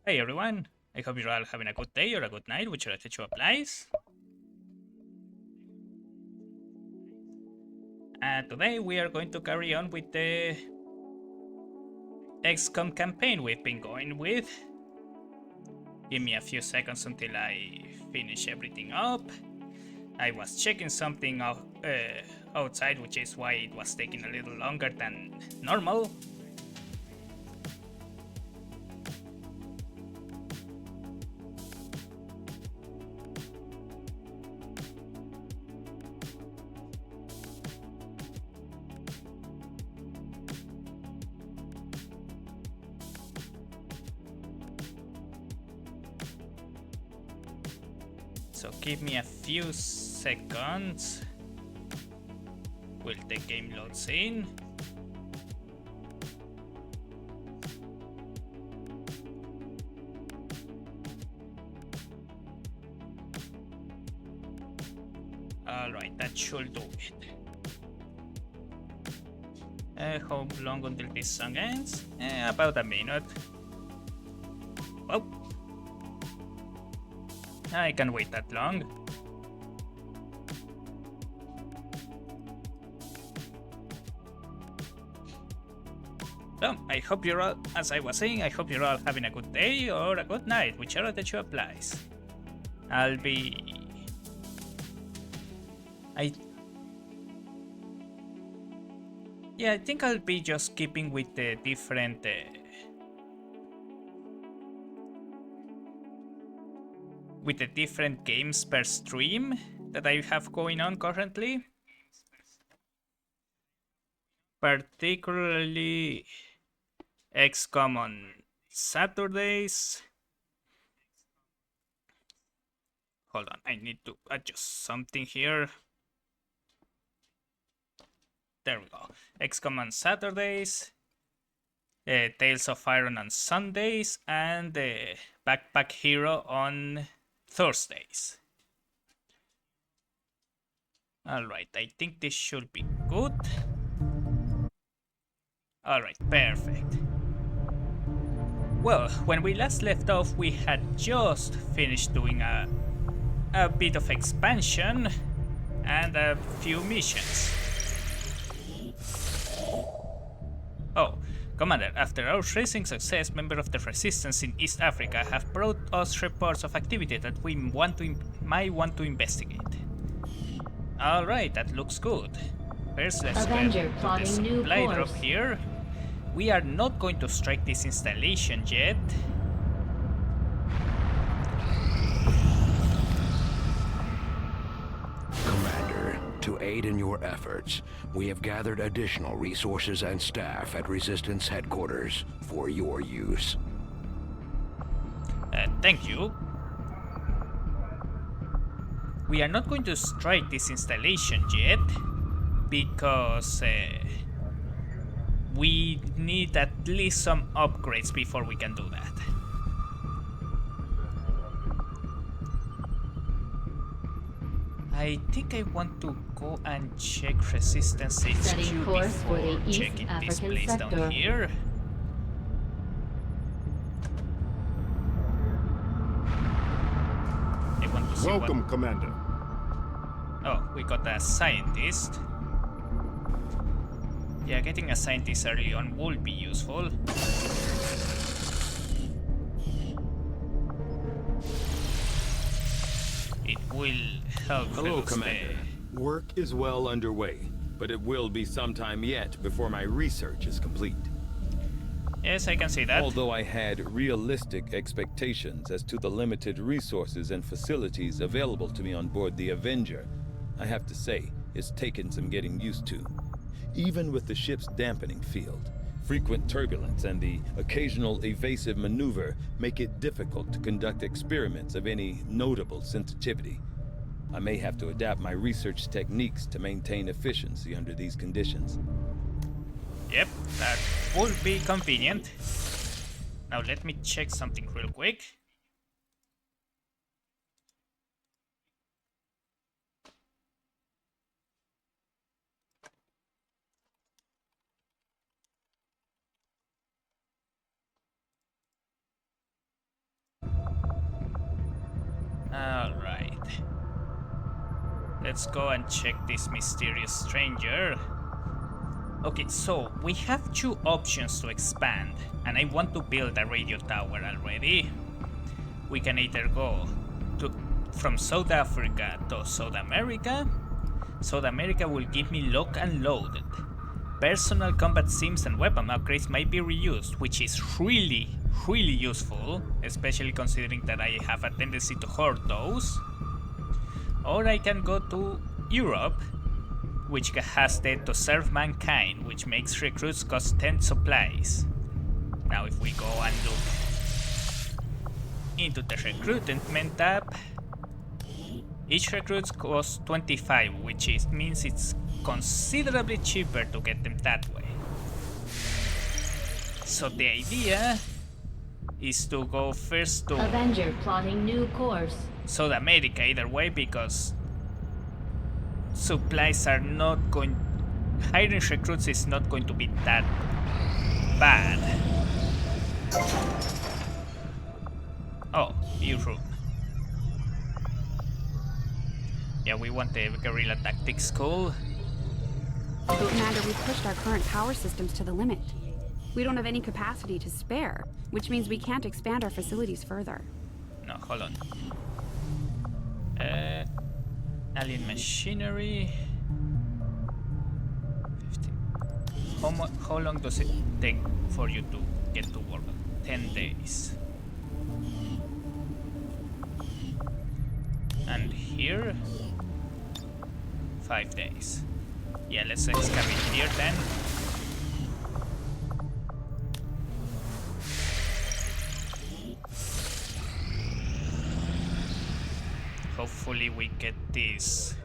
Hey everyone, I hope you're all having a good day or a good night, whichever the show applies. And today we are going to carry on with the Xcom campaign we've been going with. Give me a few seconds until I finish everything up. I was checking something outside, which is why it was taking a little longer than normal. So give me a few seconds while the game loads in. Alright, that should do it. How long until this song ends? About a minute. Oh, I can't wait that long. So, I hope you're all, as I was saying, I hope you're all having a good day or a good night, whichever that you applies. I'll be... Yeah, I think I'll be just keeping with the different... with the different games per stream that I have going on currently. Particularly Xcom on Saturdays. Hold on, I need to adjust something here. There we go. Xcom on Saturdays, Tales of Iron on Sundays, and Backpack Hero on Thursdays. Alright, I think this should be good. Alright, perfect. Well, when we last left off, we had just finished doing a bit of expansion and a few missions. Oh, Commander, after our recent success, members of the Resistance in East Africa have brought us reports of activity that we might want to investigate. Alright, that looks good. First, let's get to the supply drop here. We are not going to strike this installation yet. Commander, to aid in your efforts, we have gathered additional resources and staff at Resistance headquarters for your use. Thank you. We are not going to strike this installation yet because we need at least some upgrades before we can do that. I think I want to go and check Resistance HQ before checking this place down here. I want to see Welcome, Commander. Oh, we got a scientist. Yeah, getting a scientist early on will be useful. It will help. Hello, Commander. Work is well underway, but it will be some time yet before my research is complete. Yes, I can see that. Although I had realistic expectations as to the limited resources and facilities available to me on board the Avenger, I have to say, it's taken some getting used to. Even with the ship's dampening field, frequent turbulence and the occasional evasive maneuver make it difficult to conduct experiments of any notable sensitivity. I may have to adapt my research techniques to maintain efficiency under these conditions. Yep, that would be convenient. Now let me check something real quick. Alright. Let's go and check this mysterious stranger. Okay, so we have two options to expand, and I want to build a radio tower already. We can either go from South Africa to South America. South America will give me lock and loaded. Personal combat sims and weapon upgrades might be reused, which is really useful, especially considering that I have a tendency to hoard those. Or I can go to Europe, which has the To Serve Mankind, which makes recruits cost 10 supplies. Now if we go and look into the recruitment tab, each recruit costs 25, which means it's considerably cheaper to get them that way. So the idea is to go first to Avenger plotting new course. South America either way, because supplies are not going... hiring recruits is not going to be that bad. Oh, new room. Yeah, we want the guerrilla tactics school. But Commander, we've pushed our current power systems to the limit. We don't have any capacity to spare, which means we can't expand our facilities further. No, hold on. Alien machinery. 15. How long does it take for you to get to work? 10 days. And here, 5 days. Yeah, let's excavate here then. Hopefully we get this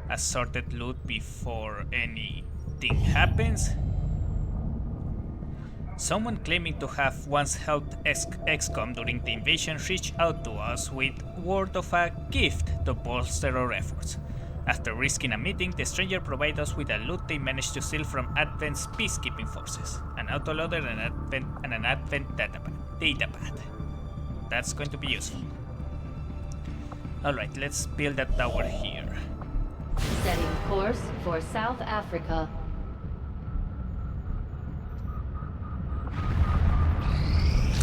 assorted loot before anything happens. Someone claiming to have once helped Xcom during the invasion reached out to us with word of a gift to bolster our efforts. After risking a meeting, the stranger provided us with a loot they managed to steal from Advent's peacekeeping forces, an autoloader and an Advent datapad. That's going to be useful. Alright, let's build a tower here. Setting course for South Africa.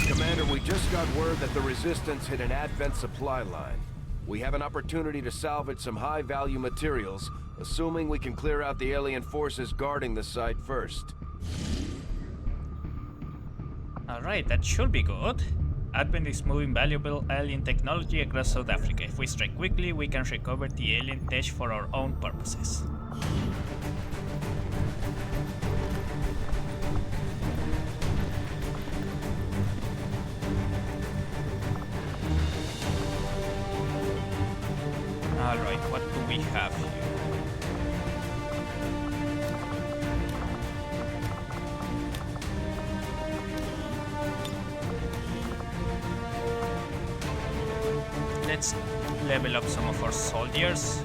Commander, we just got word that the Resistance hit an Advent supply line. We have an opportunity to salvage some high-value materials, assuming we can clear out the alien forces guarding the site first. Alright, that should be good. Advent is moving valuable alien technology across South Africa. If we strike quickly, we can recover the alien tech for our own purposes. Alright, what do we have here? Let's level up some of our soldiers.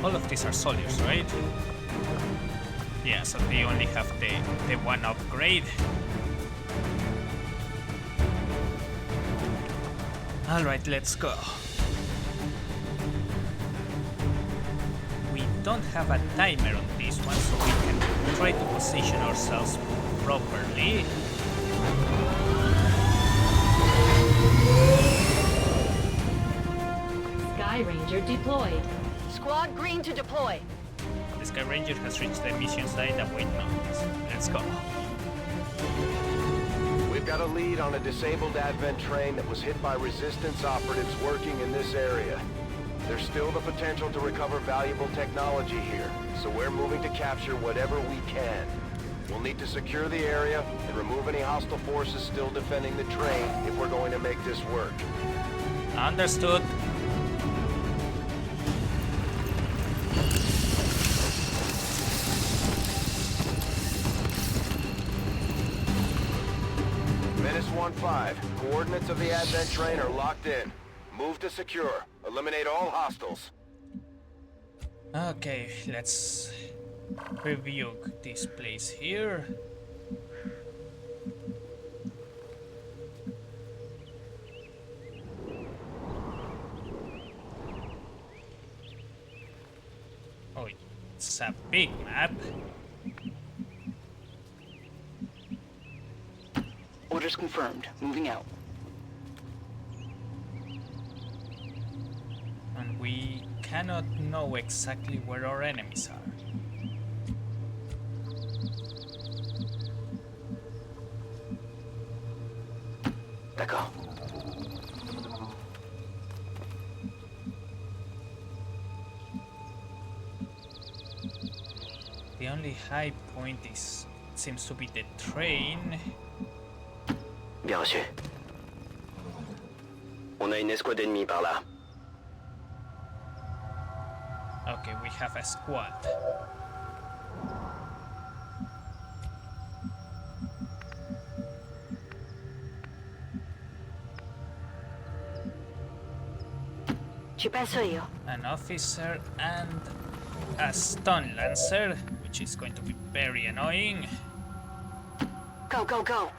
All of these are soldiers, right? Yeah, so they only have the one upgrade. Alright, let's go. We don't have a timer on this one, so we can try to position ourselves properly. Sky Ranger deployed. Squad green to deploy. The Sky Ranger has reached the mission site awaiting notice. Let's go. We've got a lead on a disabled Advent train that was hit by Resistance operatives working in this area. There's still the potential to recover valuable technology here, so we're moving to capture whatever we can. We'll need to secure the area and remove any hostile forces still defending the train if we're going to make this work. Understood. 1-5. Coordinates of the advent train are locked in. Move to secure. Eliminate all hostiles. Okay, let's review this place here. Oh, it's a big map. Orders confirmed. Moving out. And we cannot know exactly where our enemies are. D'accord. The only high point seems to be the train. Bien reçu. On a une escouade ennemie par là. Okay, we have a squad. Ci penso io. An officer and a stun lancer, which is going to be very annoying. Go, go, go.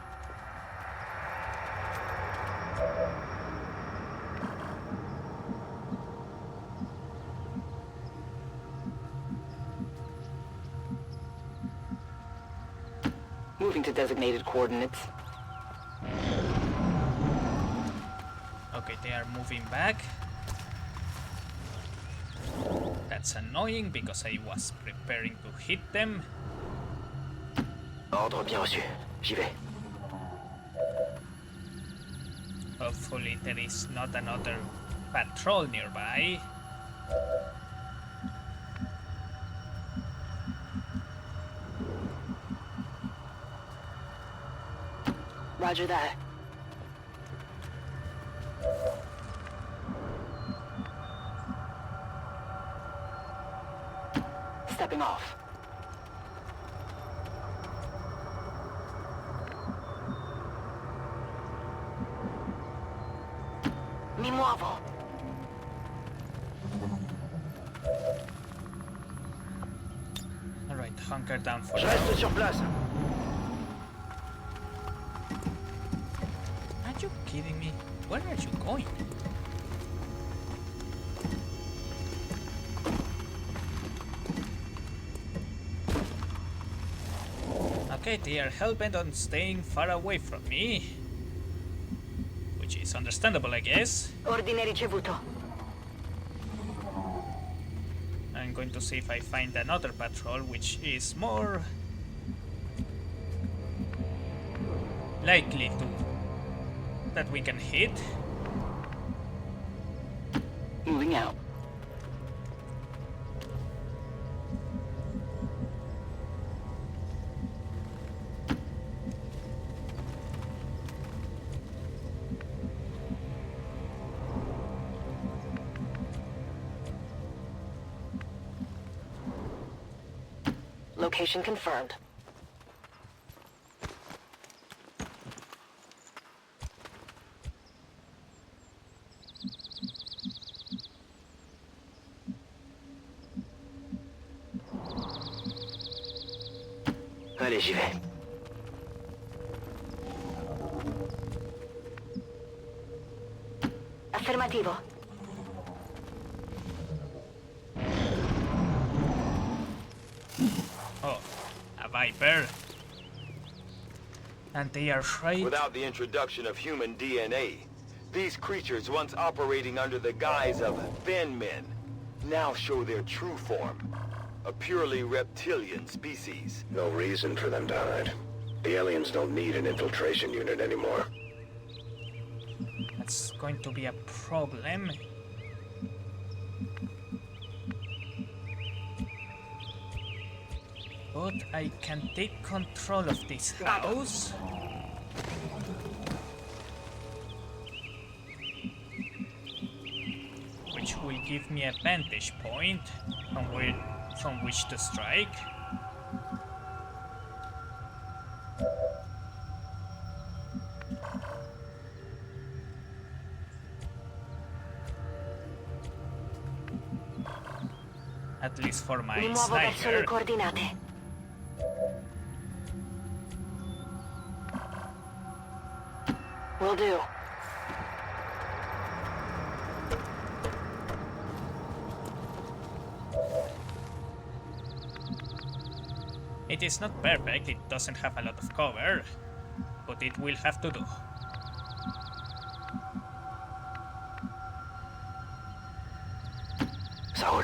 Moving to designated coordinates. Okay, they are moving back. That's annoying because I was preparing to hit them. Ordre bien reçu. J'y vais. Hopefully there is not another patrol nearby. Roger that. Stepping off. Mi muovo. Alright, hunker down for Je now. reste sur place. Are you kidding me? Where are you going? Okay, they are hellbent on staying far away from me. Which is understandable, I guess. Ordine ricevuto. I'm going to see if I find another patrol which is more likely to that we can hit. Moving out. Location confirmed. Allez, j'y vais. Affermativo. Oh, a Viper. And they are right. Without the introduction of human DNA, these creatures once operating under the guise of thin men now show their true form. A purely reptilian species. No reason for them to hide. The aliens don't need an infiltration unit anymore. That's going to be a problem. But I can take control of this house. Which will give me a vantage point from which to strike. for my Mi muovo verso le sniper. coordinate. Will do. It is not perfect, it doesn't have a lot of cover, but it will have to do. Saul.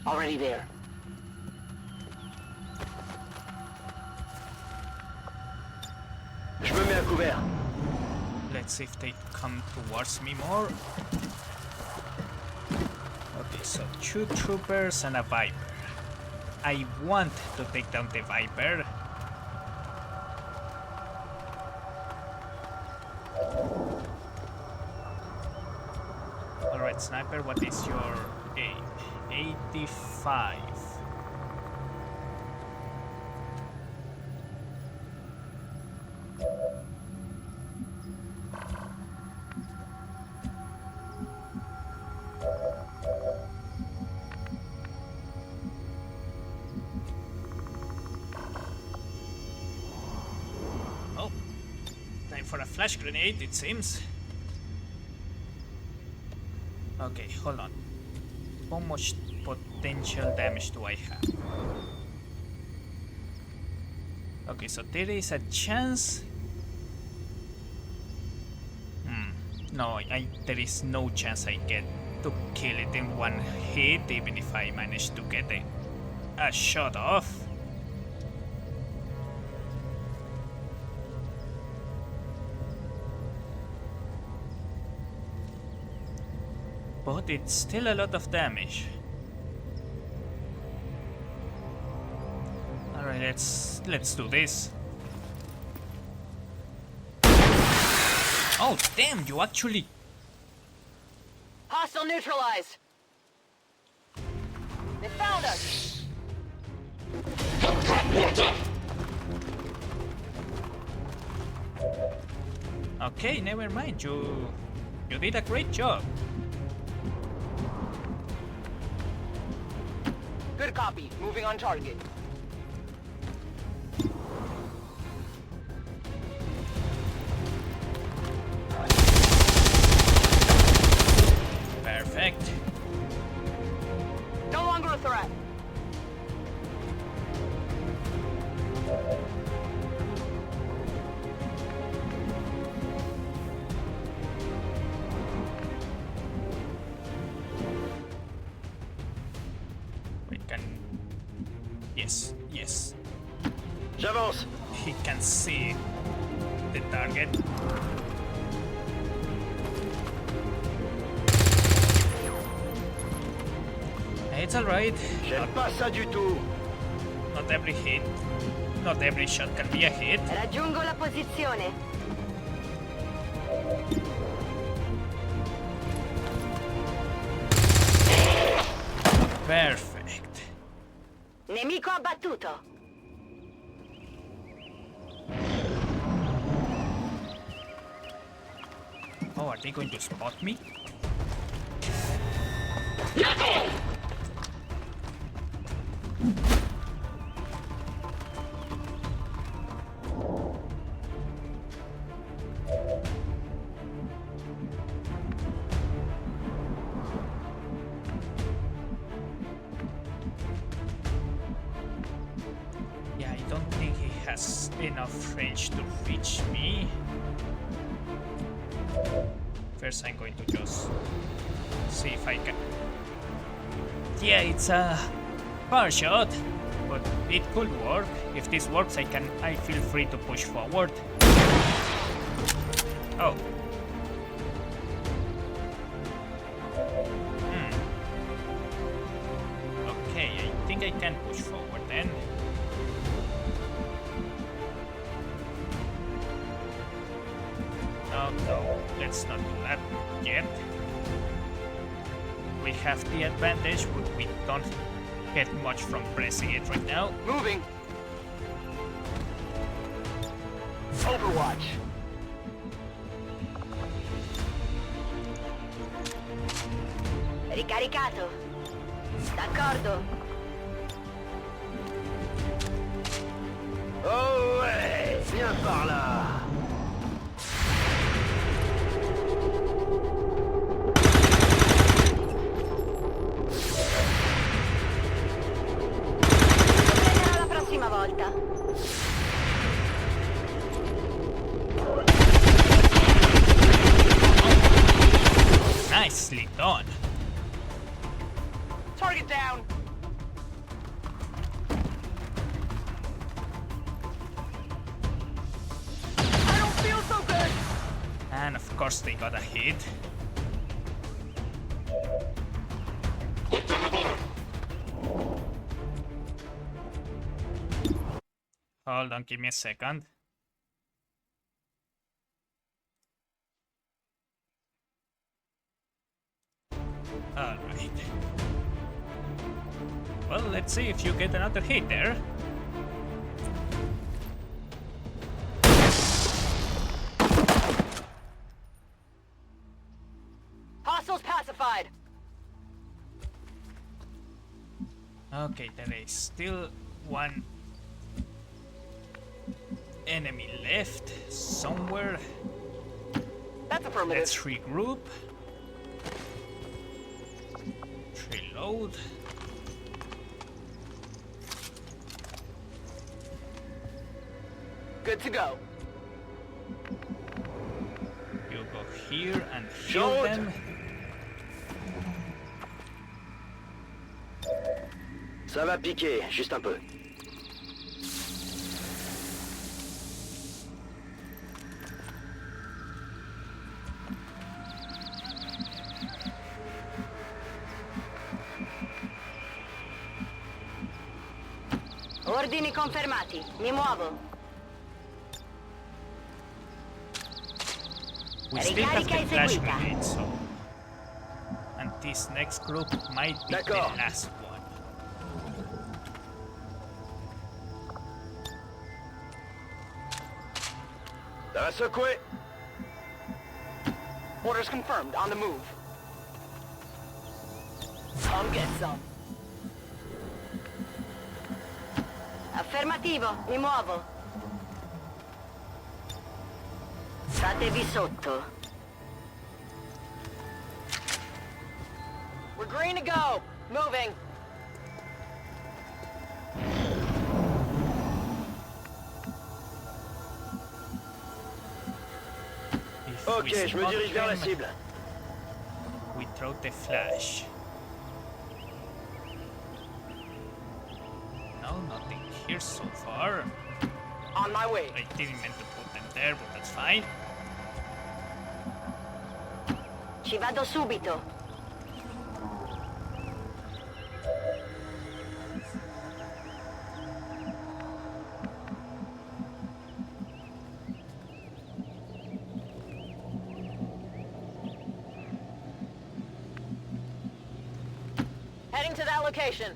Already there. Je me mets à couvert. Let's see if they come towards me more. Okay, so 2 troopers and a Viper. I want to take down the Viper. Alright, sniper, what is your aim? 85. Oh, time for a flash grenade, it seems. Okay, hold on. How much potential damage do I have? Okay, so there is a chance. No, there is no chance I get to kill it in one hit, even if I manage to get a shot off. But it's still a lot of damage. Alright, let's do this. Oh damn, you actually... Hostile neutralized. They found us. Okay, never mind, you did a great job. Good copy. Moving on target. Perfect. No longer a threat. We can... Yes, yes. J'avance. He can see the target. It's alright. J'aime pas ça du tout. Not every hit, not every shot can be a hit. Raggiungo la posizione. Perfect. Nemico abbattuto. Oh, are they going to spot me? Yeah, I don't think he has enough range to reach me. First, I'm going to just see if I can. Yeah, it's a far shot, but it could work. If this works, I feel free to push forward. Oh. Okay, I think I can push forward then. No, let's not do that yet. We have the advantage, but we don't get much from pressing it right now. Moving. Overwatch. Ricaricato. D'accordo. Oh ouais, viens par là. Prenderò la prossima volta. Nicely done. Target down. I don't feel so good. And of course they got a hit. Hold on, give me a second. Alright. Well, let's see if you get another hit there. Hostiles pacified. Okay, there is still one enemy left somewhere. That's affirmative. Let's regroup. Reload. Good to go. You go here and heal Shoot. them. Ça va piquer, juste un peu. Ordini confermati. Mi muovo. We still have Ricarica the flash eseguita. grenade, so... And this next group might be the D'accord. last one. Ça va secouer. Orders confirmed. On the move. Come get some. Affermativo. Mi muovo. Statevi sotto. We're green to go. Moving. If Ok, we je me spot dirige vers la them, cible. we throw the flash. No, nothing here so far. On my way. I didn't mean to put them there, but that's fine. Ci vado subito. Heading to that location.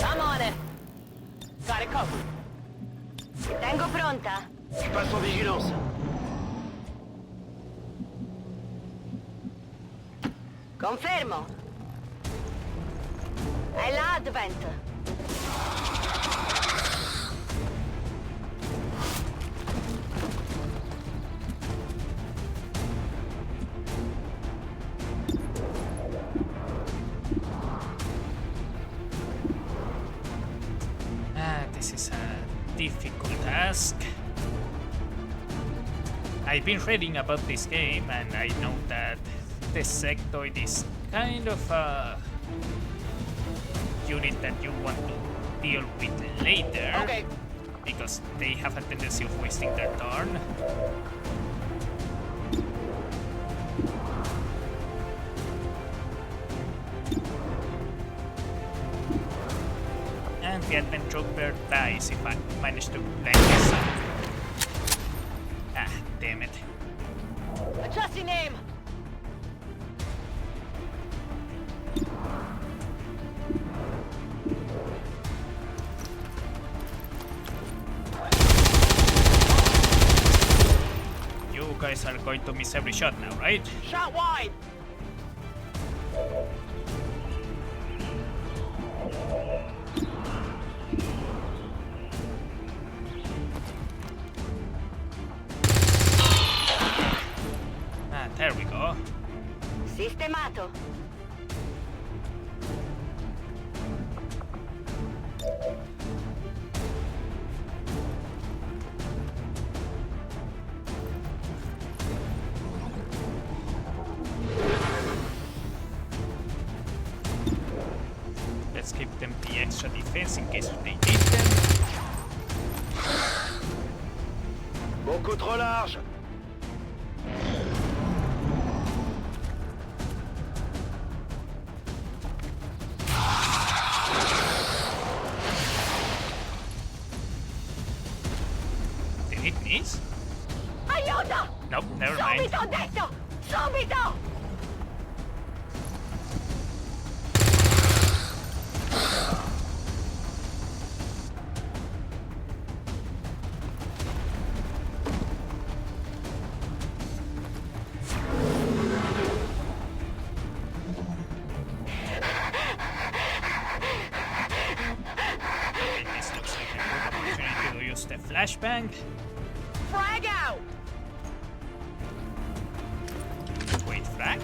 I'm on it. Got it covered. Tengo pronta. Je passe en vigilance. Confermo. È là Advent. This is a difficult task. I've been reading about this game and I know that the sectoid is kind of a unit that you want to deal with later. Okay. Because they have a tendency of wasting their turn. And the Advent Trooper dies if I manage to blank this up. Ah, damn it. Adjusting aim. guys are going to miss every shot now, right? Shot wide! Ah, there we go. Sistemato. Let's give them the extra defense in case they need them. Beaucoup trop large. Did it miss? Aiuto! Nope, never mind. Subito ho detto! Subito! Okay, this looks like a good opportunity to use the flashbang. Frag out! Wait, frag?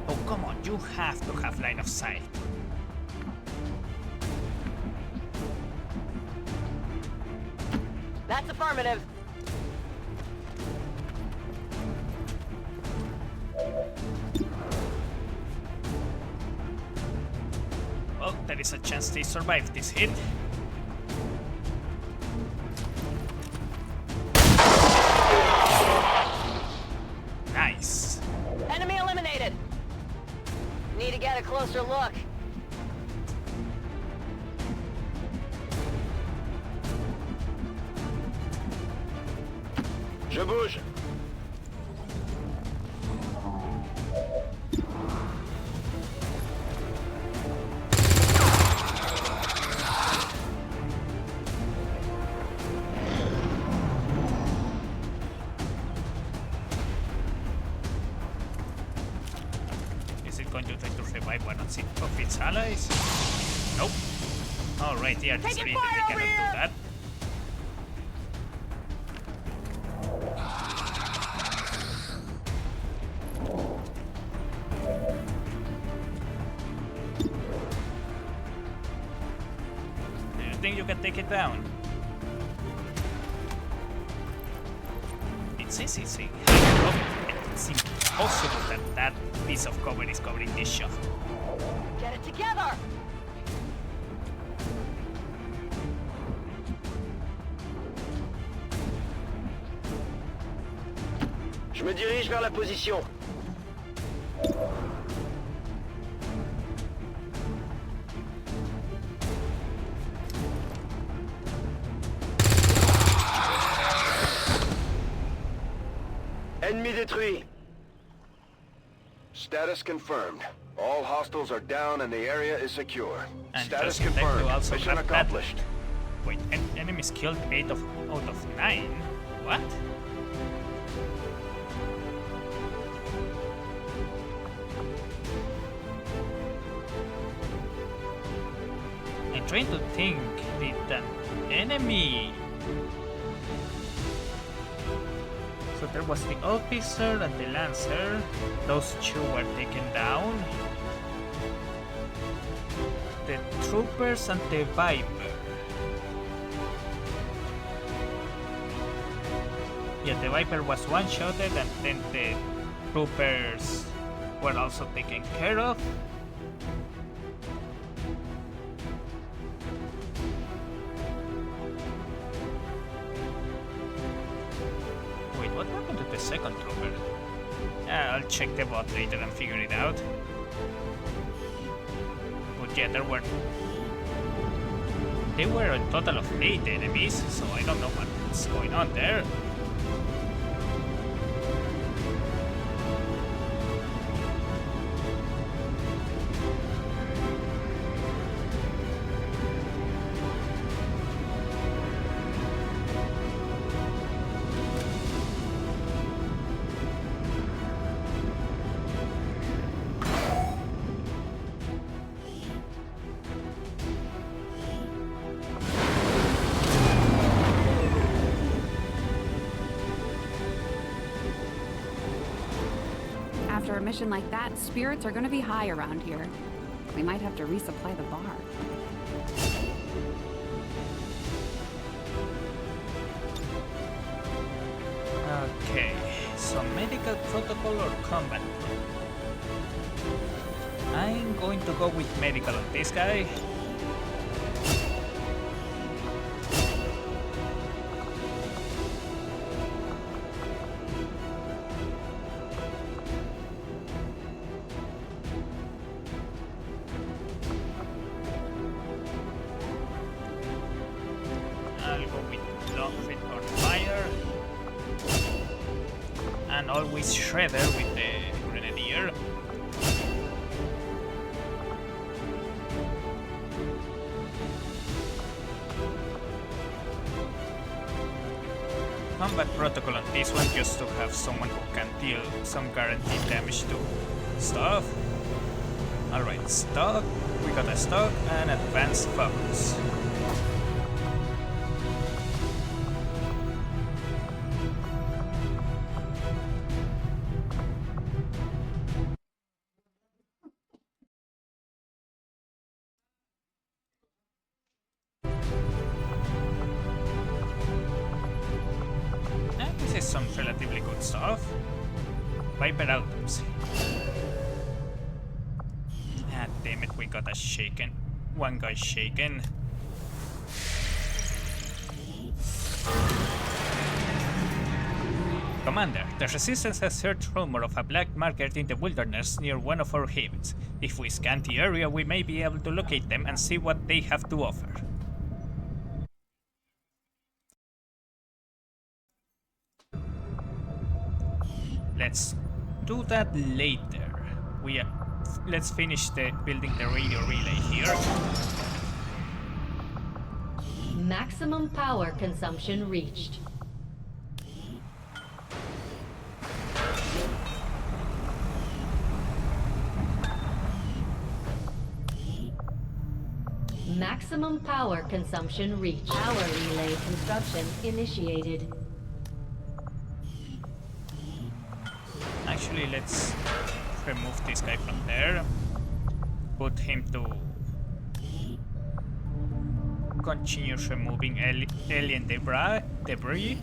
Oh, come on, you have to have line of sight. That's affirmative. Well, there is a chance they survive this hit. Nice. Enemy eliminated. Need to get a closer look. Je bouge. Is it going to try to revive one of its allies? Nope. Alright, they are Taking discreet, fire they over cannot here! do that. Do you think you can take it down? It's easy. It's impossible that that piece of cover is covering this shot. Get it together! Je me dirige vers la position. Ennemi détruit. Status confirmed. All hostiles are down and the area is secure. And Status just like to confirmed. also Mission have that- accomplished. Wait, enemies killed 8 out of 9? What? I'm trying to think, did an enemy... So there was the officer and the lancer. Those two were taken down. The troopers and the viper. Yeah, the viper was one-shotted and then the troopers were also taken care of. Wait, what happened to the second trooper? I'll check the bot later and figure it out. But yeah, there were a total of 8 enemies, so I don't know what's going on there. After a mission like that, spirits are gonna be high around here. We might have to resupply the bar. Okay, so medical protocol or combat? I'm going to go with medical on this guy. I'll go with long fit or fire. And always Shredder with the Grenadier. Combat protocol on this one just to have someone who can deal some guaranteed damage to stuff. Alright, stock. We got a stock and advanced focus. This is some relatively good stuff. Viper autopsy. Ah, damn it, we got a shaken. One guy shaken. Commander, the Resistance has heard rumor of a black market in the wilderness near one of our havens. If we scan the area, we may be able to locate them and see what they have to offer. Let's do that later. Let's finish building the radio relay here. Maximum power consumption reached. Maximum power consumption reached. Power relay construction initiated. Actually, let's remove this guy from there. Put him to continue removing alien debris.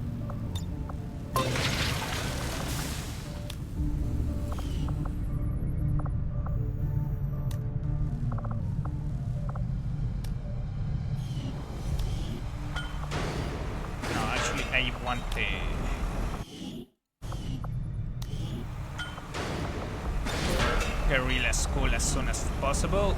No, actually, I want the guerrilla school as soon as possible.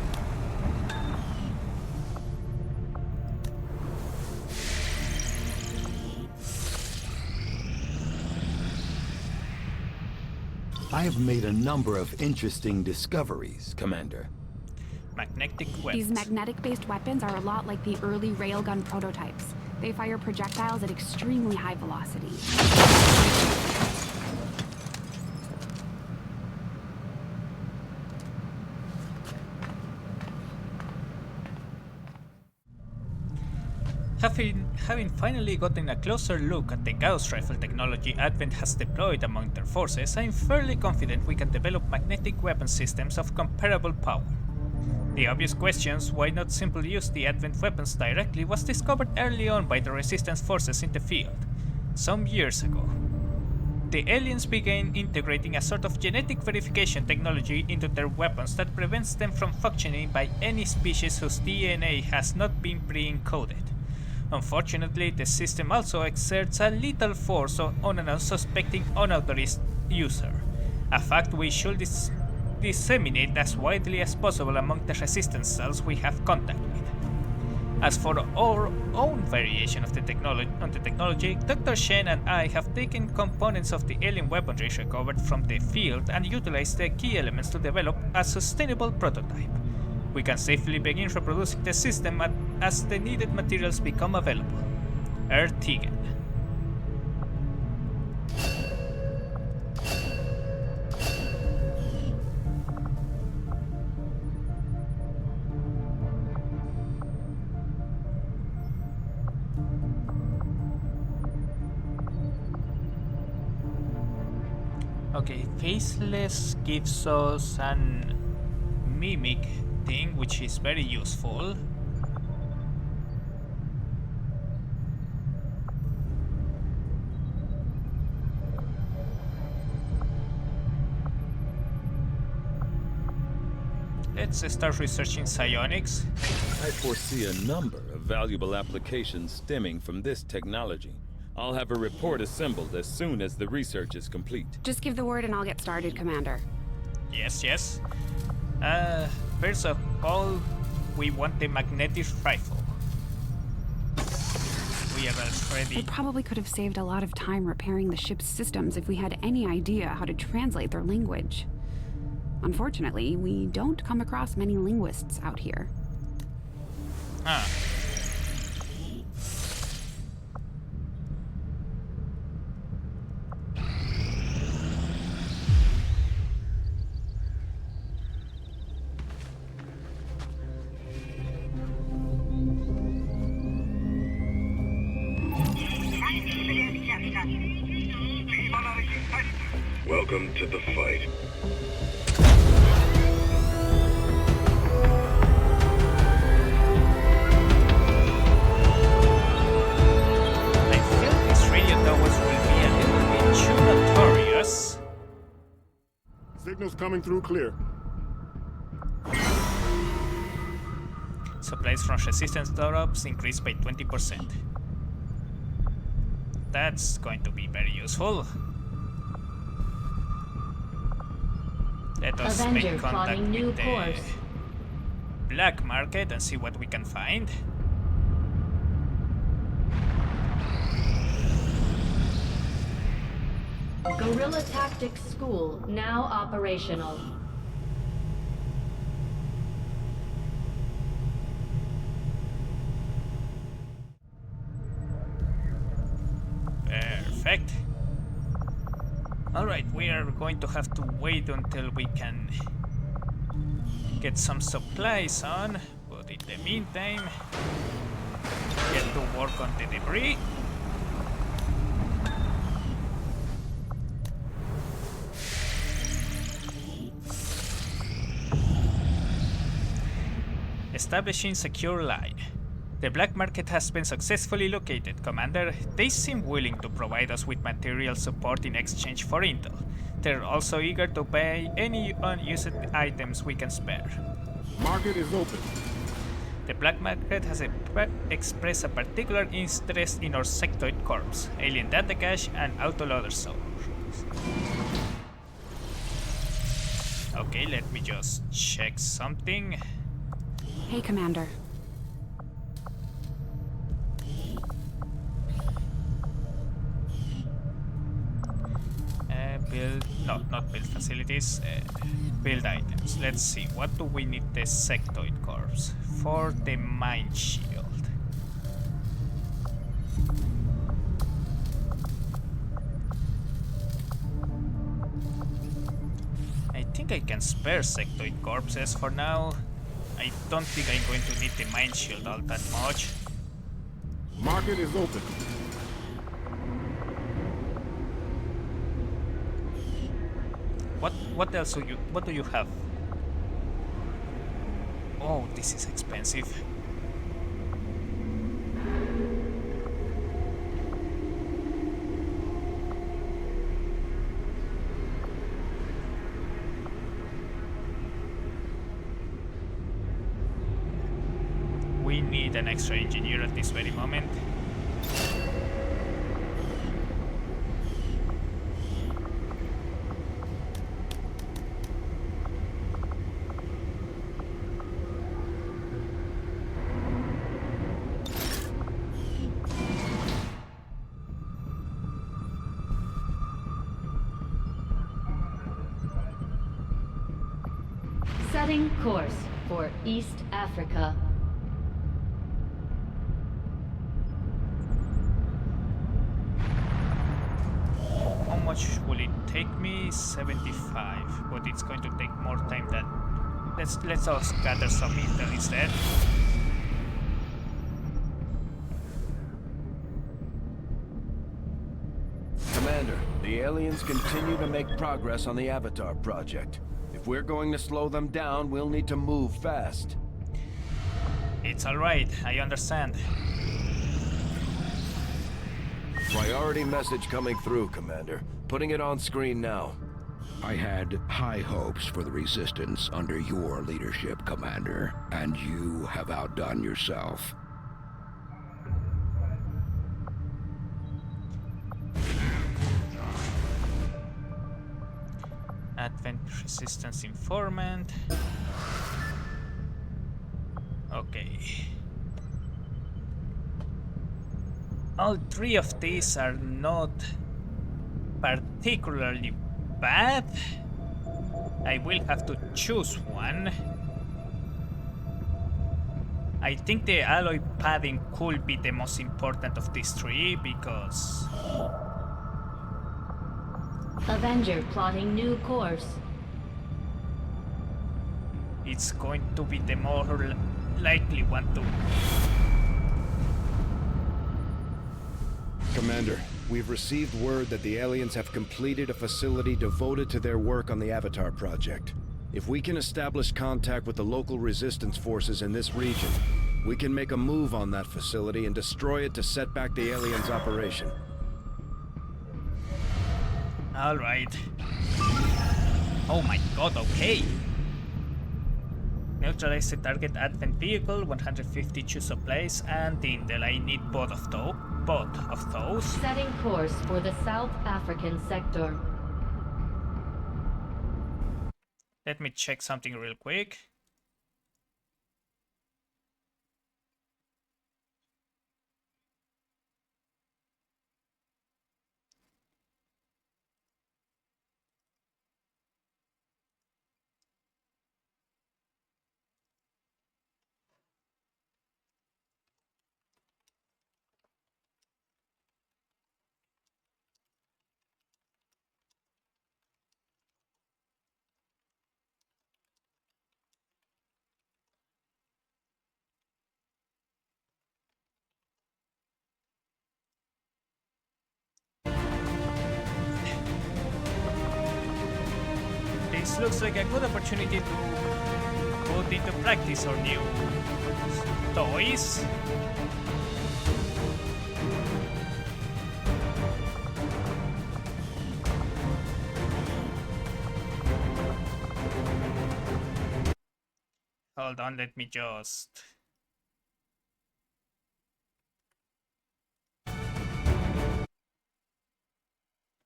I have made a number of interesting discoveries, Commander. Magnetic weapons. These magnetic-based weapons are a lot like the early railgun prototypes. They fire projectiles at extremely high velocity. Having finally gotten a closer look at the Gauss rifle technology Advent has deployed among their forces, I am fairly confident we can develop magnetic weapon systems of comparable power. The obvious questions, why not simply use the Advent weapons directly, was discovered early on by the Resistance forces in the field, some years ago. The aliens began integrating a sort of genetic verification technology into their weapons that prevents them from functioning by any species whose DNA has not been pre-encoded. Unfortunately, the system also exerts a lethal force on an unsuspecting unauthorized user, a fact we should disseminate as widely as possible among the resistance cells we have contact with. As for our own variation of the technology, Dr. Shen and I have taken components of the alien weaponry recovered from the field and utilized the key elements to develop a sustainable prototype. We can safely begin reproducing the system as the needed materials become available. Ertigan. Okay, faceless gives us an mimic thing, which is very useful. Let's start researching psionics. I foresee a number of valuable applications stemming from this technology. I'll have a report assembled as soon as the research is complete. Just give the word and I'll get started, Commander. Yes, yes. First of all, we want the magnetic rifle. We are We already... probably could have saved a lot of time repairing the ship's systems if we had any idea how to translate their language. Unfortunately, we don't come across many linguists out here. Ah. Welcome to the fight. I feel these radio towers will be a little bit too notorious. Signals coming through clear. Supplies from resistance drops increased by 20%. That's going to be very useful. Let us Avenger make contact plotting new with the course. black market and see what we can find. Guerrilla Tactics School now operational. Perfect. Alright, we are going to have to wait until we can get some supplies on, but in the meantime, get to work on the debris. Establishing secure line. The black market has been successfully located, Commander. They seem willing to provide us with material support in exchange for intel. They're also eager to buy any unused items we can spare. Market is open. The black market has expressed a particular interest in our sectoid corps, alien data cache, and autoloader sources. Okay, let me just check something. Hey, Commander. Build, no, not build facilities, build items. Let's see, what do we need the sectoid corps for? The mine shield. I think I can spare sectoid corpses for now. I don't think I'm going to need the mine shield all that much. Market is open. What else what do you have? Oh, this is expensive. We need an extra engineer at this very moment. Setting course for East Africa. How much will it take me? 75, but it's going to take more time than... Let's us gather some intel instead. Commander, the The aliens continue to make progress on the Avatar project. If we're going to slow them down, we'll need to move fast. It's alright, I understand. Priority message coming through, Commander. Putting it on screen now. I had high hopes for the Resistance under your leadership, Commander, and you have outdone yourself. Advent Resistance Informant. Okay. All three of these are not particularly bad. I will have to choose one. I think the alloy padding could be the most important of these three because... Avenger plotting new course. it's going to be the more likely one to... Commander, we've received word that the aliens have completed a facility devoted to their work on the Avatar project. If we can establish contact with the local resistance forces in this region, we can make a move on that facility and destroy it to set back the aliens' operation. All right. Oh my god, okay. Neutralize the target advent vehicle, 152 supplies, and Intel. I need both of those. Setting course for the South African sector. Let me check something real quick. This looks like a good opportunity to put into practice our new toys. Hold on, let me just...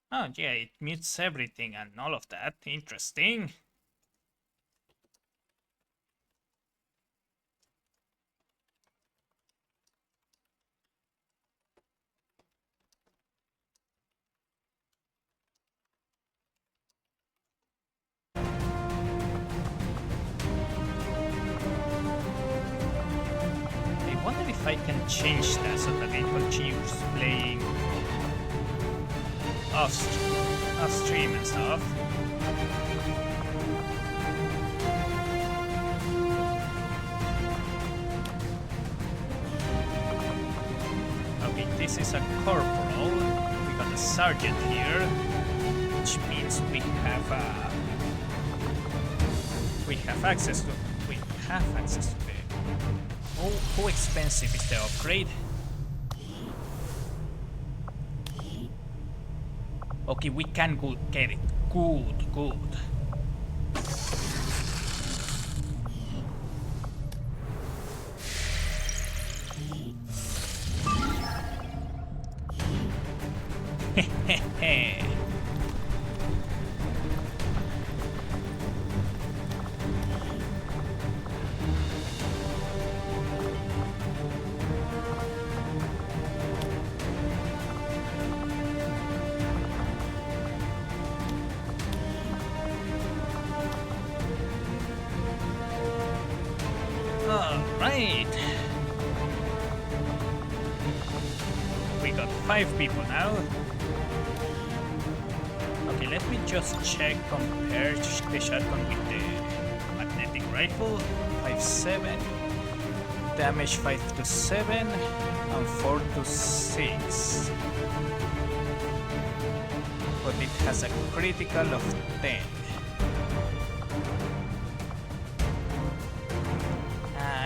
Oh yeah, it mutes everything and all of that. Interesting. I wonder if I can change that so that it continues playing off stream and stuff. Okay, this is a corporal. We got a sergeant here, which means we have access to the. How expensive is the upgrade? Okay, we can get it. Good. Hehehe. Alright. We got 5 people now. Okay, let me just compare the shotgun with the magnetic rifle. 5-7. Damage 5-7 and 4-6. But and it has a critical of 10.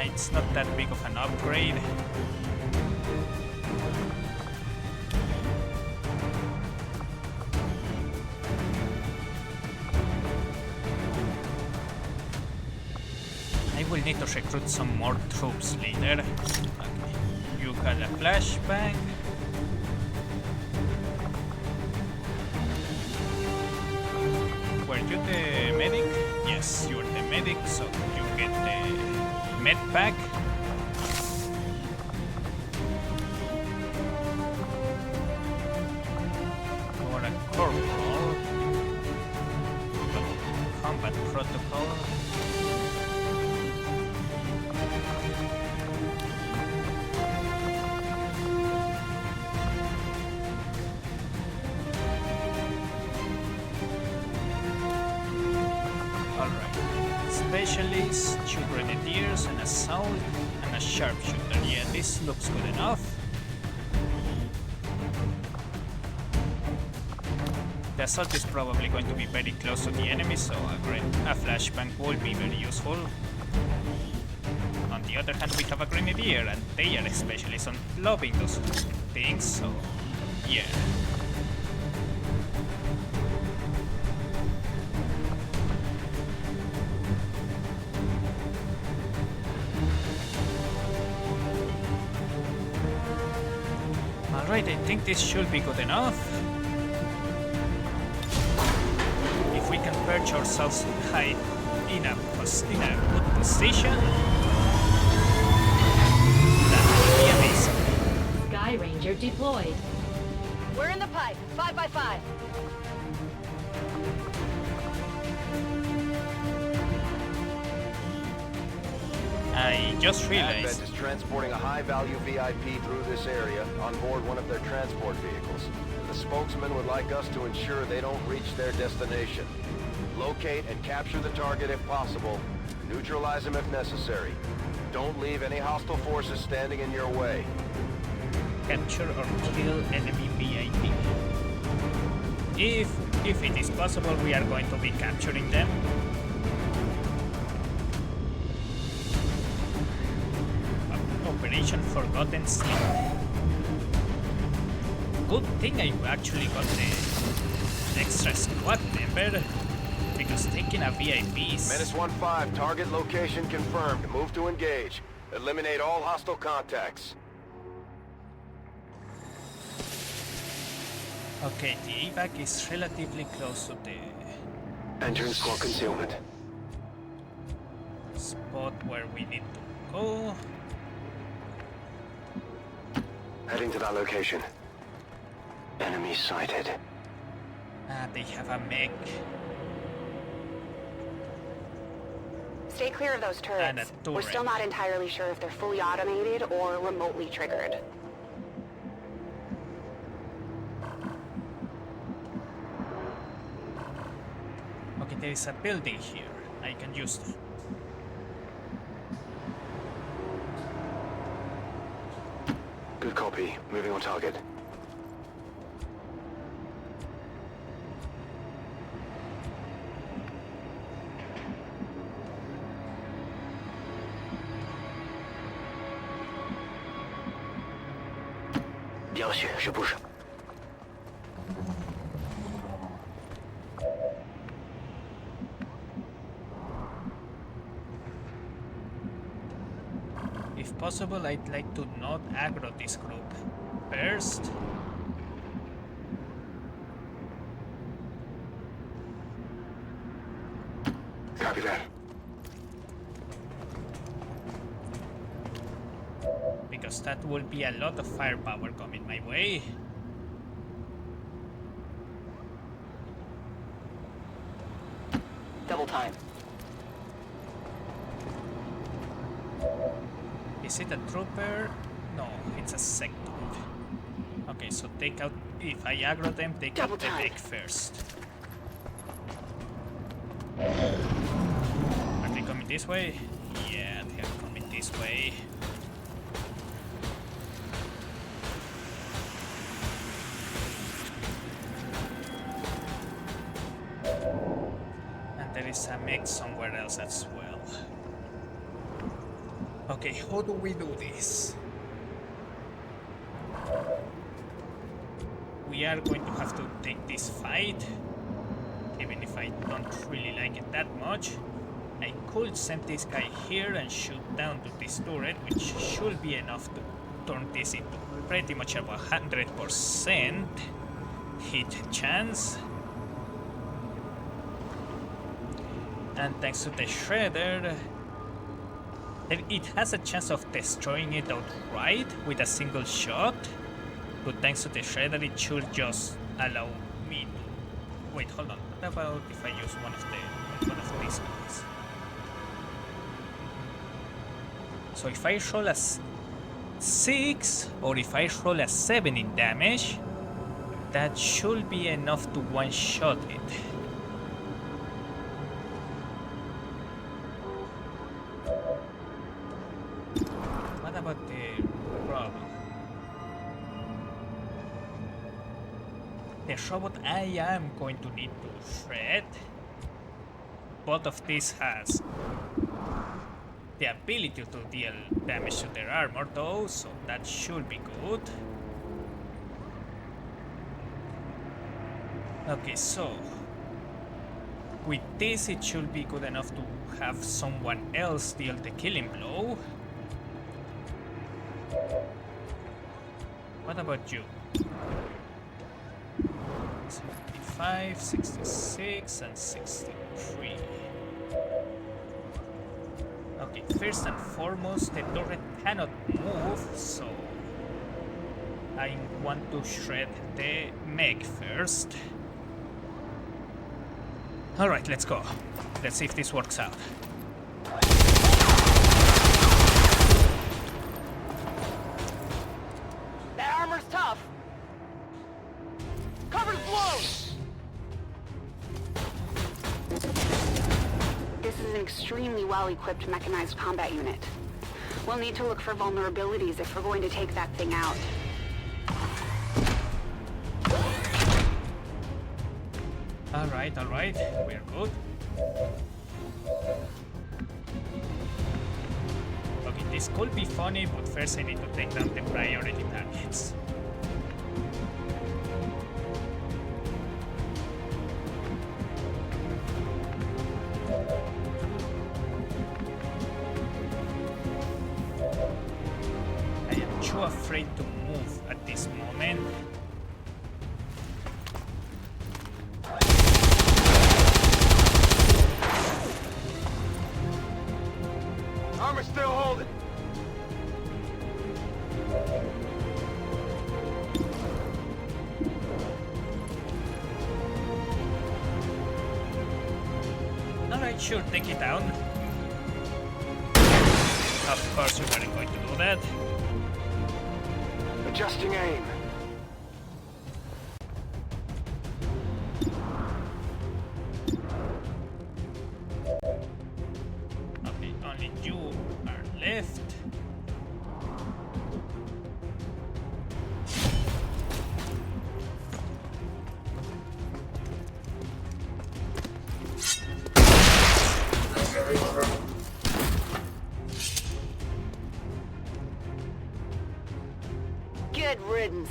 It's not that big of an upgrade. I will need to recruit some more troops later. Okay. You got a flashbang. Were you the medic? Yes, you're the medic, so you get the med pack. Or a corporal. Combat protocol. Specialists, 2 grenadiers, an assault, and a sharpshooter. Yeah, this looks good enough. The assault is probably going to be very close to the enemy, so a flashbang will be very useful. On the other hand, we have a grenadier, and they are specialists on loving those things, so yeah. Alright, I think this should be good enough. If we can perch ourselves high in a good position, that would be amazing. Sky Ranger deployed. We're in the pipe. 5x5. I just realized. Advent is transporting a high-value VIP through this area on board one of their transport vehicles. The spokesman would like us to ensure they don't reach their destination. Locate and capture the target if possible. Neutralize them if necessary. Don't leave any hostile forces standing in your way. Capture or kill enemy VIP. If it is possible, we are going to be capturing them. Operation Forgotten Sleep. Good thing I actually got the extra squad member, because taking a VIP is... Menace 1-5, target location confirmed. Move to engage. Eliminate all hostile contacts. Okay, the evac is relatively close to the Entering squad concealment. spot where we need to go. Heading to that location. Enemy sighted. They have a mech. Stay clear of those And a turrets. turret. We're still not entirely sure if they're fully automated or remotely triggered. Okay, there is a building here. I can use them. Good copy. Moving on target. Bien reçu, je bouge. If possible, I'd like to not aggro this group first. Copy that. Because that will be a lot of firepower coming my way. Double time. Is it a trooper? No, it's a sector. Okay, so take out... If I aggro them, take out the mech first. Are they coming this way? Yeah, they are coming this way. And there is a mech somewhere else as well. Okay, how do we do this? We are going to have to take this fight, even if I don't really like it that much. I could send this guy here and shoot down to this turret, which should be enough to turn this into pretty much a 100% hit chance. And thanks to the shredder, it has a chance of destroying it outright with a single shot. But thanks to the shredder, it should just allow me to... Wait, hold on. What about if I use one of these guys? So if I roll a 6 or if I roll a 7 in damage, that should be enough to one-shot it. What about the robot? The robot I am going to need to shred. Both of these has the ability to deal damage to their armor though, so that should be good. Okay, so with this it should be good enough to have someone else deal the killing blow. What about you? 75, 66 and 63. Okay, first and foremost, the turret cannot move, so I want to shred the mech first. Alright, let's go. Let's see if this works out. That armor's tough. Cover the blows! This is an extremely well-equipped mechanized combat unit. We'll need to look for vulnerabilities if we're going to take that thing out. Alright, we're good. Okay, this could be funny, but first I need to take down the priority targets. I am too afraid to move at this moment. Armor still holding. Alright, sure, take it down. Of course you weren't going to do that. Adjusting aim. Okay, only you are left. Good riddance.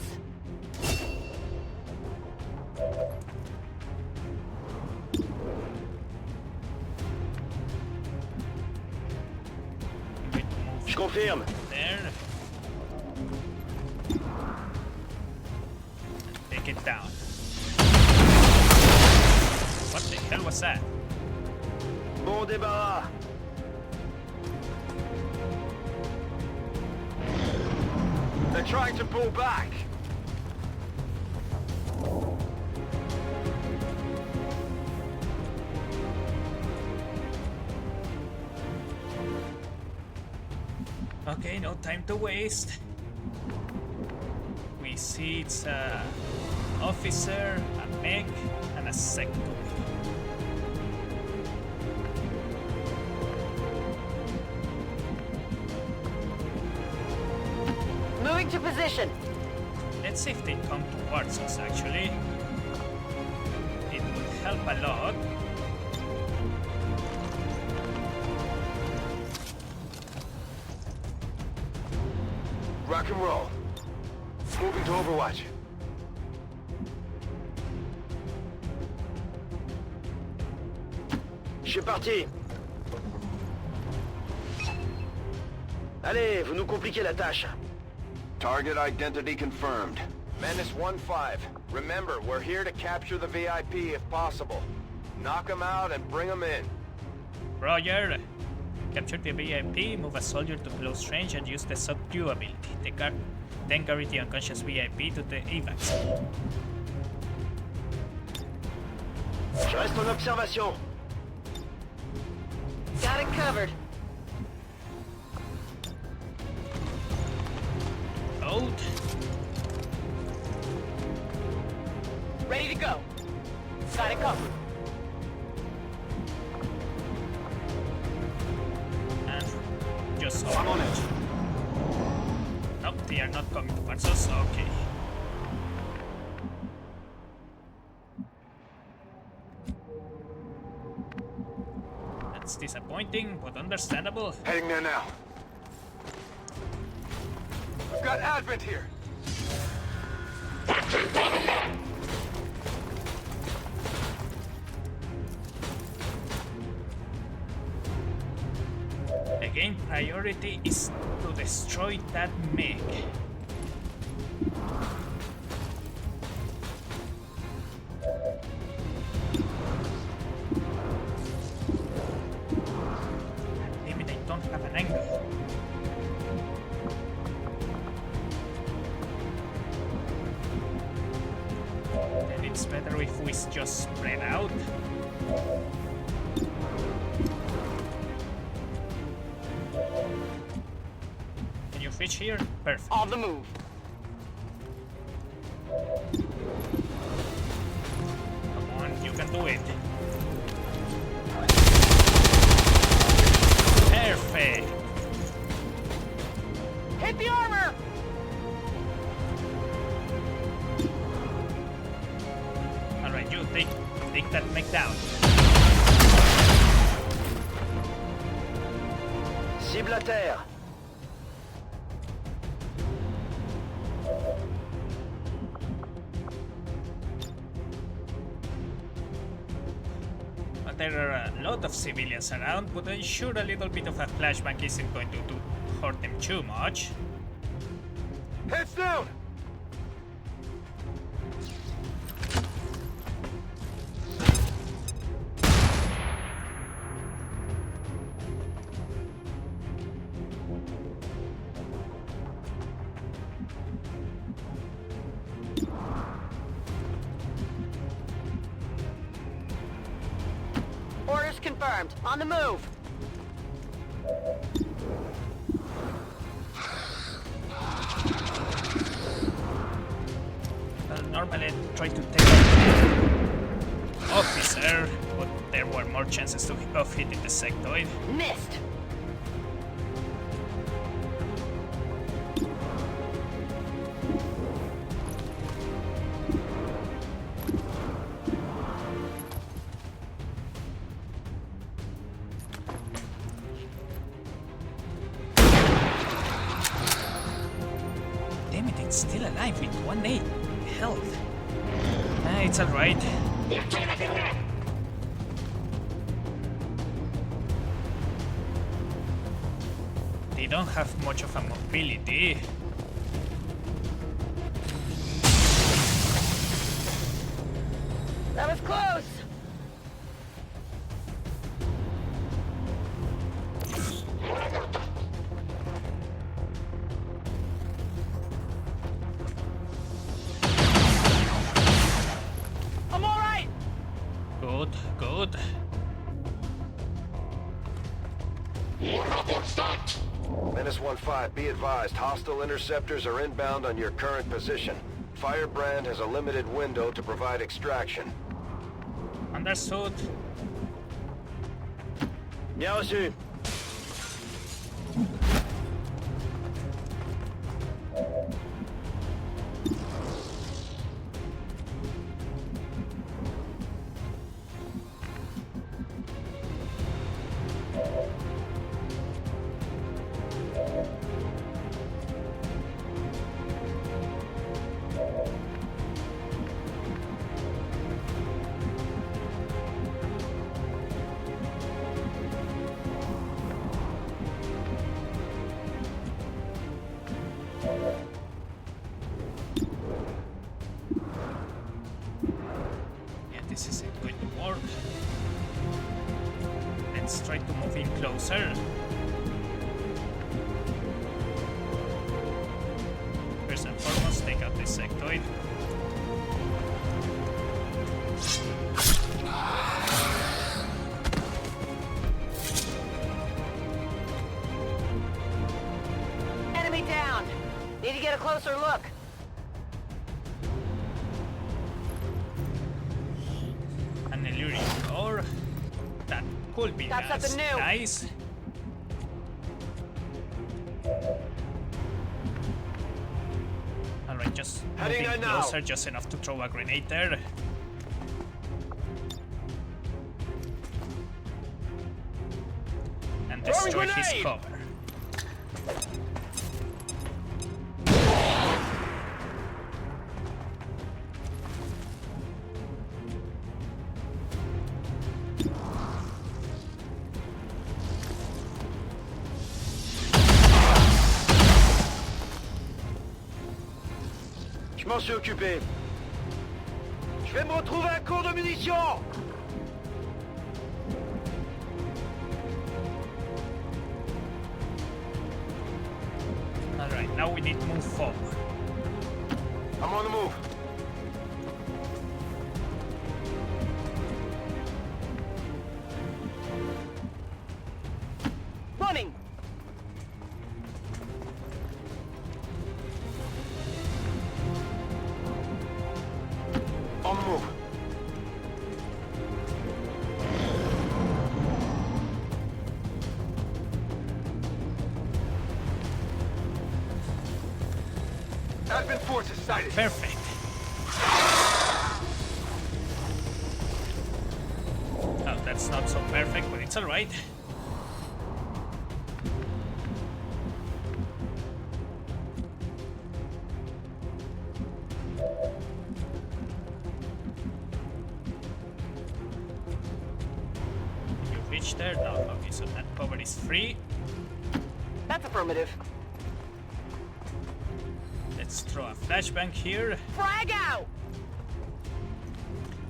Je confirme. There. Take it down. What the hell was that? Bon débarras. They're trying to pull back. Okay, no time to waste. We see it's a officer, a mech, and a sector. Moving to position. Let's see if they come towards us, actually. It would help a lot. Rock and roll. Moving to Overwatch. Je suis parti. Allez, vous nous compliquez la tâche. Target identity confirmed. Menace 1-5. Remember, we're here to capture the VIP if possible. Knock them out and bring them in. Roger. Capture the VIP, move a soldier to close range and use the subdue ability. Then carry the unconscious VIP to the evac. Je reste en observation. Got it covered. Load. Ready to go. Got it covered. And just I'm on it. Nope, they are not coming towards us. Okay. That's disappointing, but understandable. Heading there now. We've got Advent here. Again, priority is to destroy that Meg. Damn it, I don't have an angle. Then it's better if we just spread out. Can you fish here? Perfect. On the move. Come on, you can do it. Perfect. Hit the armor! Alright, you take that mech down. Cible à terre. There are a lot of civilians around, but I'm sure a little bit of a flashbang isn't going to hurt them too much. Heads down! Orders confirmed. On the move. Normally I try to take out the officer, but there were more chances of hitting the sectoid. Missed. Damn it, it's still alive with 1-8 health. It's alright. They don't have much of a mobility. That was close. I'm all right. Good, good. Menace 1-5, be advised, hostile interceptors are inbound on your current position. Firebrand has a limited window to provide extraction. Understood. Bien reçu. let's try to move in closer. First and foremost, take out this sectoid. Enemy down. Need to get a closer look. An alluring door. That could be Got something new. nice. Alright, just Heading moving in now. closer, just enough to throw a grenade there. And destroy his grenade! cover. Je m'en suis occupé. Je vais me retrouver à court de munitions. Alright, now we need to move forward. I'm on the move. Running. On the move. Advent forces sighted. Perfect. Oh, that's not so perfect, but it's alright. Can you reach there? No. Okay, so that cover is free. That's affirmative. Let's throw a flashbang here. Frag out!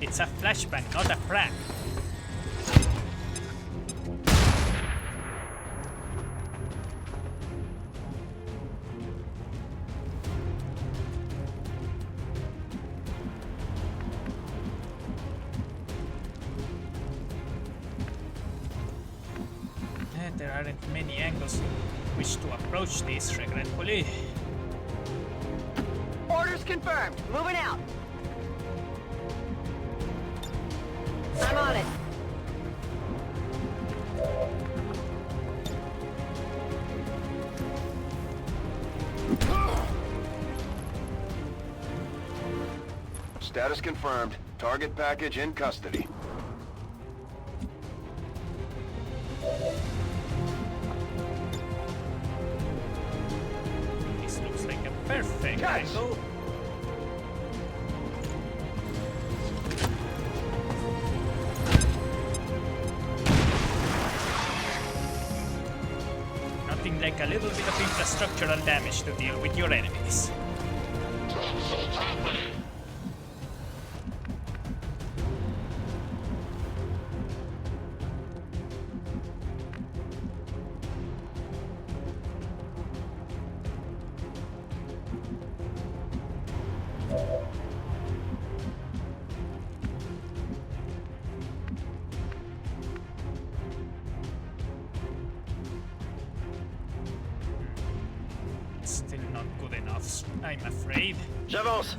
It's a flashbang, not a frag. There aren't many angles in which to approach this, regretfully. Orders confirmed. Moving out. I'm on it. Status confirmed. Target package in custody. This looks like a perfect Yes. angle. Nothing like a little bit of infrastructural damage to deal with your enemies. Still not good enough, I'm afraid. J'avance.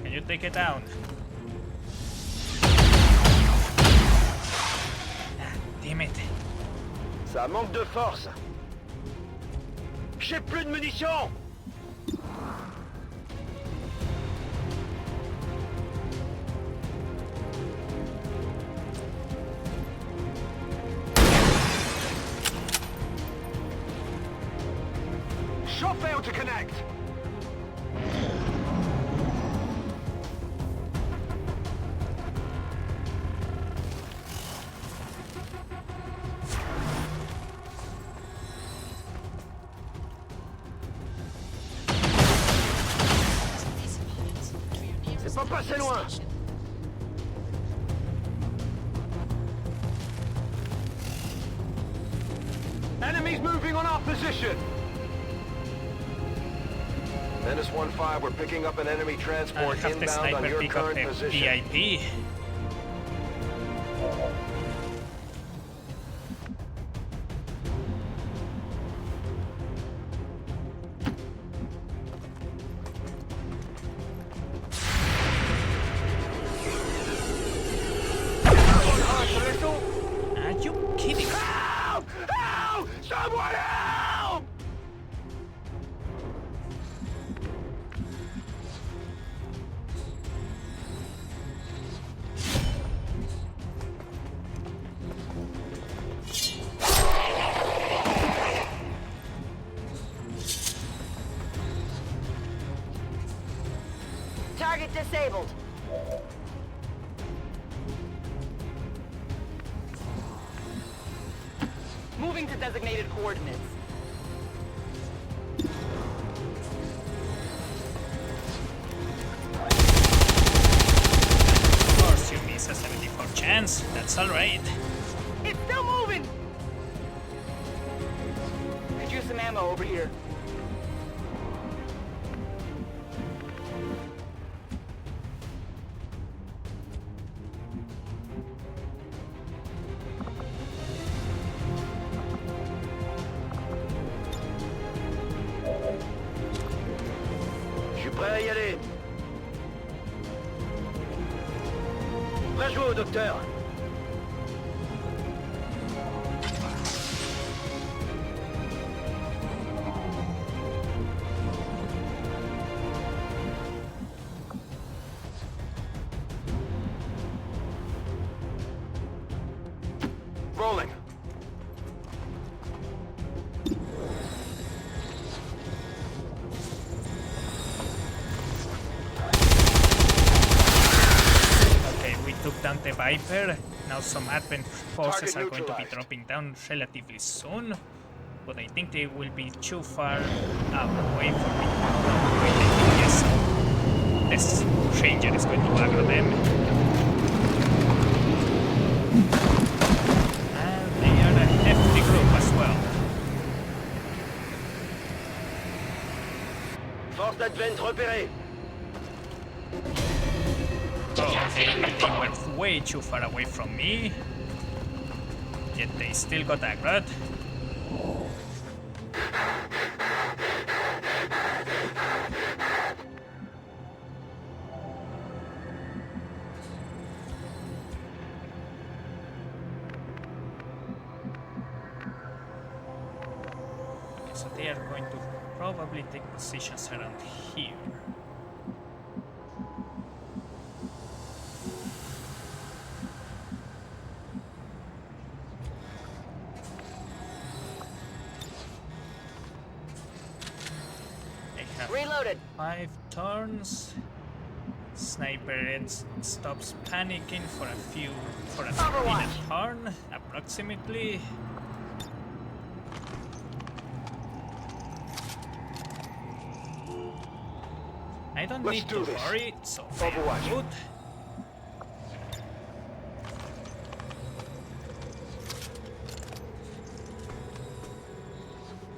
Can you take it down? Ah, damn it. Ça manque de force. J'ai plus de munitions. Shot failed to connect. C'est pas passé loin. Enemies moving on our position! Menace 1-5, we're picking up an enemy I'll transport have the inbound on sniper your pick up current the position. VIP. Are you kidding? Help! Help! Someone help! Target disabled. Moving to designated coordinates. Of course, you miss a 74 chance. That's alright. It's still moving! Could use some ammo over here. Je suis prêt à y aller. Prêt à jouer au docteur. Rolling. Okay, we took down the Viper. Now some Advent forces Target are going to be neutralized. dropping down relatively soon. But I think they will be too far away from me. No, wait, I think yes. This Ranger is going to aggro them. And they are a hefty group as well. Force d'Advent repérée. Oh, they were way too far away from me. Yet they still got aggroed. Okay, so they are going to probably take positions around here. They have Reloaded. 5 turns. Sniper stops panicking for a Overwatch. turn, approximately. I don't Let's need do to this. worry, so Overwatch. good.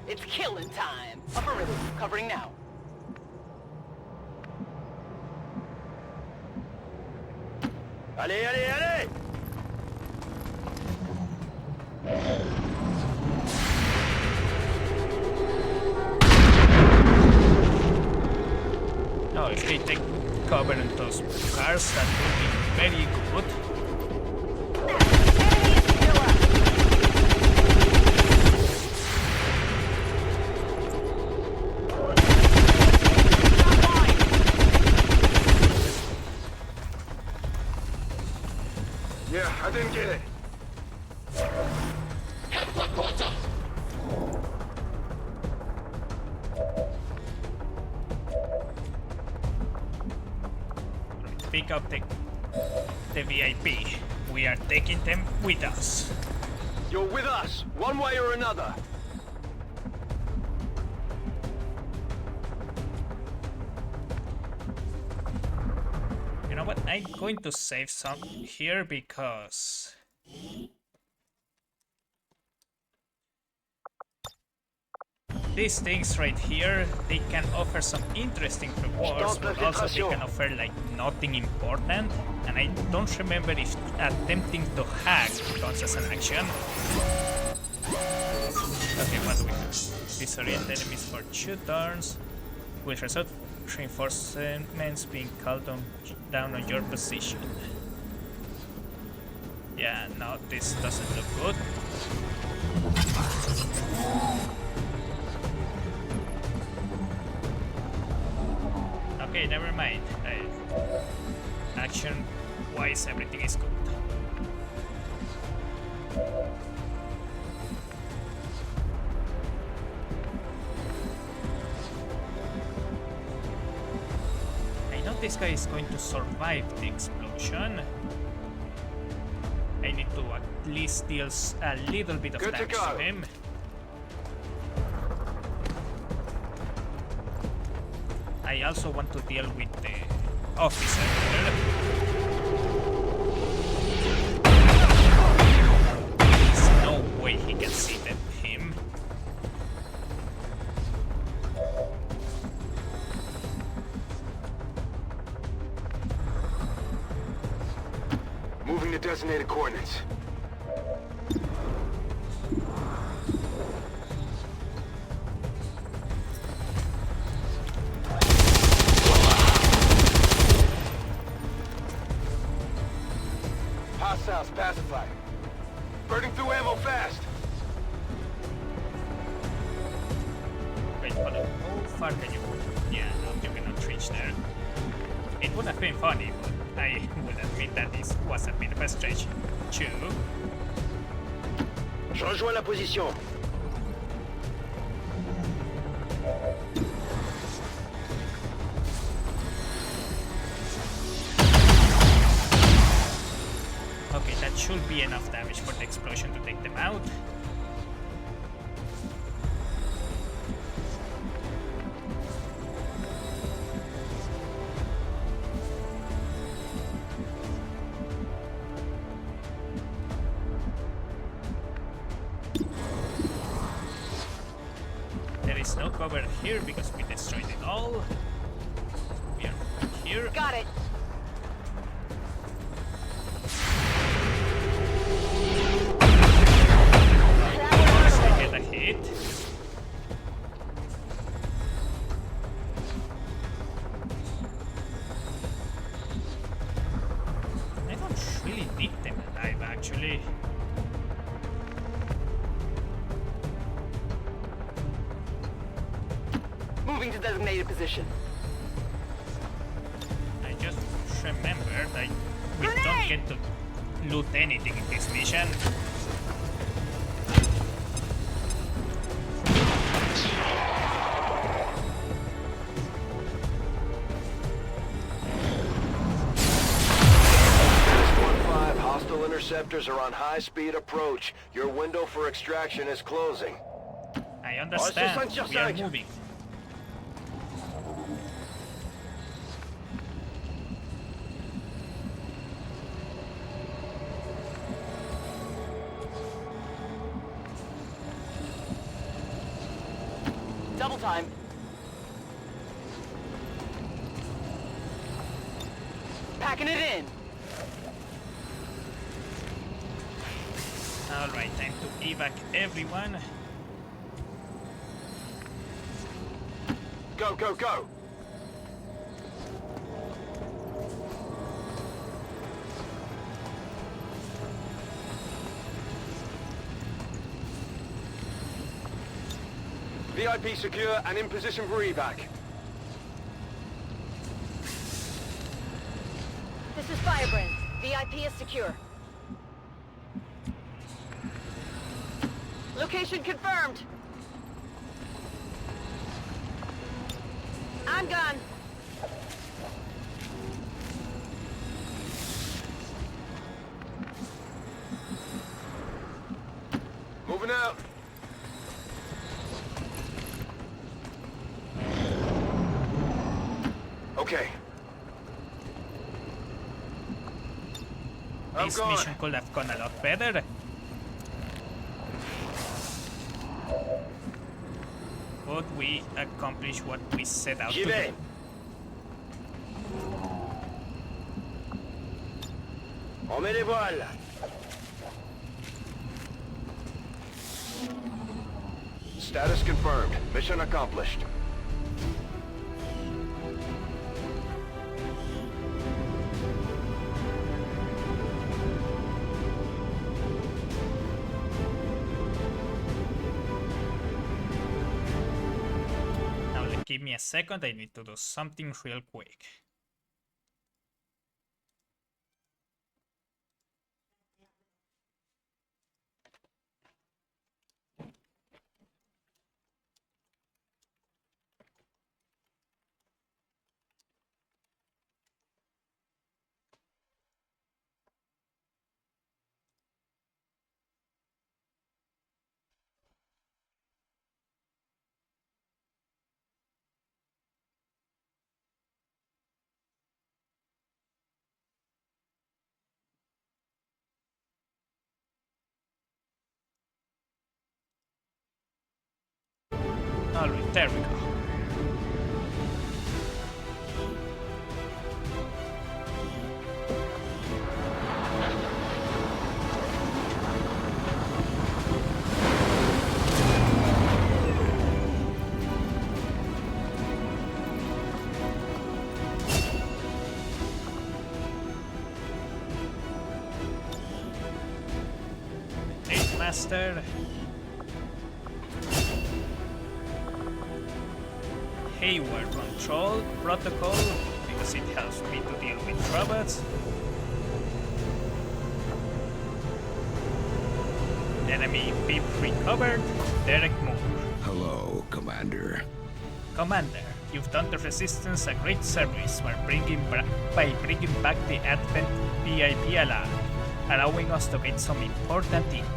It's killing time. Upper river, covering now. Allez, allez, allez! Oh, if they take cover in those cars, that would be very good. Enemy is still up. Stop line. Yeah, I didn't get it. Pick up the VIP. We are taking them with us. You're with us, one way or another. You know what? I'm going to save some here because these things right here, they can offer some interesting rewards, but also they can offer like nothing important. And I don't remember if attempting to hack counts as an action. Okay, what do we have? Disorient enemies for 2 turns, with result reinforcements being called down on your position. Yeah, no, this doesn't look good. Okay, never mind. Action-wise, everything is good. I know this guy is going to survive the explosion. I need to at least deal a little bit of damage to him. I also want to deal with the officer. There's no way he can see him. Moving to designated coordinates. Hostiles pacified. Burning through ammo fast. Wait, hold on. How far can you go? Yeah, no, you cannot reach there. It would have been funny, but I will admit that this was a bit of a stretch, too. Je rejoins la position. Okay, that should be enough damage for the explosion to take them out. There is no cover here because we destroyed it all. We are back here. Got it. Get a hit. I don't really need them alive, actually. Moving to designated position. I just remembered we don't get to loot anything in this mission. Interceptors are on high-speed approach. Your window for extraction is closing. I understand. We are moving. Double time. Packing it in. Alright, time to evac everyone. Go, go, go! VIP secure and in position for evac. This is Firebrand. VIP is secure. Location confirmed. I'm gone. Moving out. Okay. This mission could have gone a lot better. but we accomplished what we set out J'y to vais. do. On met les voiles. Status confirmed. Mission accomplished. Now give me a second, I need to do something real quick. Alright, there we go. Eight Master. Hayward Control Protocol, because it helps me to deal with robots. Enemy beep recovered. Derek Moore. Hello, Commander. Commander, you've done the Resistance a great service by bringing back the Advent VIP alive, allowing us to get some important info.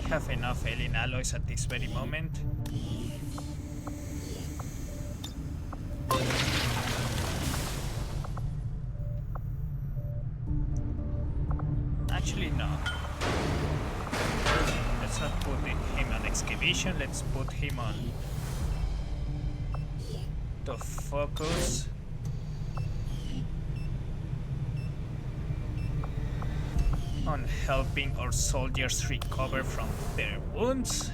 Have enough alien alloys at this very moment. Actually, no. Let's not put him on excavation. Let's put him on to focus. On helping our soldiers recover from their wounds.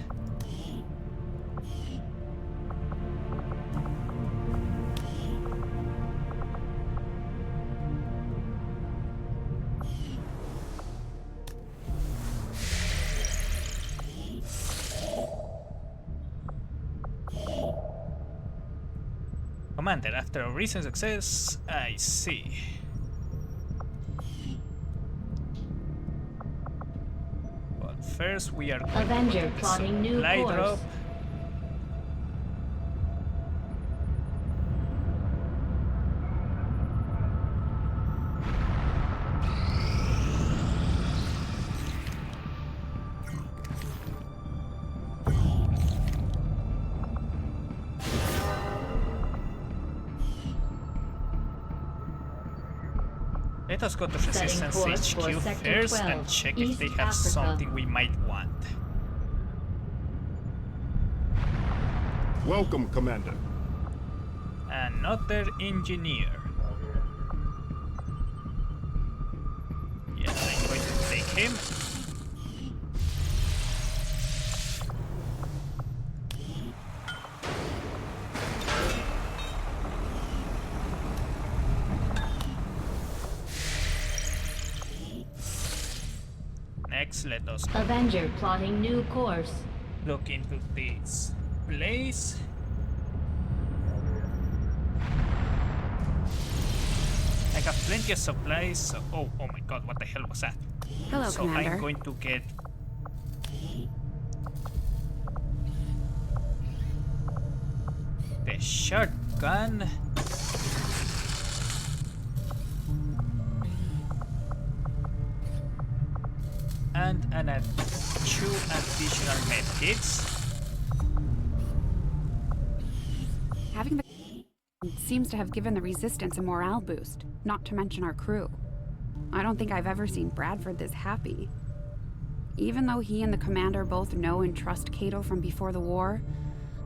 Commander, after a recent success, I see. First, we are going Avenger to put plotting new supply course. drop. Let us go to Resistance course for HQ Sector first 12, and check East if they have Africa. something we might want. Welcome, Commander. Another engineer. Yeah, I'm going to take him. Next, let us Avenger plotting new course. look into this place. I have plenty of supplies, so oh my god, what the hell was that? Hello, So Commander. I'm going to get the shotgun and two additional medkits. Having the seems to have given the Resistance a morale boost, not to mention our crew. I don't think I've ever seen Bradford this happy. Even though he and the commander both know and trust Cato from before the war,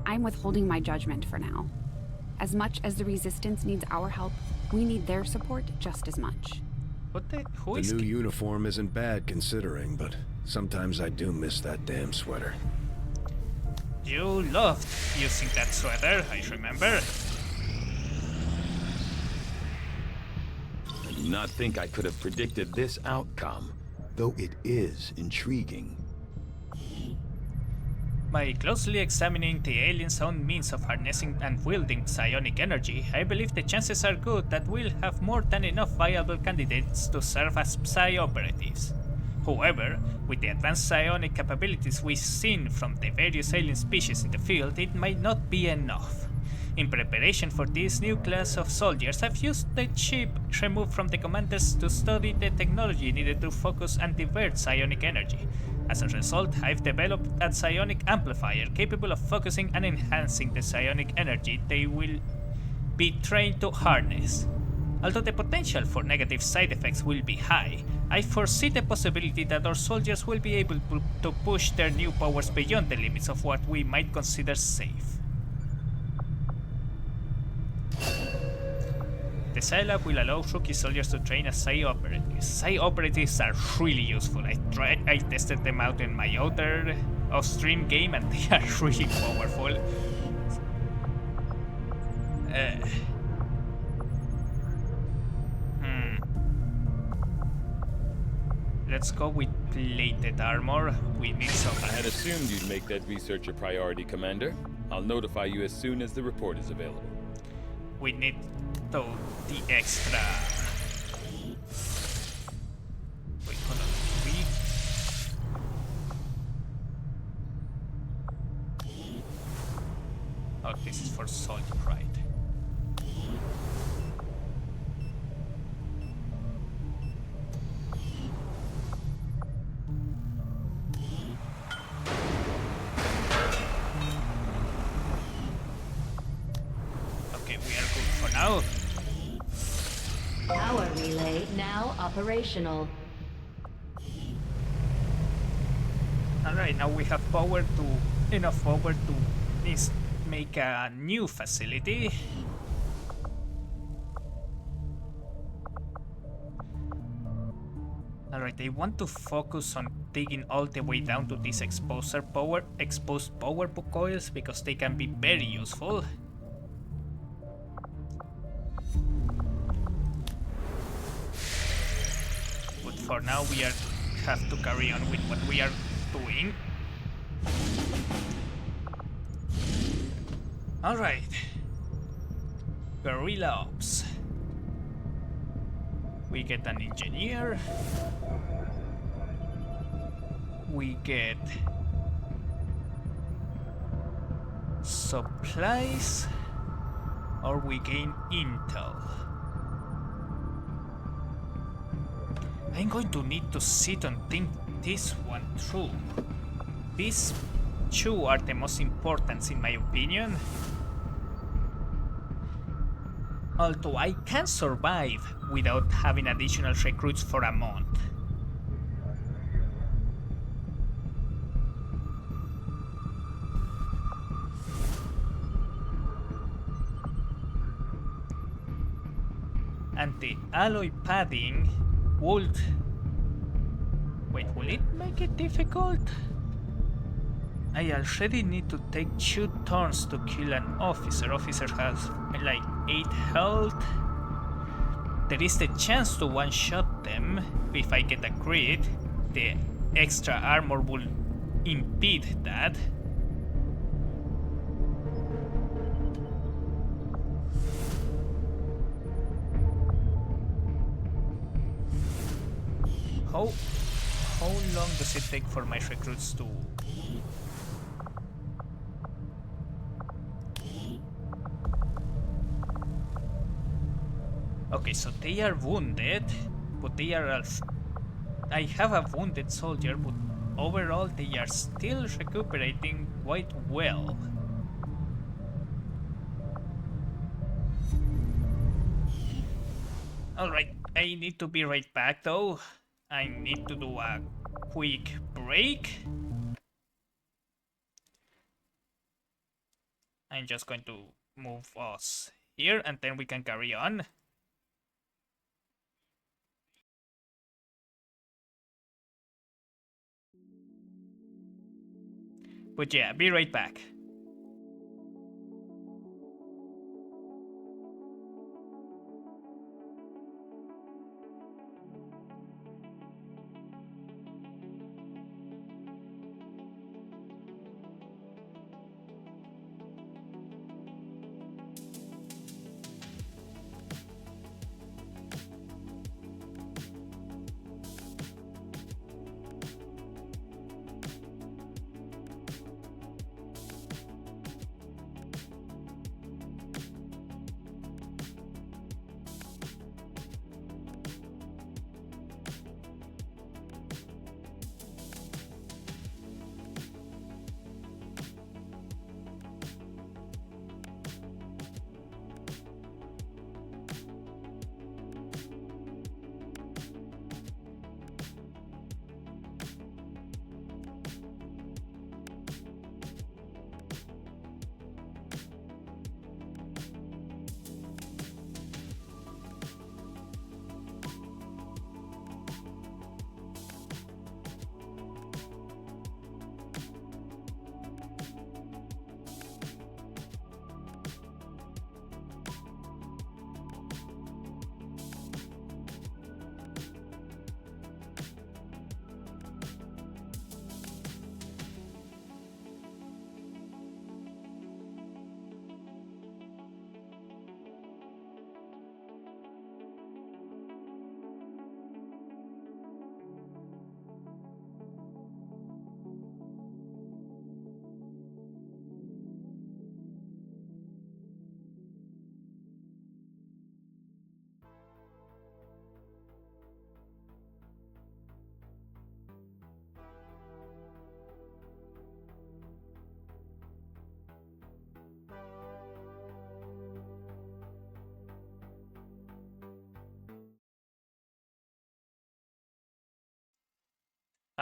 I'm withholding my judgment for now. As much as the Resistance needs our help, we need their support just as much. Who The is new uniform isn't bad considering, but sometimes I do miss that damn sweater. You loved using that sweater, I remember. I do not think I could have predicted this outcome, though it is intriguing. By closely examining the alien's own means of harnessing and wielding psionic energy, I believe the chances are good that we'll have more than enough viable candidates to serve as psi operatives. However, with the advanced psionic capabilities we've seen from the various alien species in the field, it might not be enough. In preparation for this new class of soldiers, I've used the chip removed from the commanders to study the technology needed to focus and divert psionic energy. As a result, I've developed a psionic amplifier capable of focusing and enhancing the psionic energy they will be trained to harness. Although the potential for negative side effects will be high, I foresee the possibility that our soldiers will be able to push their new powers beyond the limits of what we might consider safe. The Psi Lab will allow rookie soldiers to train as Psi operatives. Psi operatives are really useful. I tested them out in my other off-stream game and they are really powerful. Let's go with plated armor. We need some. I had assumed you'd make that research a priority, Commander. I'll notify you as soon as the report is available. We need the extra. Wait, hold on. Oh, this is for soldier, right? Okay, we are good for now. Power relay now operational. Alright, now we have enough power to make a new facility. Alright, I want to focus on digging all the way down to these exposed power coils because they can be very useful. But for now we have to carry on with what we are doing. Alright. Guerrilla Ops. We get an engineer. We get supplies. Or we gain intel. I'm going to need to sit and think this one through. These two are the most important in my opinion. Although I can survive without having additional recruits for a month. And the alloy padding would... Wait, will it make it difficult? I already need to take 2 turns to kill an officer. Officer has like 8 health. There is the chance to one-shot them if I get a crit. The extra armor will impede that. How long does it take for my recruits to... Okay, so they are wounded, but they are I have a wounded soldier, but overall they are still recuperating quite well. Alright, I need to be right back though. I need to do a quick break. I'm just going to move us here and then we can carry on. But yeah, be right back.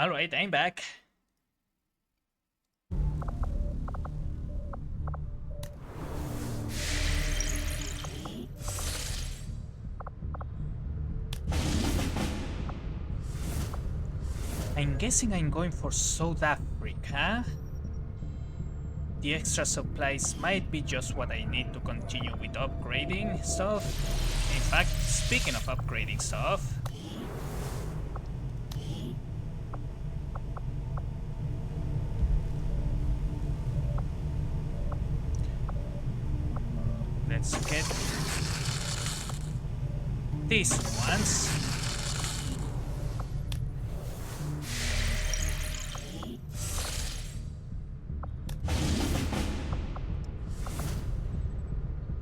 Alright, I'm back. I'm guessing I'm going for South Africa. The extra supplies might be just what I need to continue with upgrading stuff. In fact, speaking of upgrading stuff, let's get these ones.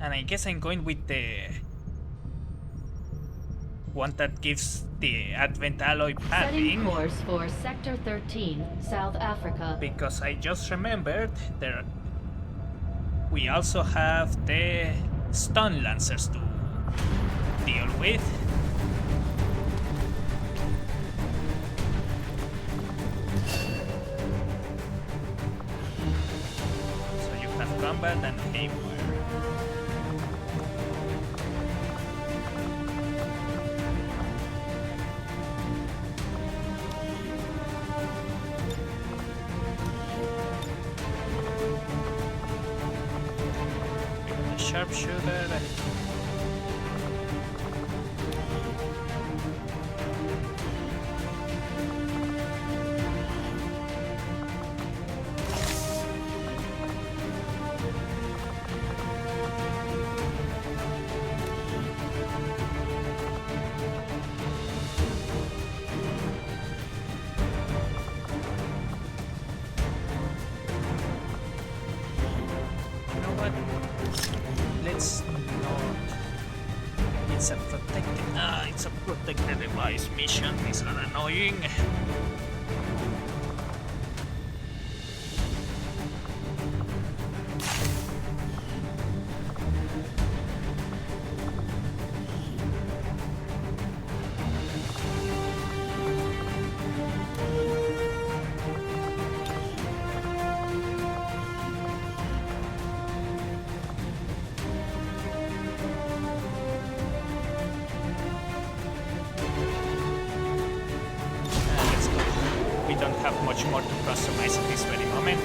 And I guess I'm going with the one that gives the Advent alloy padding. Setting course for Sector 13, South Africa. Because I just remembered there we also have the stun lancers to deal with. So you have combat and aimware. Sharpshooter. You know what? Let's not Protect the device mission. These are annoying. Let's go. We don't have much more to customize at this very moment.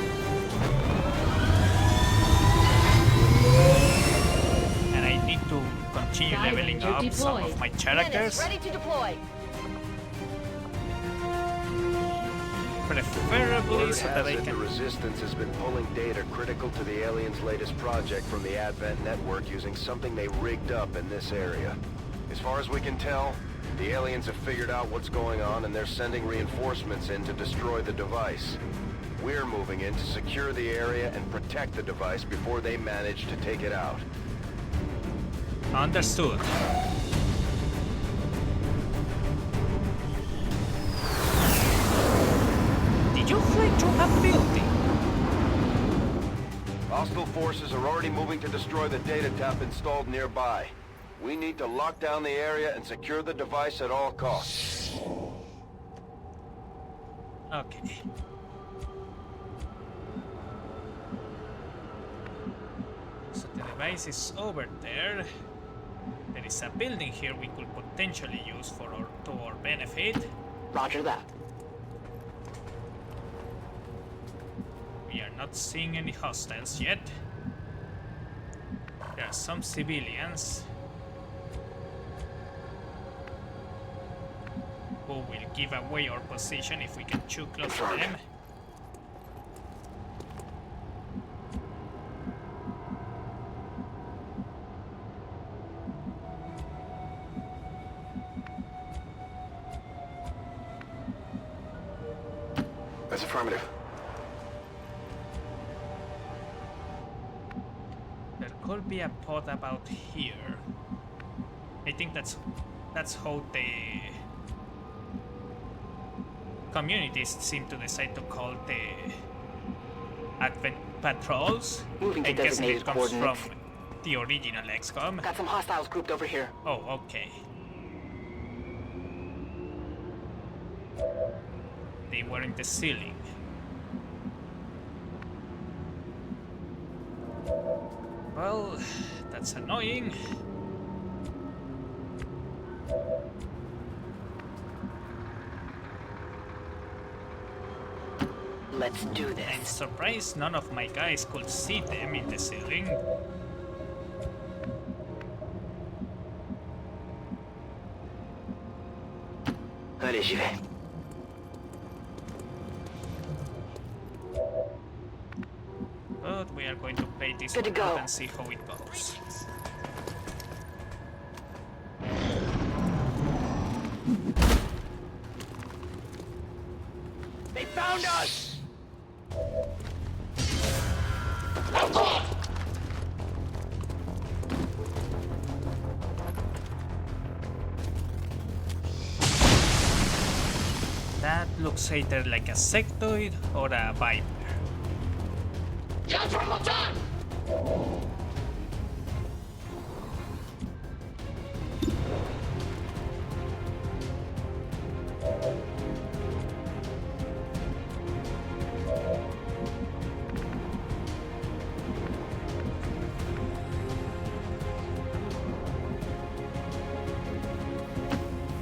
And I need to continue leveling up some of my characters. Ready to deploy. Preferably Word so that has I it the can... Resistance has been pulling data critical to the aliens' latest project from the Advent network using something they rigged up in this area. As far as we can tell, the aliens have figured out what's going on and they're sending reinforcements in to destroy the device. We're moving in to secure the area and protect the device before they manage to take it out. Understood. Did you fly through a building? Hostile forces are already moving to destroy the data tap installed nearby. We need to lock down the area and secure the device at all costs. Okay. So the device is over there. There is a building here we could potentially use for to our benefit. Roger that. We are not seeing any hostiles yet. There are some civilians who will give away our position if we get too close to them. That's affirmative. There could be a pod about here. I think that's how the communities seem to decide to call the Advent patrols. Moving to I guess it designated comes from coordinates. the original XCOM. Got some hostiles grouped over here. Oh, okay. They were in the ceiling. Well, that's annoying. Let's do I'm this. surprised none of my guys could see them in the ceiling. Allez, j'y vais. But we are going to play this Good to one go. out and see how it goes. They found us! That looks either like a sectoid or a viper.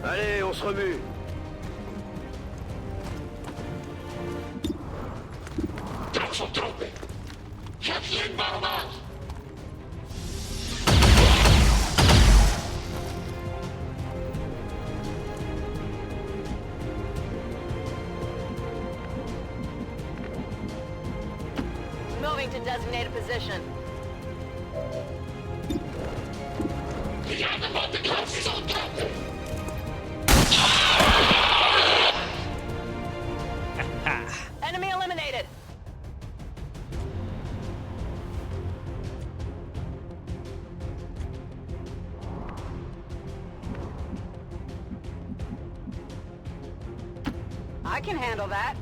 Allez, on se remue. Moving to designated position. Ha! Enemy eliminated. I can handle that.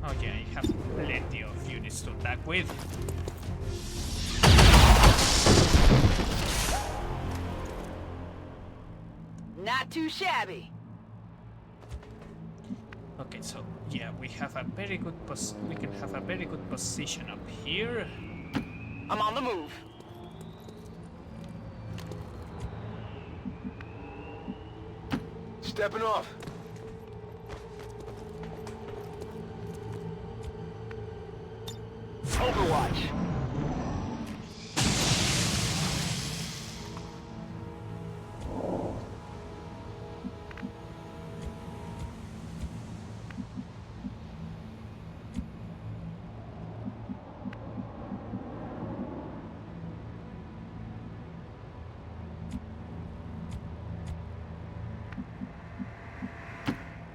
Okay, I have plenty of units to attack with. Not too shabby. Okay, so yeah, we have a very good we can have a very good position up here. I'm on the move. Stepping off. Overwatch.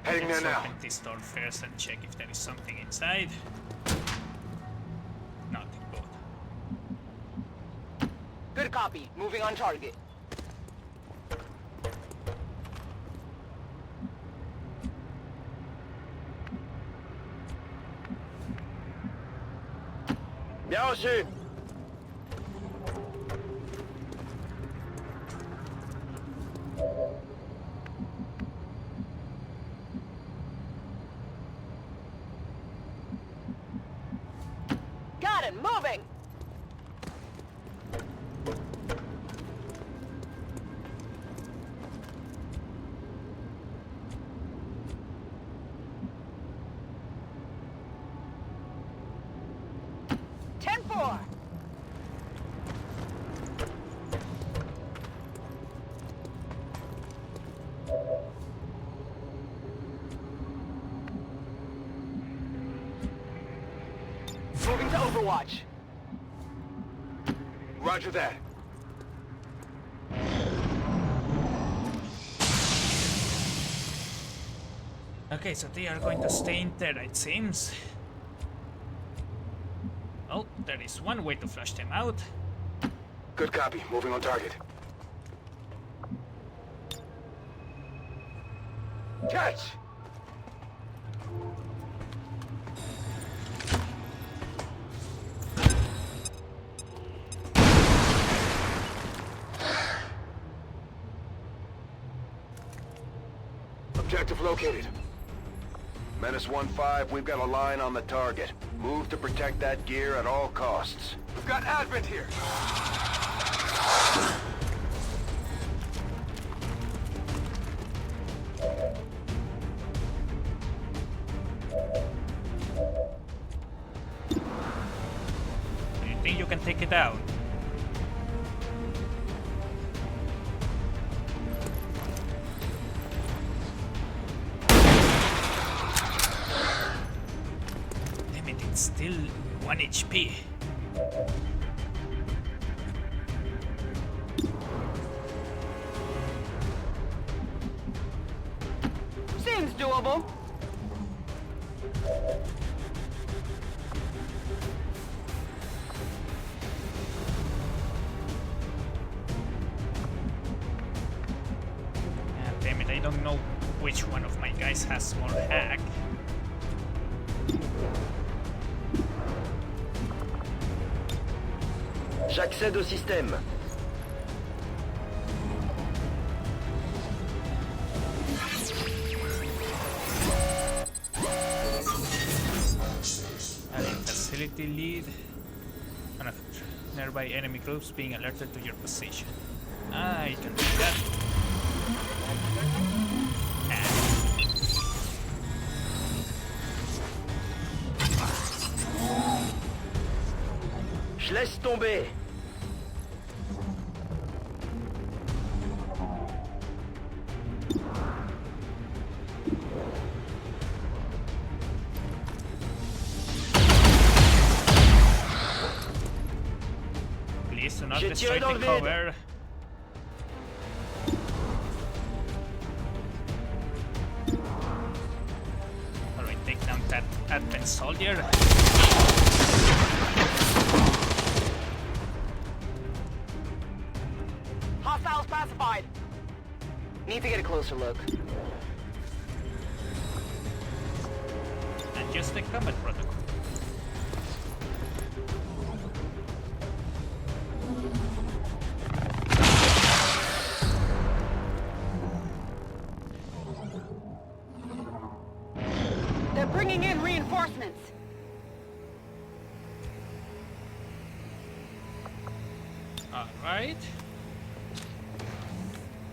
Heading there Let's now. open this door first and check if there is something inside. Nothing good. Good copy. Moving on target. Bien reçu. Got it. Moving. Ten-4. Moving to Overwatch. Roger that. Okay, so they are going to stay in there, it seems. Oh, there is one way to flush them out. Good copy. Moving on target. Catch! Objective located. Menace 1-5, we've got a line on the target. Move to protect that gear at all costs. We've got Advent here! Do you think you can take it out? Damn it, it's still 1 HP. Seems doable. Ah, damn it, I don't know which one of my guys has more hack. J'accède au système. Adding facility lead. One of nearby enemy groups being alerted to your position. Ah, you can do that. Je laisse tomber. Please do not J'ai destroy tiré dans the le vide. cover. Alright, take down that advent soldier. Hostiles pacified. Need to get a closer look. And just the combat protocol. They're bringing in reinforcements. Alright.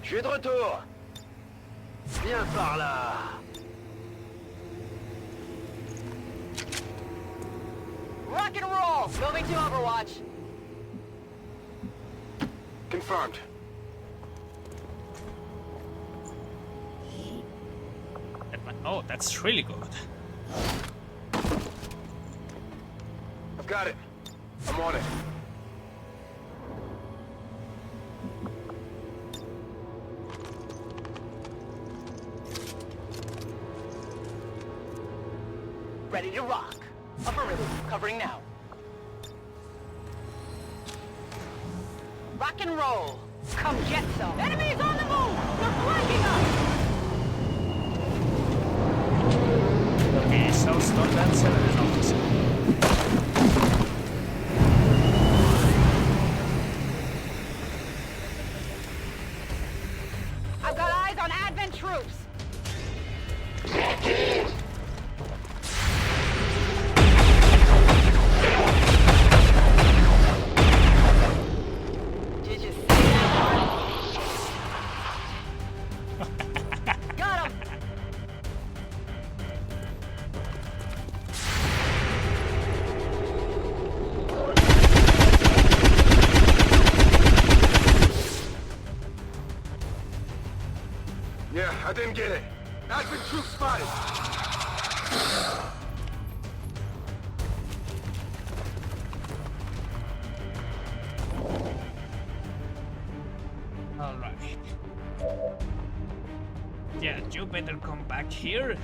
Je suis de retour. Viens par là. Rock and roll. Moving to Overwatch. Confirmed. Oh, that's really good. I've got it. I'm on it. Ready to rock. Affirmative. Covering now. Rock and roll. Come get some. Enemies on the move! They're flanking us! Okay, so Stone Dancer and Officer. I've got eyes on Advent troops. Did you see that one? Got him! Yeah, I didn't get it. Advent troop spotted. Alright. Yeah, you better come back here.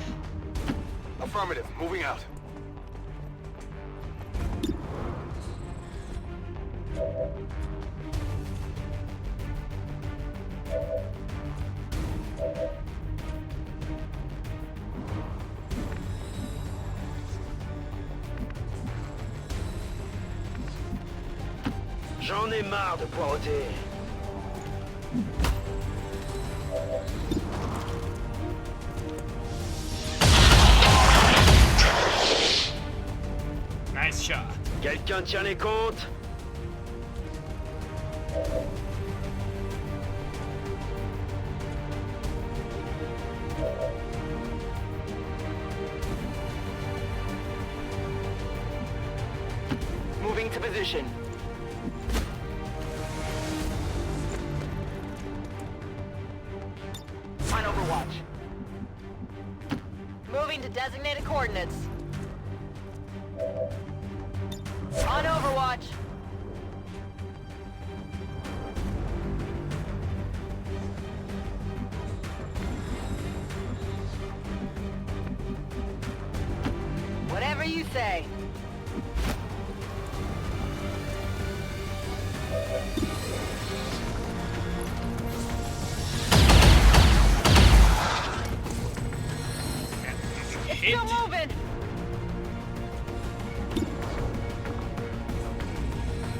Affirmative. Moving out. J'en ai marre de poireauter. Nice shot. Quelqu'un tient les comptes? Moving to position. On Overwatch. Moving to designated coordinates. On Overwatch. Whatever you say. Hit. Still moving.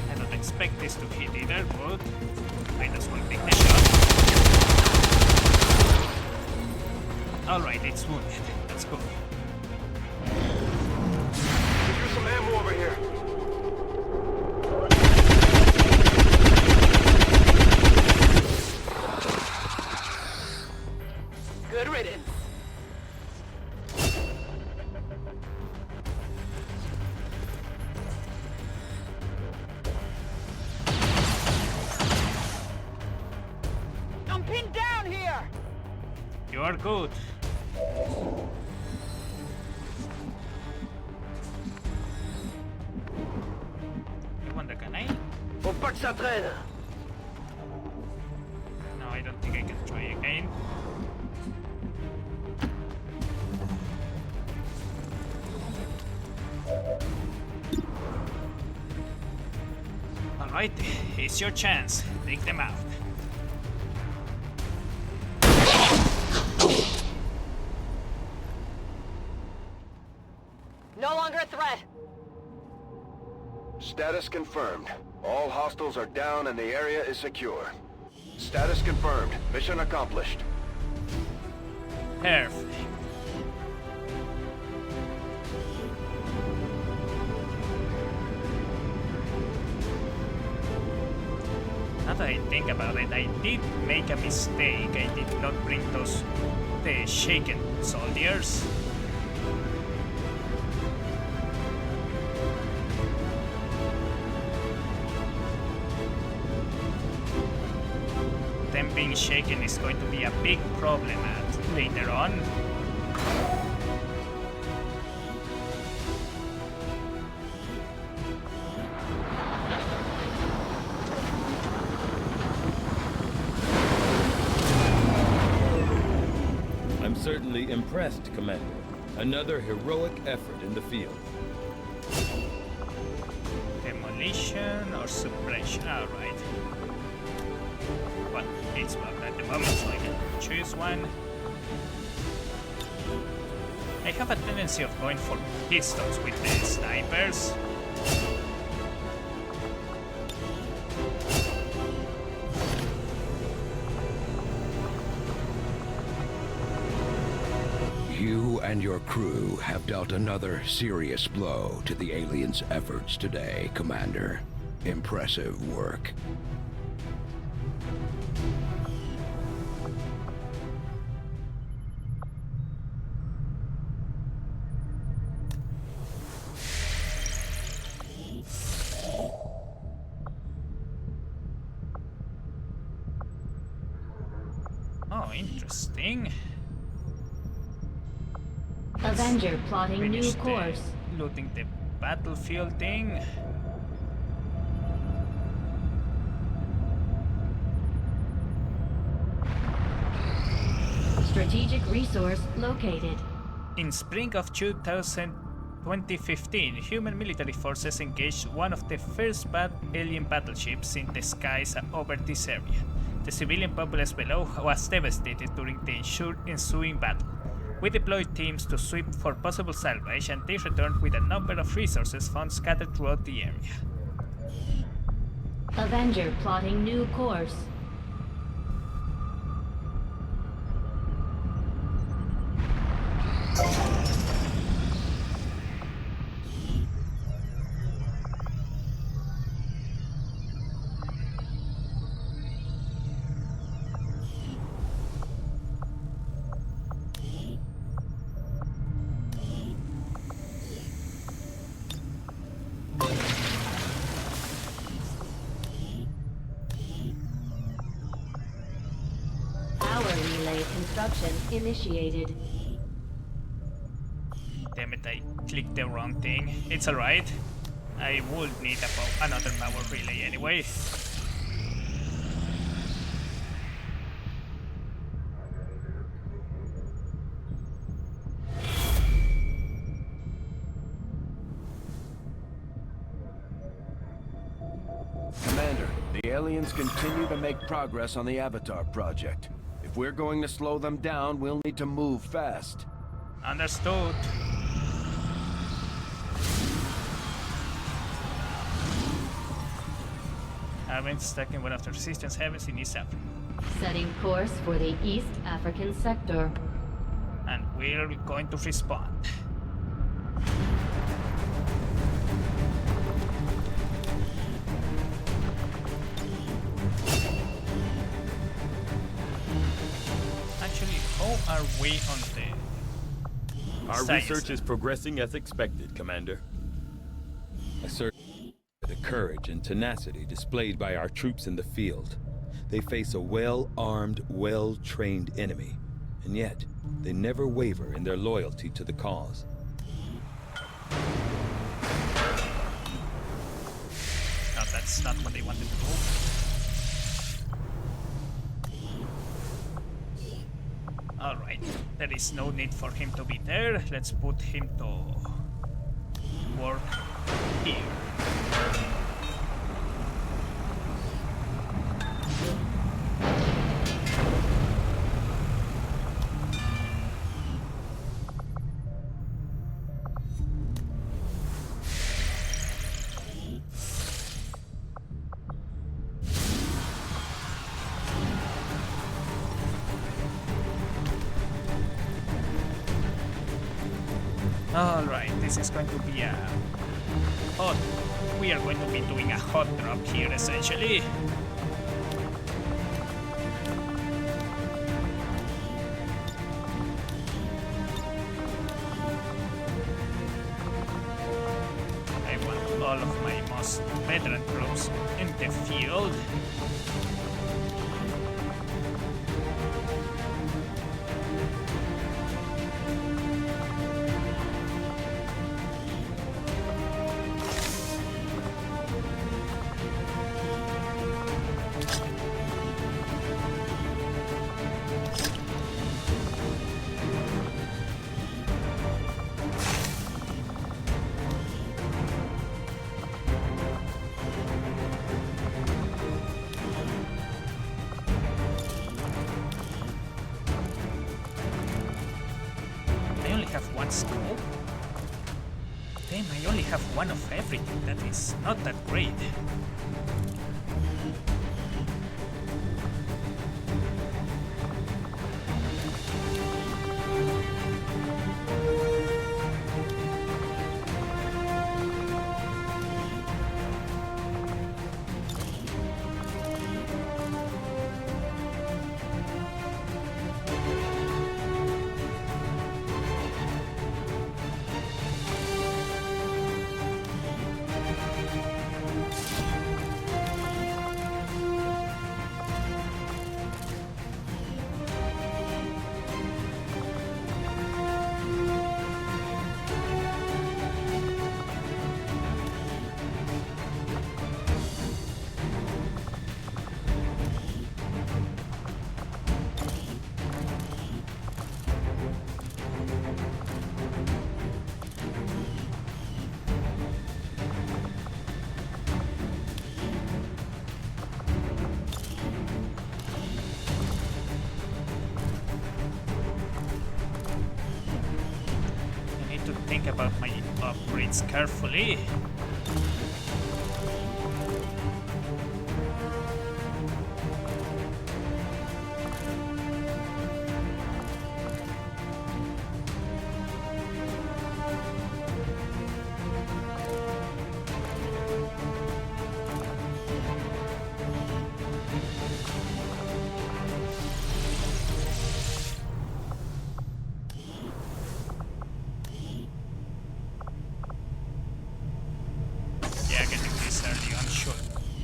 I don't expect this to hit either, but might as well take the shot. Alright, it's wounded. Let's go. Here's some ammo over here. Good riddance. I'm pinned down here. You are good. You want the gun, eh? Faut pas que ça traîne. No, I don't think I can try again. Alright, it's your chance. Take them out. No longer a threat. Status confirmed. All hostiles are down and the area is secure. Status confirmed. Mission accomplished. Perfect. Now that I think about it, I did make a mistake. I did not bring the shaken soldiers. Them being shaken is going to be a big problem later on. I'm certainly impressed, Commander. Another heroic effort in the field. Demolition or suppression? Alright. Well, it's blocked at the moment, so I can choose one. I have a tendency of going for pistols with the snipers. You and your crew have dealt another serious blow to the aliens' efforts today, Commander. Impressive work. Oh, interesting. Avenger plotting Finish new the course. looting the battlefield thing. Strategic resource located. In spring of 2015, human military forces engaged one of the first alien battleships in the skies over this area. The civilian populace below was devastated during the ensuing battle. We deployed teams to sweep for possible salvage, and they returned with a number of resources found scattered throughout the area. Avenger plotting new course. Construction initiated. Damn it, I clicked the wrong thing. It's alright. I would need another power relay anyway. Commander, the aliens continue to make progress on the Avatar project. If we're going to slow them down, we'll need to move fast. Understood. Having stuck in one of the resistance heavens in East Africa. Setting course for the East African sector. And we're going to respond. Actually, how are we on the Our science research then? is progressing as expected, Commander. I search for the courage and tenacity displayed by our troops in the field. They face a well-armed, well-trained enemy, and yet they never waver in their loyalty to the cause. No, that's not what they wanted to do. Alright, there is no need for him to be there. Let's put him to work here. Alright, this is going to be a hot... We are going to be doing a hot drop here, essentially. I want all of my most veteran troops in the field. One scope? Damn, I only have one of everything. That is not that great. Think about my upgrades carefully.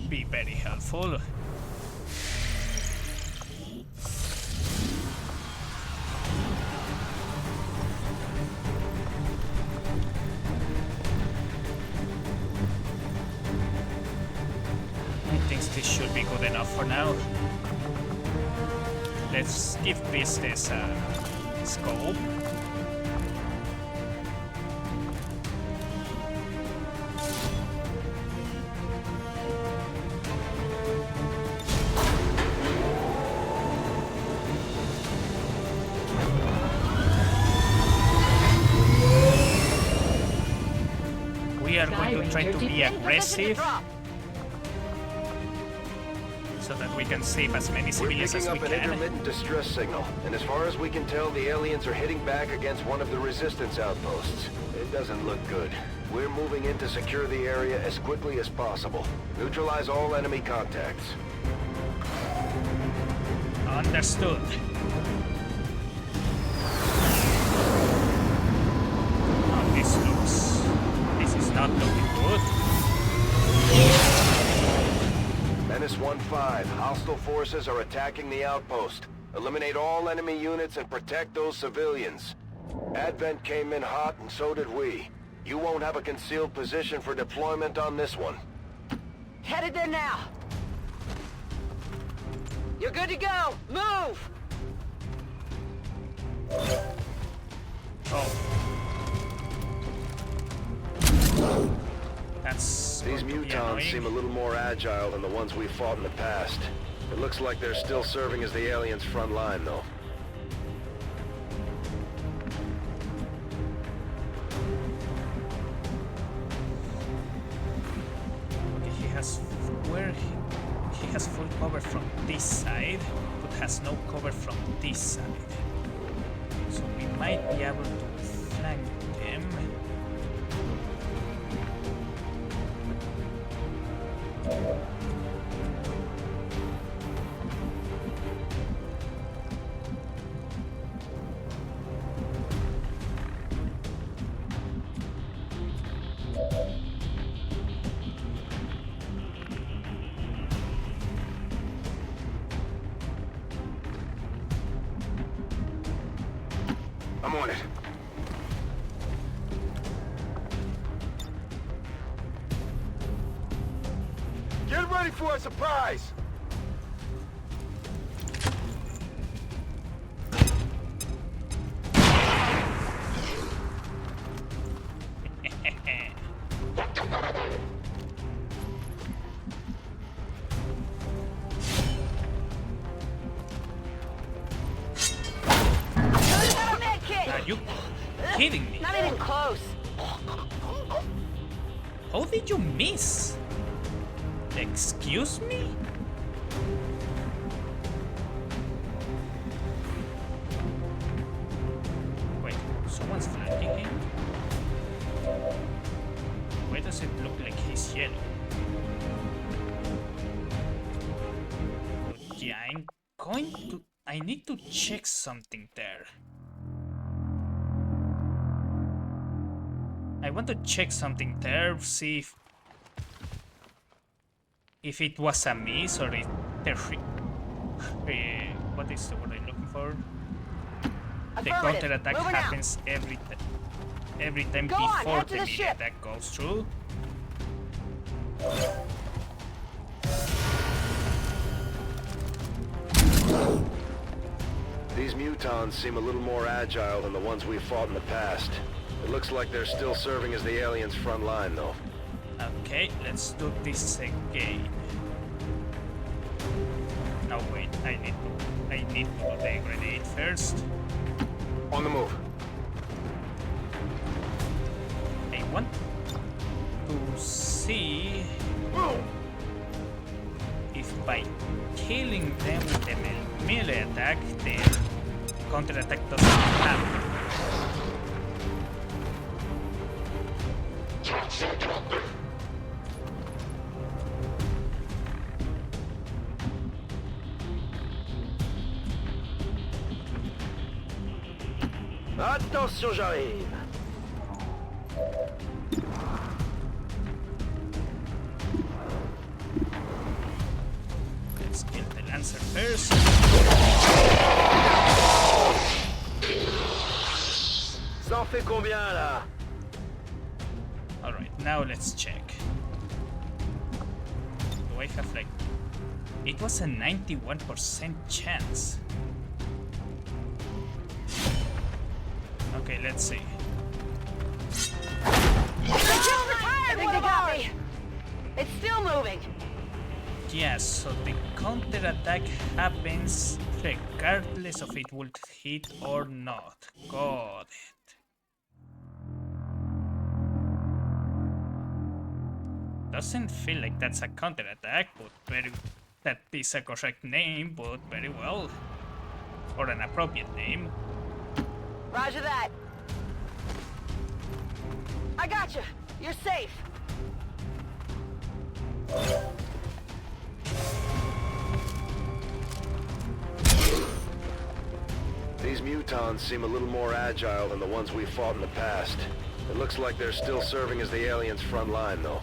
Be very helpful. I think this should be good enough for now. Let's give this scope. We are going to try to be aggressive so that we can save as many civilians as we We're picking up can. an intermittent distress signal, and as far as we can tell, the aliens are hitting back against one of the Resistance outposts. It doesn't look good. We're moving in to secure the area as quickly as possible. Neutralize all enemy contacts. Understood. Oh, this is not looking good. Menace 1-5, hostile forces are attacking the outpost. Eliminate all enemy units and protect those civilians. Advent came in hot and so did we. You won't have a concealed position for deployment on this one. Headed there now. You're good to go. Move! Oh. That's These going to be mutons annoying. seem a little more agile than the ones we've fought in the past. It looks like they're still serving as the aliens' front line, though. He has full cover from this side, but has no cover from this side. So we might be able to flank them. I'm on it. Get ready for a surprise! Are you kidding me? Not even close. How did you miss? Excuse me? Wait, someone's flanking him? Why does it look like he's yellow? But yeah, I need to check something there. I want to check something there, see if it was a miss or if what is the word I'm looking for? The counter-attack happens every time before the melee attack goes through. These mutons seem a little more agile than the ones we've fought in the past. It looks like they're still serving as the aliens' front line, though. Okay, let's do this again. No, wait, I need to do the grenade first. On the move. I want to see if by killing them with the melee attack, the counter-attack doesn't happen. Attention, j'arrive. Let's kill the Lancer first. Ça en fait combien, là? Alright, now let's check. Do I have like... It was a 91% chance. Okay, let's see. I think they got me. It's still moving. Yes, so the counter-attack happens regardless of it will hit or not. Got it. Doesn't feel like that's a counter-attack, but that is a correct name, but very well. Or an appropriate name. Roger that. I gotcha. You're safe. These mutons seem a little more agile than the ones we've fought in the past. It looks like they're still serving as the aliens' front line, though.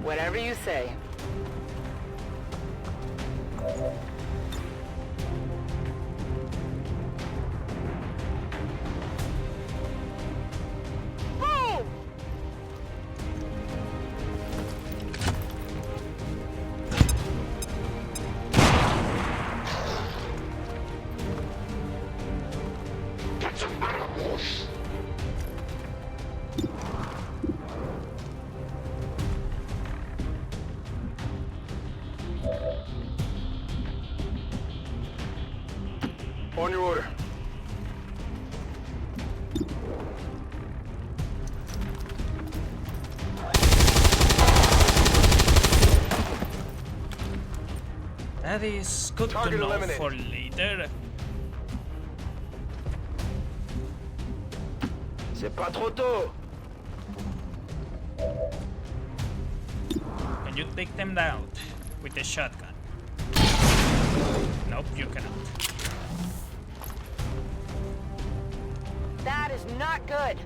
Whatever you say. Boom! On your order. That is good Target to know eliminated. for later. C'est pas trop tôt. Can you take them down with a shotgun? Nope, you cannot. That is not good.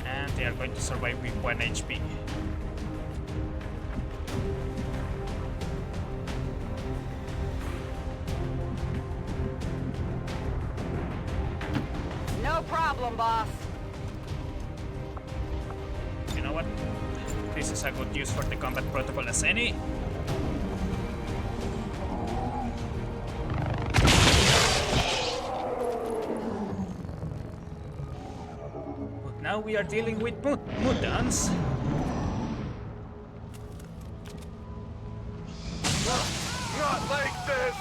And they are going to survive with 1 HP. No problem, boss. You know what? This is a good use for the combat protocol as any. But now we are dealing with mutants. Not like this!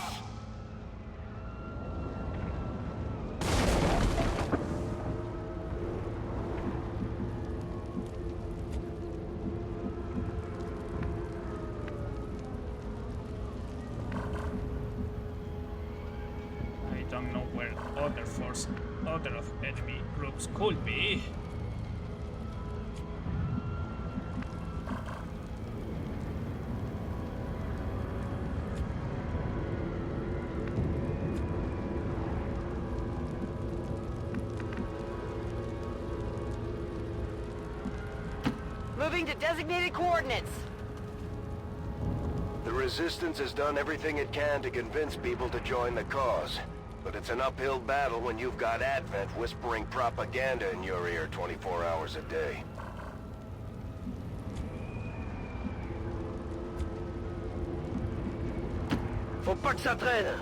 I don't know where other of enemy groups could be. Moving to designated coordinates. The Resistance has done everything it can to convince people to join the cause. But it's an uphill battle when you've got Advent whispering propaganda in your ear 24 hours a day. Faut pas que ça traîne.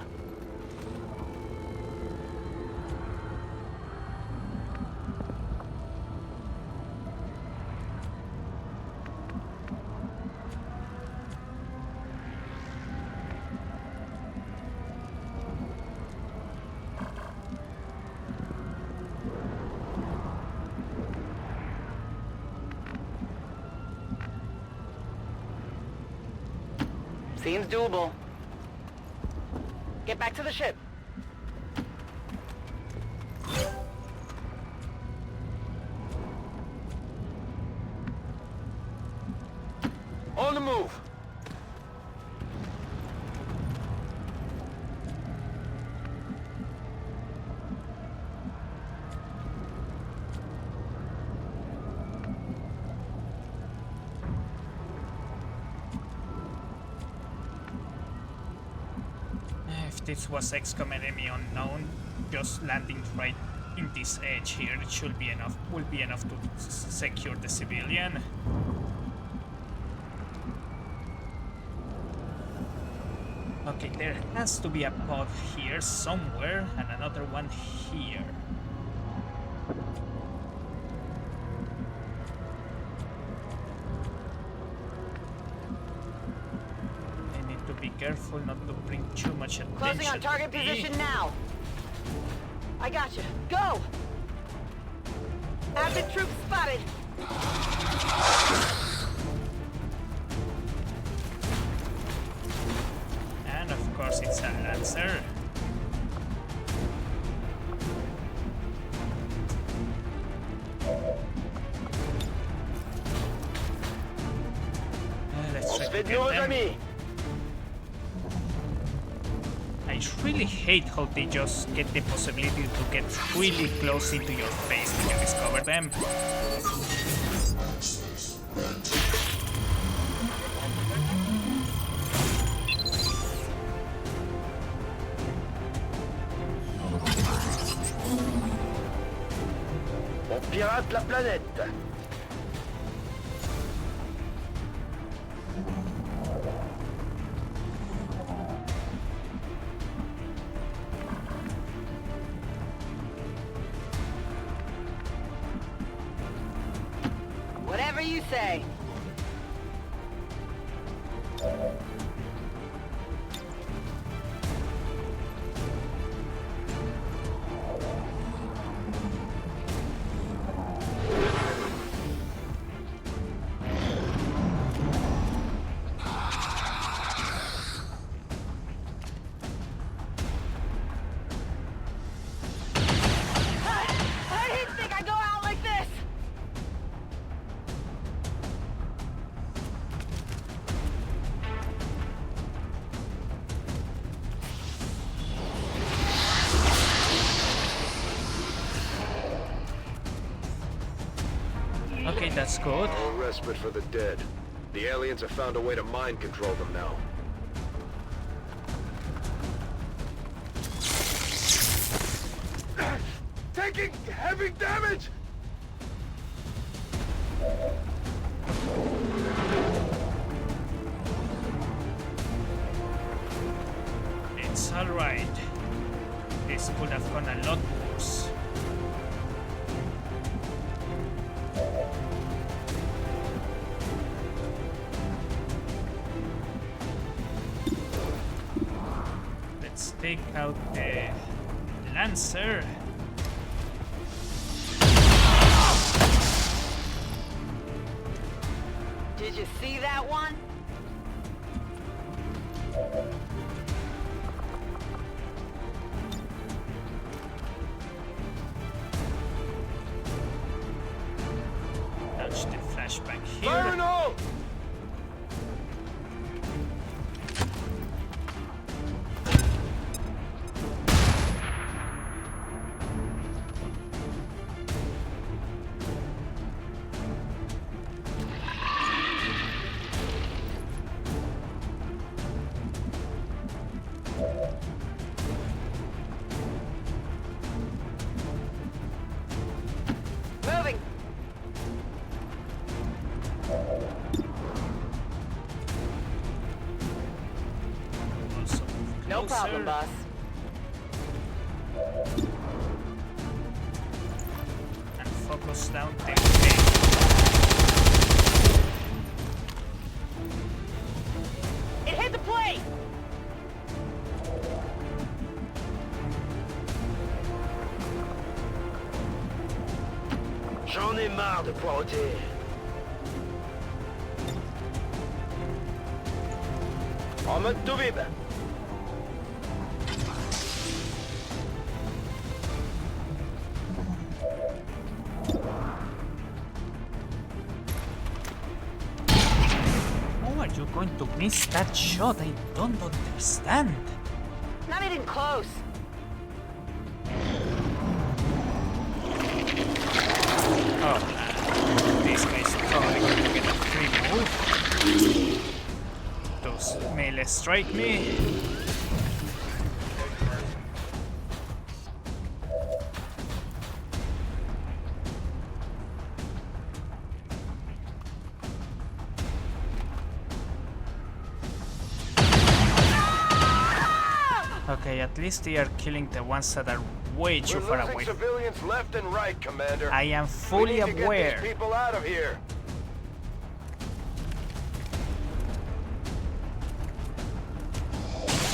Seems doable. Get back to the ship. On the move! If this was Xcom enemy unknown, just landing right in this edge here, it should be enough. Will be enough to secure the civilian. Okay, there has to be a pod here somewhere, and another one here. I need to be careful not to bring too much attention. Closing on target to me. position now. I got you. Go! Advent troops spotted. And of course it's an answer. Let's try to Faites get nos them. amis. I really hate how they just get the possibility to get really close into your face when you discover them. On pirate la planète. Whatever you say. I didn't think I'd go out like this! Okay, that's good. No respite for the dead. The aliens have found a way to mind control them now. Taking heavy damage! It's alright. This could have gone a lot worse. Let's take out the Lancer. Did you see that one? Touch the flashback here. Fire in all! Moving. Also No closer. problem, boss. And focus down the way. It hit the plate! J'en ai marre de poireauter. En mode tout vide. How are you going to miss that shot? I don't understand. Not even close. Oh, this guy's probably going to get a free move. Those melee strike me. Okay, at least they are killing the ones that are way too We're far losing away. civilians left and right, Commander. I am fully we need to aware. get these people out of here.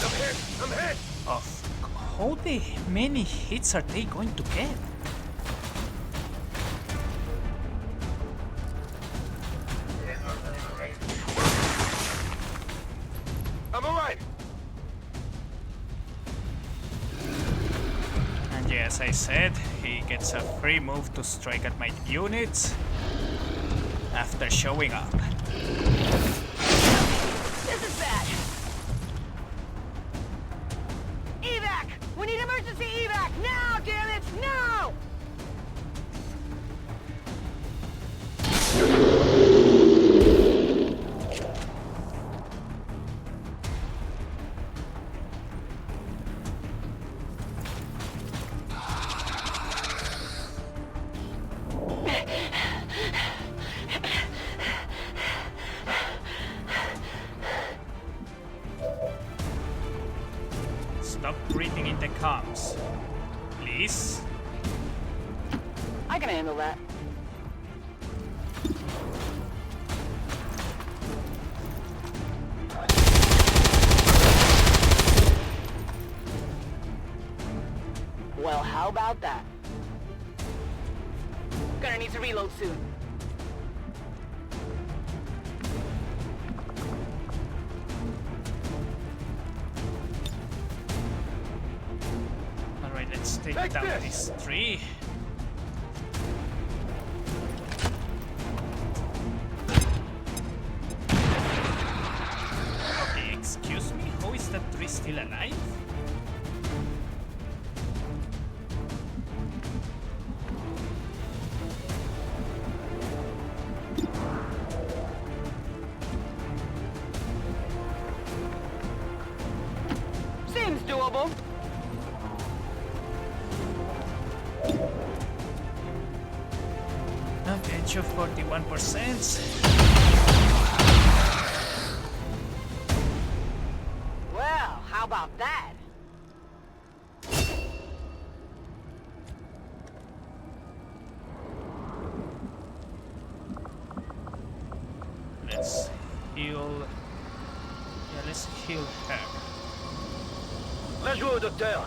I'm hit! I'm hit! Of how many hits are they going to get? I'm alright! And yeah, as I said, he gets a free move to strike at my units after showing up. This is bad. Evac! We need emergency evac! Now, damn it! Now! Stop breathing in the comms. Please? I can handle that. Well, how about that? Gonna need to reload soon. Alright, let's take Take down this. this tree. Okay, excuse me, how is that tree still alive? Seems doable. Edge of 41%. Well, how about that? Let's heal. Yeah, let's heal her. Va jouer au docteur.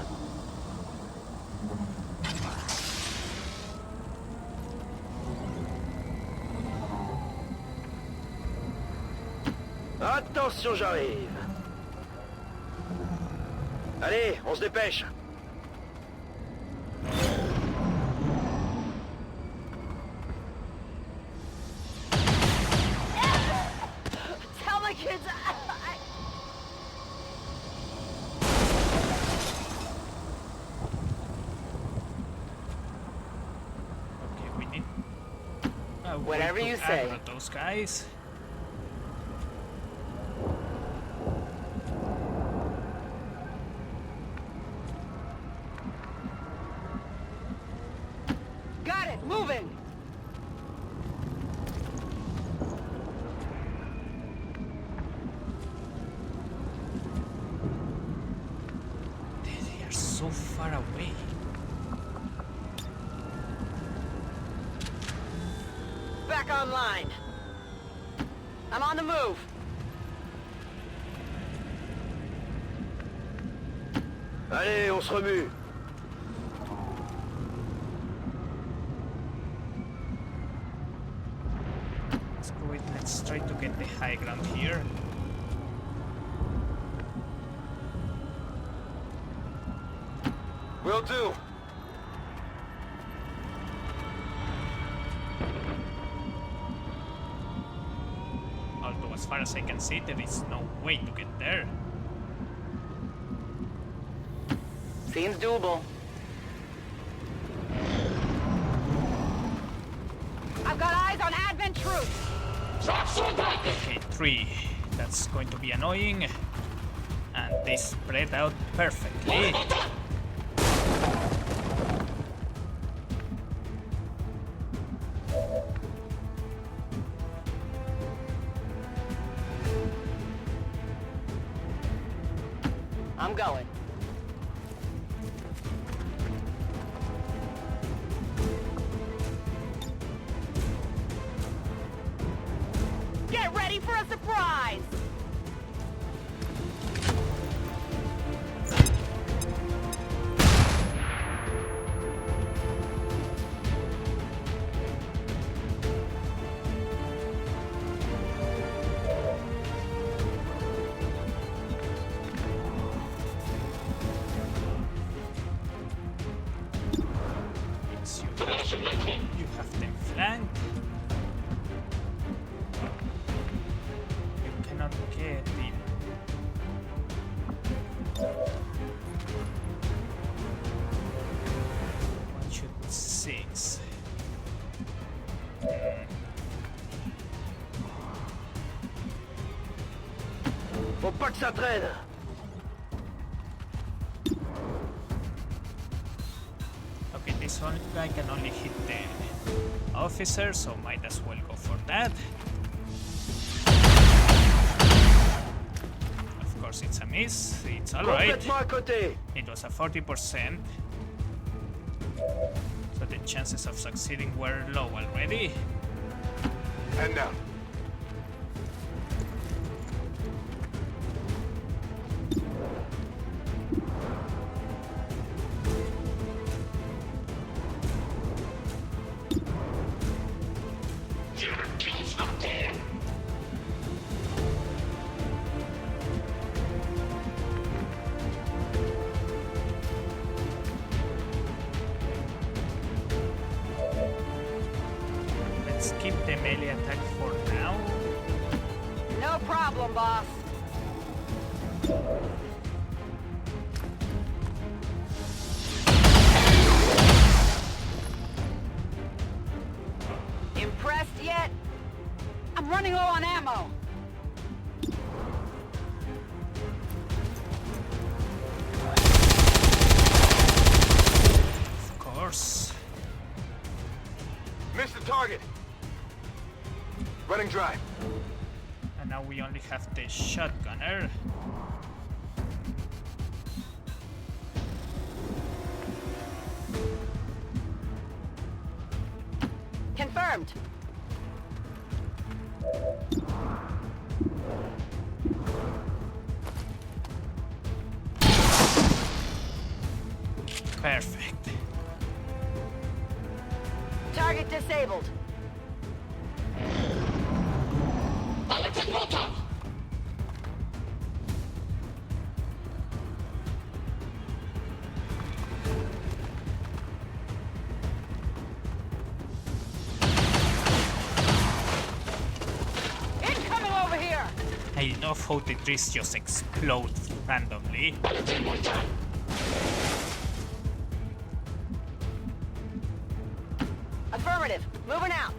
Attention, j'arrive. Allez, on se dépêche. Tell the kids Okay, we need. Whatever you say. Aggro those guys. Got it, moving. They are so far away. Back online. I'm on the move. Allez, on se remue. Screw it, let's try to get the high ground here. Will do. Although as far as I can see, there is no way to get there. Seems doable. I've got eyes on Advent troops. Okay, 3. That's going to be annoying. And they spread out perfectly. I'm going. Get ready for a surprise! Yes, you have them flanked. You cannot get in. 1 shoot 6. Faut pas que ça traîne! Okay, this one guy can only hit the officer, so might as well go for that. Of course, it's a miss. It's alright. Complètement à côté! It was a 40%. So the chances of succeeding were low already. And now. Let's keep the melee attack for now. No problem, boss. Impressed yet? I'm running low on ammo. Of course. Missed the target. Running dry. And now we only have the shotgunner. Confirmed. Perfect. Target disabled. Incoming over here! I love how the trees just explode randomly. Affirmative. Moving out.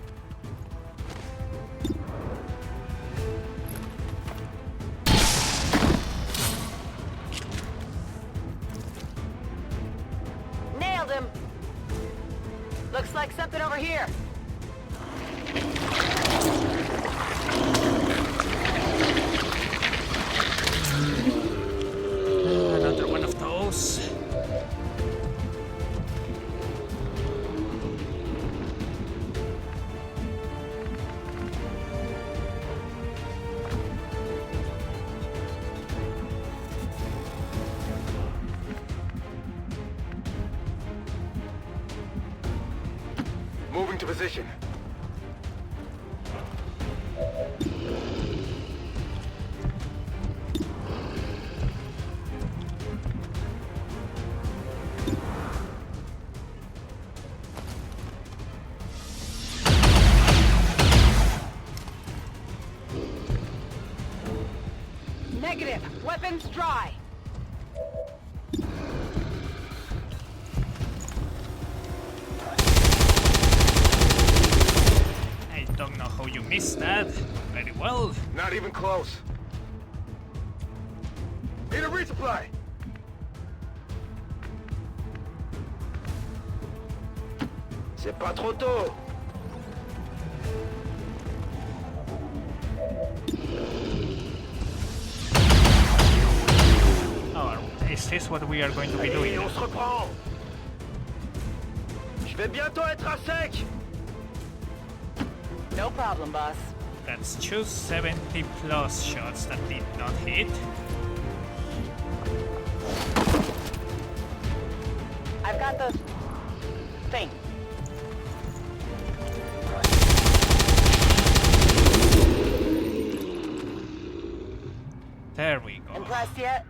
Nailed him. Looks like something over here. Another one of those. Moving to position. Negative. Weapons dry. I don't know how you missed that. Very well. Not even close. Need a resupply. C'est pas trop tôt. Oh, is this what we are going to be doing? Allez, on se reprend. Je vais bientôt être à sec. No problem, boss. Let's choose 70 plus shots that did not hit. I've got the thing. There we go. Impressed yet?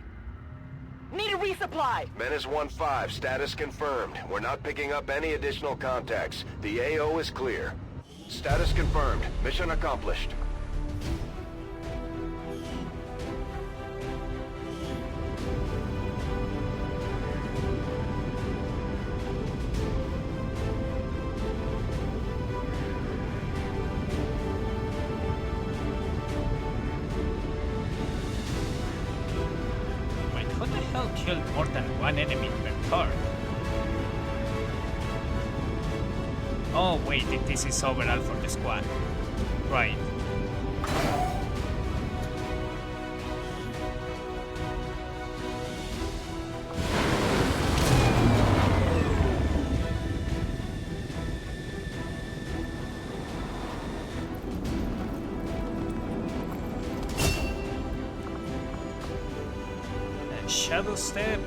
Need a resupply. Menace 1-5, status confirmed. We're not picking up any additional contacts. The AO is clear. Status confirmed. Mission accomplished. Wait, who the hell killed more than one enemy per turn? Oh wait, this is overall for the squad. Right. And shadow step.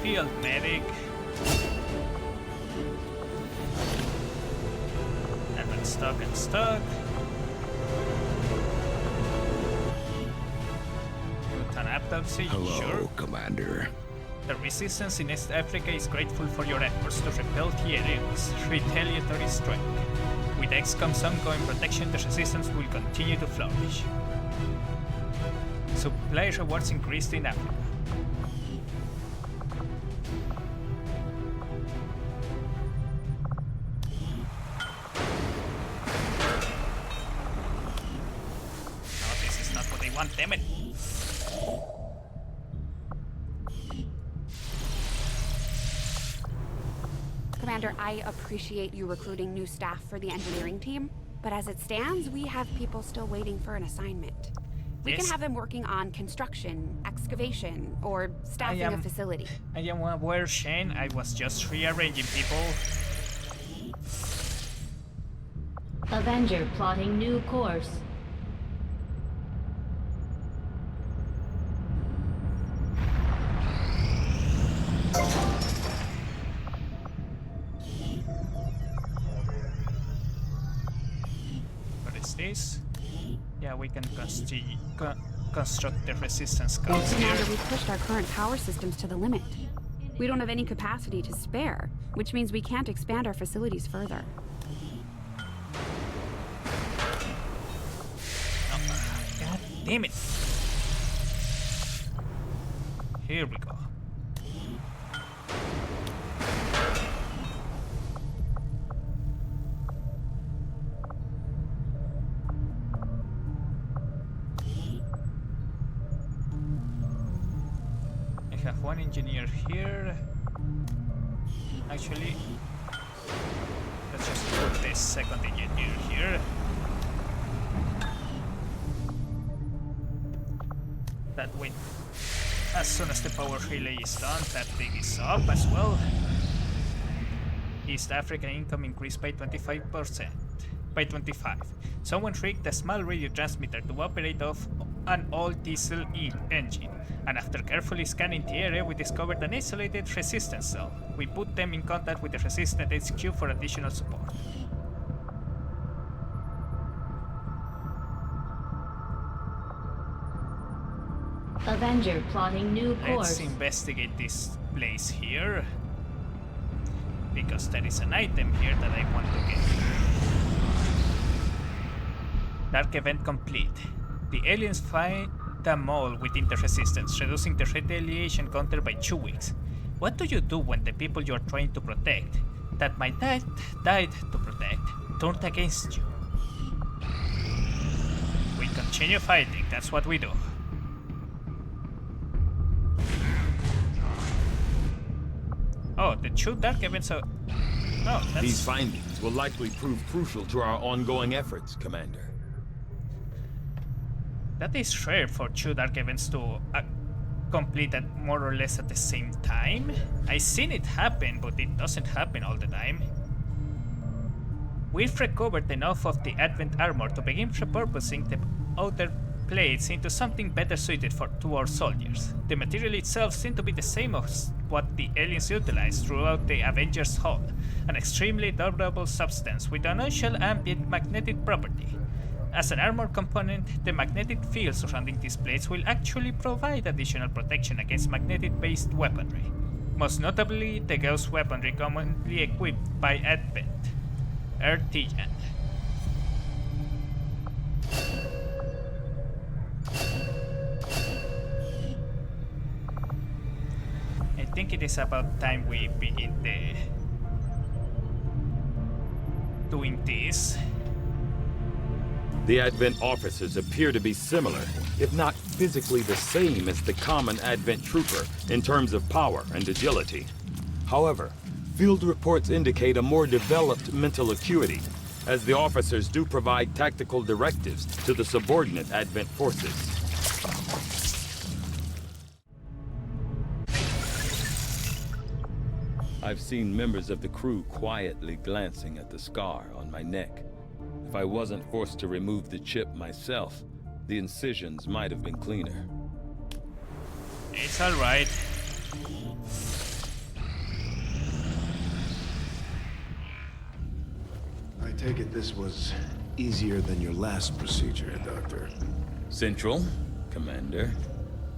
Field medic. And then stuck and stuck. An autopsy, Hello, sure. Commander. The Resistance in East Africa is grateful for your efforts to repel the aliens' retaliatory strike. With Xcom's ongoing protection, the Resistance will continue to flourish. Supply rewards increased in Africa. No, this is not what I want, damn it. Commander, I appreciate you recruiting new staff for the engineering team, but as it stands, we have people still waiting for an assignment. We can have them working on construction, excavation, or staffing a facility. I am aware, Shane. I was just rearranging people. Avenger plotting new course. What is this? Yeah, we can construct the resistance codes here. Commander, we've pushed our current power systems to the limit. We don't have any capacity to spare, which means we can't expand our facilities further. God damn it. Here we go. I have one engineer here. Actually, let's just put this second engineer here. That way, as soon as the power relay is done, that thing is up as well. East African income increased by 25%. By 25. Someone rigged a small radio transmitter to operate off an old diesel engine, and after carefully scanning the area, we discovered an isolated resistance cell. We put them in contact with the Resistance HQ for additional support. Avenger plotting new course. Let's investigate this place here, because there is an item here that I want to get. Dark event complete. The aliens find the mole within the Resistance, reducing the retaliation counter by 2 weeks. What do you do when the people you are trying to protect, that my dad died to protect, turned against you? We continue fighting, that's what we do. Oh, the 2 dark events are... Oh, that's... These findings will likely prove crucial to our ongoing efforts, Commander. That is rare for 2 dark events to complete at more or less at the same time. I've seen it happen, but it doesn't happen all the time. We've recovered enough of the Advent armor to begin repurposing the outer plates into something better suited to our soldiers. The material itself seems to be the same as what the aliens utilized throughout the Avengers' hull, an extremely durable substance with unusual ambient magnetic property. As an armor component, the magnetic field surrounding these plates will actually provide additional protection against magnetic-based weaponry, most notably the gauss weaponry commonly equipped by Advent, Artisan. I think it is about time we begin doing this. The Advent officers appear to be similar, if not physically the same as the common Advent trooper in terms of power and agility. However, field reports indicate a more developed mental acuity, as the officers do provide tactical directives to the subordinate Advent forces. I've seen members of the crew quietly glancing at the scar on my neck. If I wasn't forced to remove the chip myself, the incisions might have been cleaner. It's alright. I take it this was easier than your last procedure, Doctor. Central, Commander.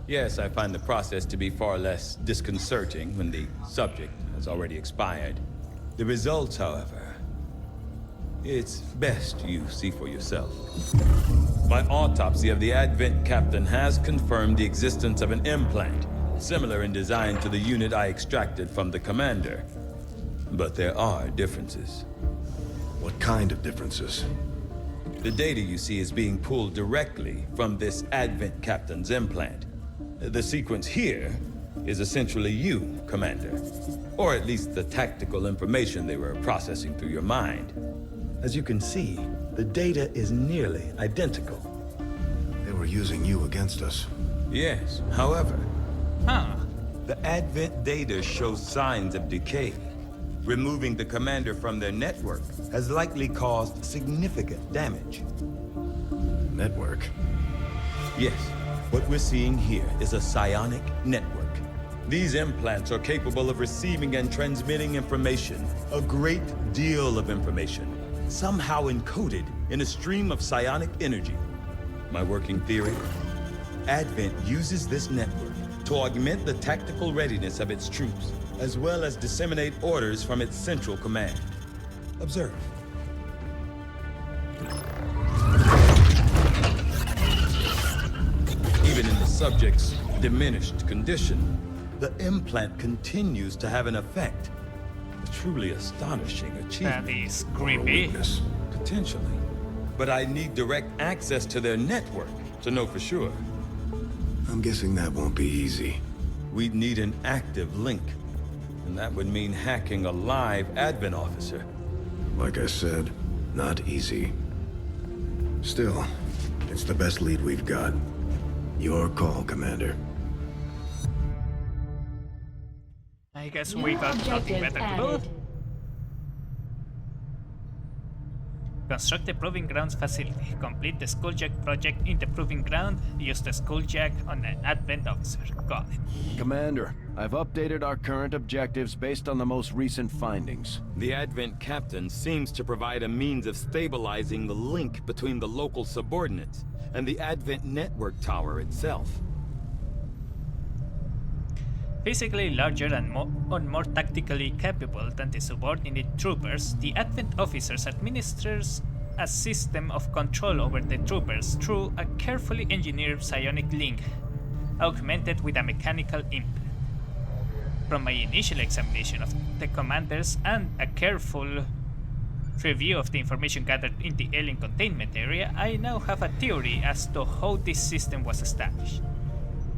Yes, I find the process to be far less disconcerting when the subject has already expired. The results, however, it's best you see for yourself. My autopsy of the Advent captain has confirmed the existence of an implant, similar in design to the unit I extracted from the commander. But there are differences. What kind of differences? The data you see is being pulled directly from this Advent captain's implant. The sequence here is essentially you, Commander. Or at least the tactical information they were processing through your mind. As you can see, the data is nearly identical. They were using you against us. Yes, however, Huh. the Advent data shows signs of decay. Removing the commander from their network has likely caused significant damage. Network. Yes, what we're seeing here is a psionic network. These implants are capable of receiving and transmitting information, a great deal of information, somehow encoded in a stream of psionic energy. My working theory? Advent uses this network to augment the tactical readiness of its troops, as well as disseminate orders from its central command. Observe. Even in the subject's diminished condition, the implant continues to have an effect. A truly astonishing achievement. That is Or a creepy. weakness. Potentially. But I need direct access to their network to know for sure. I'm guessing that won't be easy. We'd need an active link. And that would mean hacking a live Advent officer. Like I said, not easy. Still, it's the best lead we've got. Your call, Commander. I guess New we got nothing objectives better to do. added. Construct a Proving Grounds facility. Complete the Skulljack project in the Proving Ground. Use the Skulljack on an Advent officer. Got it. Commander, I've updated our current objectives based on the most recent findings. The Advent captain seems to provide a means of stabilizing the link between the local subordinates and the Advent network tower itself. Physically larger and more tactically capable than the subordinate troopers, the Advent officers administers a system of control over the troopers through a carefully engineered psionic link, augmented with a mechanical implant. From my initial examination of the commanders and a careful review of the information gathered in the alien containment area, I now have a theory as to how this system was established.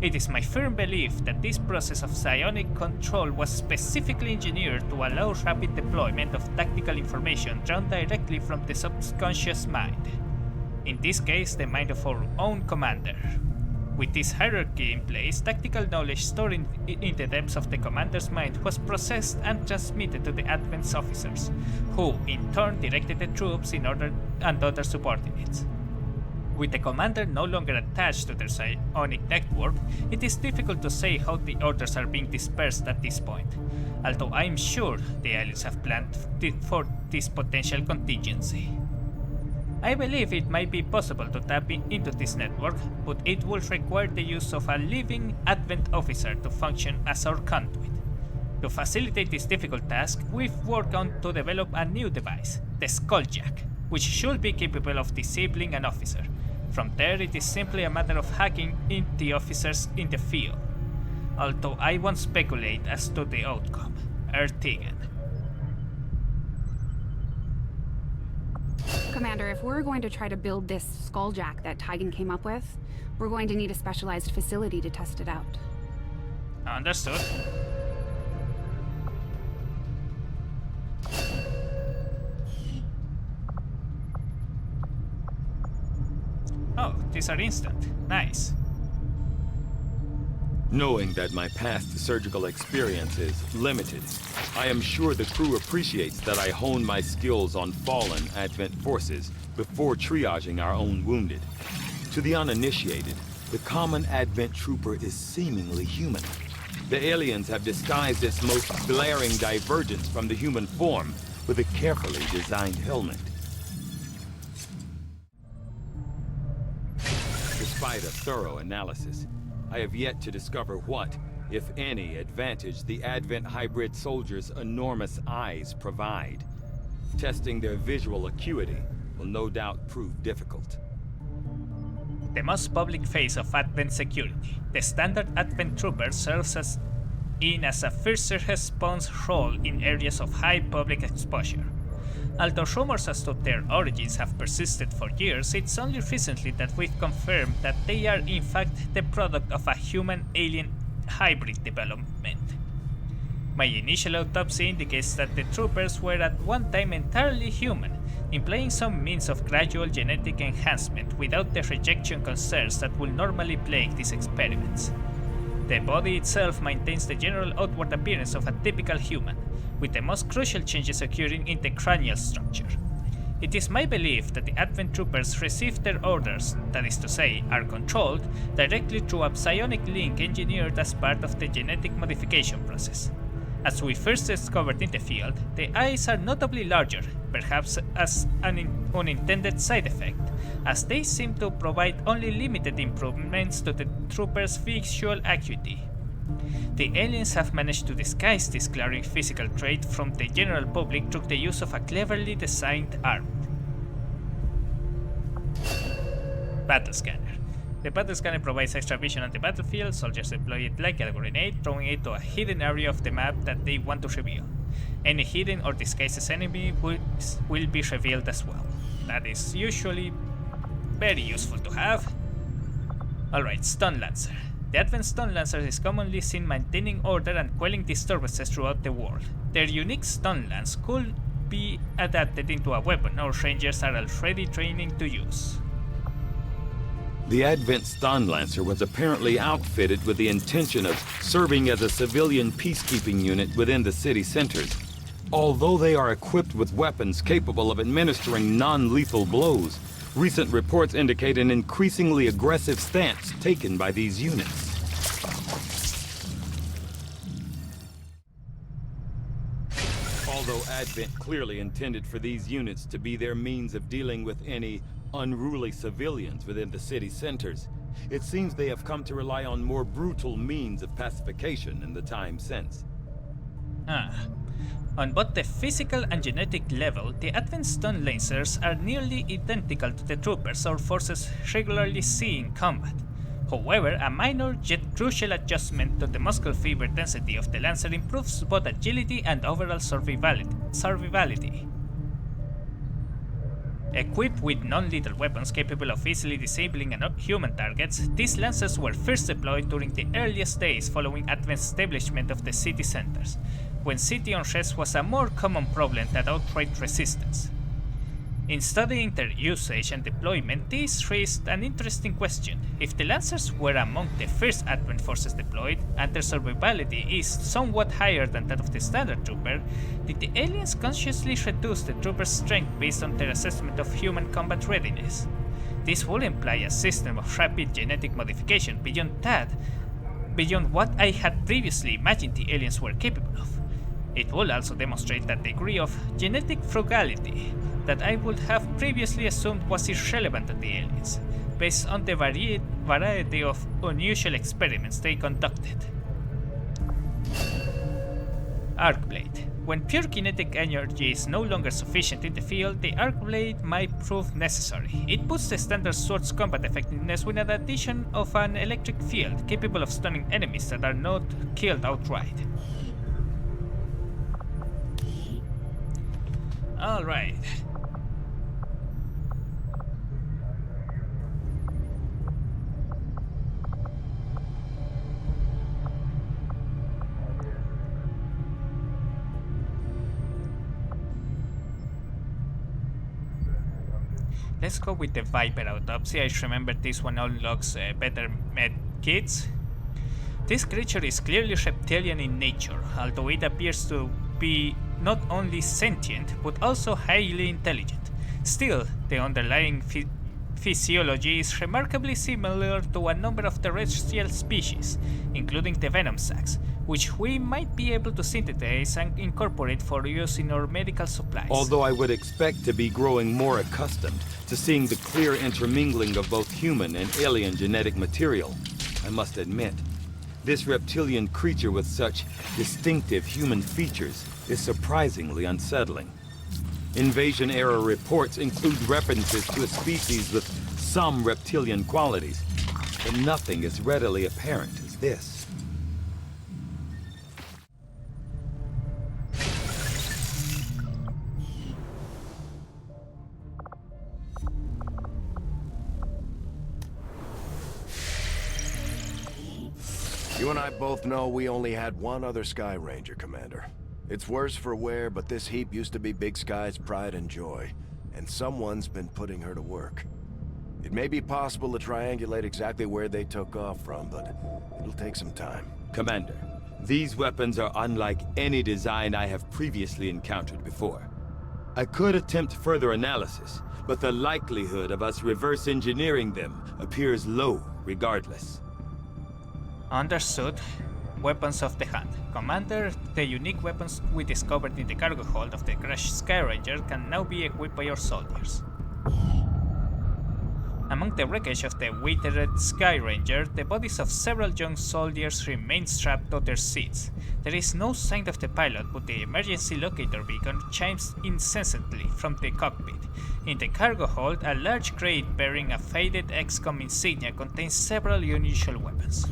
It is my firm belief that this process of psionic control was specifically engineered to allow rapid deployment of tactical information drawn directly from the subconscious mind. In this case, the mind of our own commander. With this hierarchy in place, tactical knowledge stored in the depths of the commander's mind was processed and transmitted to the Advent's officers, who in turn directed the troops and other subordinates. With the commander no longer attached to their psionic network, it is difficult to say how the orders are being dispersed at this point, although I am sure the aliens have planned for this potential contingency. I believe it might be possible to tap into this network, but it will require the use of a living Advent officer to function as our conduit. To facilitate this difficult task, we've worked on to develop a new device, the Skulljack, which should be capable of disabling an officer. From there, it is simply a matter of hacking in the officers in the field. Although I won't speculate as to the outcome. Ertigan. Commander, if we're going to try to build this Skulljack that Tigan came up with, we're going to need a specialized facility to test it out. Understood. Oh, these are instant. Nice. Knowing that my past surgical experience is limited, I am sure the crew appreciates that I hone my skills on fallen Advent forces before triaging our own wounded. To the uninitiated, the common Advent trooper is seemingly human. The aliens have disguised its most glaring divergence from the human form with a carefully designed helmet. Despite a thorough analysis, I have yet to discover what, if any, advantage the Advent hybrid soldiers' enormous eyes provide. Testing their visual acuity will no doubt prove difficult. The most public phase of Advent security, the standard Advent trooper serves as a first response role in areas of high public exposure. Although rumors as to their origins have persisted for years, it's only recently that we've confirmed that they are in fact the product of a human-alien hybrid development. My initial autopsy indicates that the troopers were at one time entirely human, implying some means of gradual genetic enhancement without the rejection concerns that will normally plague these experiments. The body itself maintains the general outward appearance of a typical human, with the most crucial changes occurring in the cranial structure. It is my belief that the Advent troopers received their orders, that is to say, are controlled, directly through a psionic link engineered as part of the genetic modification process. As we first discovered in the field, the eyes are notably larger, perhaps as an unintended side effect, as they seem to provide only limited improvements to the troopers' visual acuity. The aliens have managed to disguise this glaring physical trait from the general public through the use of a cleverly designed armor. Battle Scanner. The battle scanner provides extra vision on the battlefield. Soldiers deploy it like a grenade, throwing it to a hidden area of the map that they want to reveal. Any hidden or disguised enemy will be revealed as well. That is usually very useful to have. Alright, Stun Lancer. The Advent Stun Lancer is commonly seen maintaining order and quelling disturbances throughout the world. Their unique stun lance could be adapted into a weapon our rangers are already training to use. The Advent Stun Lancer was apparently outfitted with the intention of serving as a civilian peacekeeping unit within the city centers. Although they are equipped with weapons capable of administering non-lethal blows, recent reports indicate an increasingly aggressive stance taken by these units. Although Advent clearly intended for these units to be their means of dealing with any unruly civilians within the city centers, it seems they have come to rely on more brutal means of pacification in the time since. On both the physical and genetic level, the Advent Stun Lancers are nearly identical to the troopers our forces regularly see in combat. However, a minor yet crucial adjustment to the muscle fiber density of the Lancer improves both agility and overall survivability. Equipped with non-lethal weapons capable of easily disabling human targets, these Lancers were first deployed during the earliest days following Advent's establishment of the city centers, when city unrest was a more common problem than outright resistance. In studying their usage and deployment, this raised an interesting question. If the Lancers were among the first Advent forces deployed, and their survivability is somewhat higher than that of the standard trooper, did the aliens consciously reduce the trooper's strength based on their assessment of human combat readiness? This would imply a system of rapid genetic modification beyond what I had previously imagined the aliens were capable of. It will also demonstrate that degree of genetic frugality that I would have previously assumed was irrelevant to the aliens, based on the variety of unusual experiments they conducted. Arcblade. When pure kinetic energy is no longer sufficient in the field, the Arcblade might prove necessary. It boosts the standard sword's combat effectiveness with an addition of an electric field capable of stunning enemies that are not killed outright. Alright. Let's go with the Viper Autopsy. I remember this one unlocks better med kits. This creature is clearly reptilian in nature, although it appears to be not only sentient, but also highly intelligent. Still, the underlying physiology is remarkably similar to a number of terrestrial species, including the venom sacs, which we might be able to synthesize and incorporate for use in our medical supplies. Although I would expect to be growing more accustomed to seeing the clear intermingling of both human and alien genetic material, I must admit, this reptilian creature with such distinctive human features is surprisingly unsettling. Invasion-era reports include references to a species with some reptilian qualities, but nothing as readily apparent as this. You and I both know we only had one other Sky Ranger, Commander. It's worse for wear, but this heap used to be Big Sky's pride and joy, and someone's been putting her to work. It may be possible to triangulate exactly where they took off from, but it'll take some time. Commander, these weapons are unlike any design I have previously encountered before. I could attempt further analysis, but the likelihood of us reverse engineering them appears low regardless. Understood. Weapons of the Hunt. Commander, the unique weapons we discovered in the cargo hold of the crashed Sky Ranger can now be equipped by our soldiers. Among the wreckage of the withered Sky Ranger, the bodies of several young soldiers remain strapped to their seats. There is no sign of the pilot, but the emergency locator beacon chimes incessantly from the cockpit. In the cargo hold, a large crate bearing a faded Xcom insignia contains several unusual weapons.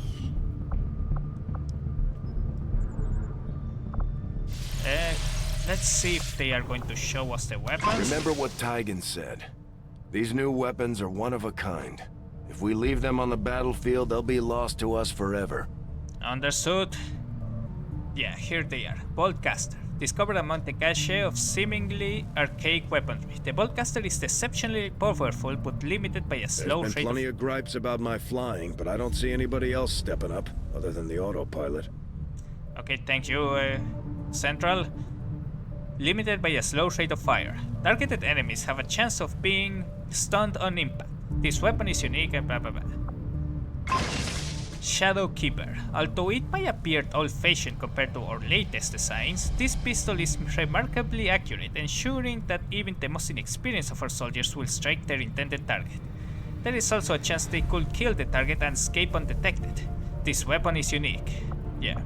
Let's see if they are going to show us the weapons. Remember what Tygan said. These new weapons are one of a kind. If we leave them on the battlefield, they'll be lost to us forever. Understood. Yeah, here they are. Boltcaster. Discovered among the cache of seemingly archaic weaponry. The Boltcaster is exceptionally powerful, but limited by a slow rate. There's been plenty of gripes about my flying, but I don't see anybody else stepping up, other than the autopilot. Okay, thank you, Central. Limited by a slow rate of fire. Targeted enemies have a chance of being stunned on impact. This weapon is unique and blah blah blah. Shadow Keeper. Although it may appear old-fashioned compared to our latest designs, this pistol is remarkably accurate, ensuring that even the most inexperienced of our soldiers will strike their intended target. There is also a chance they could kill the target and escape undetected. This weapon is unique. Yeah.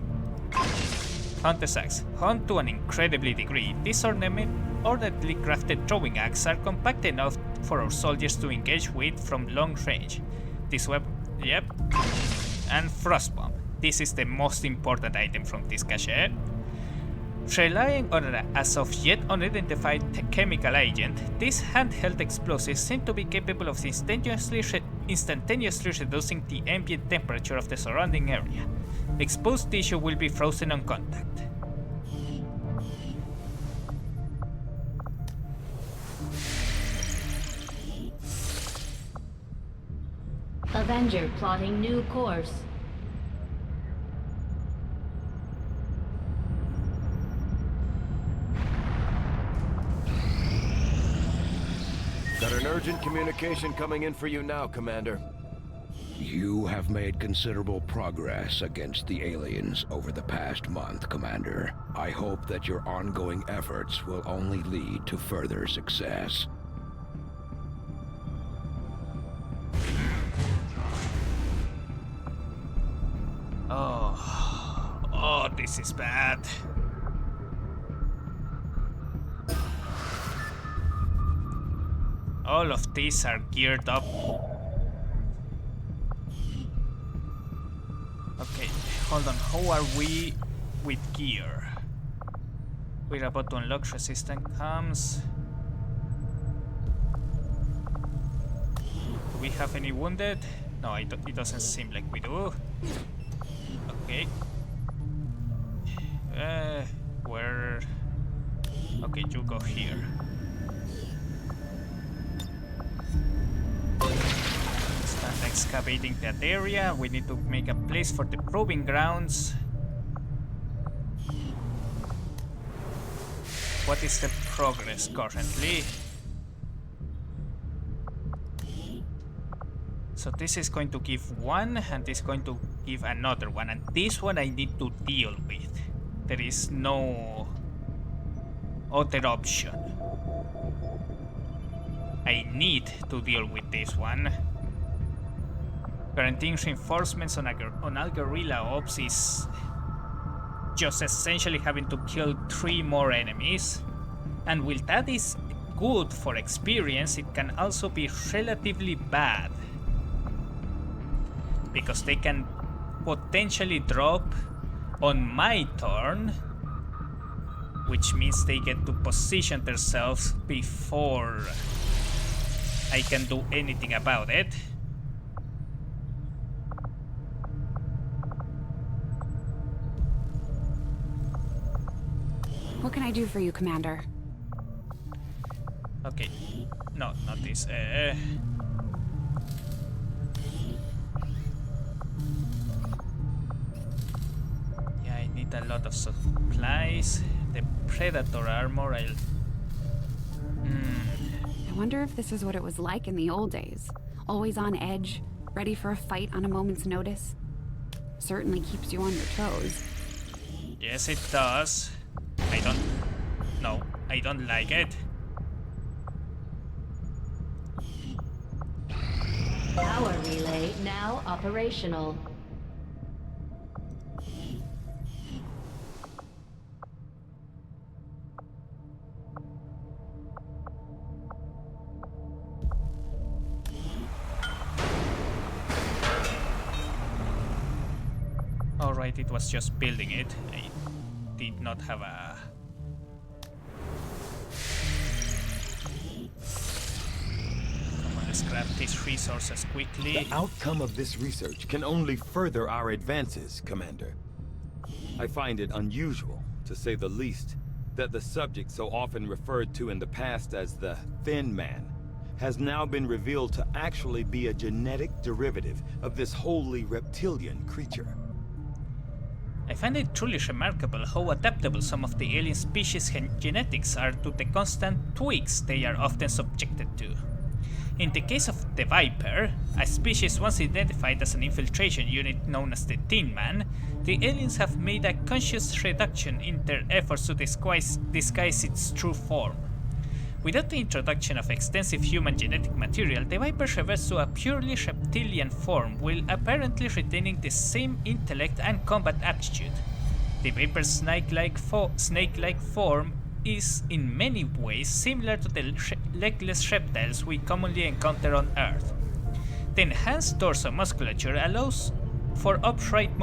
Hunter's Axe. Honed to an incredibly degree, these ornately crafted throwing axes are compact enough for our soldiers to engage with from long range. This weapon, yep. And Frostbomb. This is the most important item from this cache. Relying on an as of yet unidentified chemical agent, these handheld explosives seem to be capable of instantaneously reducing the ambient temperature of the surrounding area. Exposed tissue will be frozen on contact. Avenger plotting new course. Got an urgent communication coming in for you now, Commander. You have made considerable progress against the aliens over the past month, Commander. I hope that your ongoing efforts will only lead to further success. Oh, this is bad. All of these are geared up. Okay, hold on. How are we with gear? We're about to unlock resistant comms. Do we have any wounded? No, it doesn't seem like we do. Okay. Where? Okay, you go here. Start excavating that area. We need to make a place for the proving grounds. What is the progress currently? So this is going to give one, and this is going to give another one, and this one I need to deal with. There is no other option. I need to deal with this one. Guaranteeing reinforcements on Al Guerrilla Ops is just essentially having to kill 3 more enemies. And while that is good for experience, it can also be relatively bad. Because they can potentially drop on my turn, which means they get to position themselves before I can do anything about it. What can I do for you, Commander? Okay. No, not this. Yeah, I need a lot of supplies. The Predator armor, I'll... I wonder if this is what it was like in the old days. Always on edge, ready for a fight on a moment's notice. Certainly keeps you on your toes. Yes, it does. I don't... No, I don't like it. Power relay now operational. Alright, it was just building it. I did not have a... Come on, let's grab these resources quickly. The outcome of this research can only further our advances, Commander. I find it unusual, to say the least, that the subject so often referred to in the past as the Thin Man has now been revealed to actually be a genetic derivative of this wholly reptilian creature. I find it truly remarkable how adaptable some of the alien species' genetics are to the constant tweaks they are often subjected to. In the case of the Viper, a species once identified as an infiltration unit known as the Tin Man, the aliens have made a conscious reduction in their efforts to disguise its true form. Without the introduction of extensive human genetic material, the Viper reverts to a purely reptilian form while apparently retaining the same intellect and combat aptitude. The Viper's snake-like form is in many ways similar to the legless reptiles we commonly encounter on Earth. The enhanced dorsal musculature allows for upright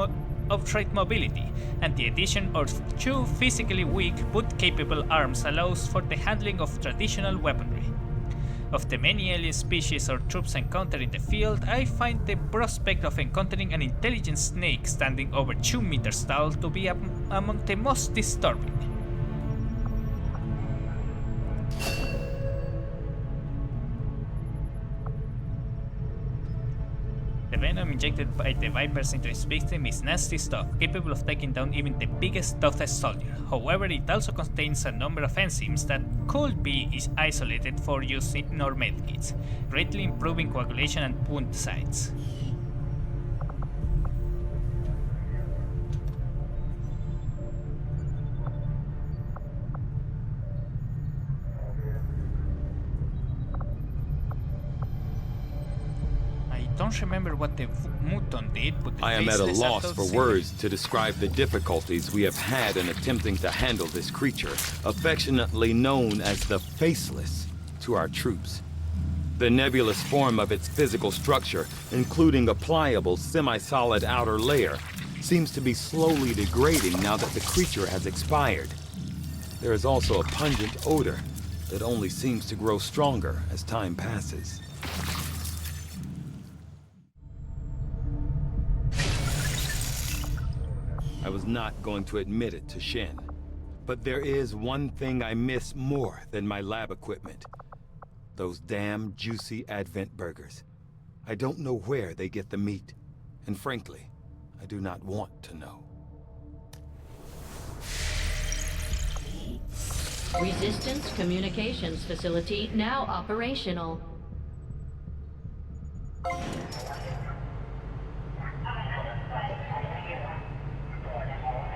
mobility, and the addition of two physically weak but capable arms allows for the handling of traditional weaponry. Of the many alien species or troops encountered in the field, I find the prospect of encountering an intelligent snake standing over 2 meters tall to be among the most disturbing. The venom injected by the Vipers into its victim is nasty stuff, capable of taking down even the biggest, toughest soldier. However, it also contains a number of enzymes that could be isolated for use in our medkits, greatly improving coagulation and wound sites. I don't remember what the Muton did, but the I am at a faceless loss for Atos words to describe the difficulties we have had in attempting to handle this creature, affectionately known as the Faceless, to our troops. The nebulous form of its physical structure, including a pliable, semi-solid outer layer, seems to be slowly degrading now that the creature has expired. There is also a pungent odor that only seems to grow stronger as time passes. I was not going to admit it to Shen, but there is one thing I miss more than my lab equipment. Those damn juicy Advent burgers. I don't know where they get the meat, and frankly, I do not want to know. Resistance communications facility now operational.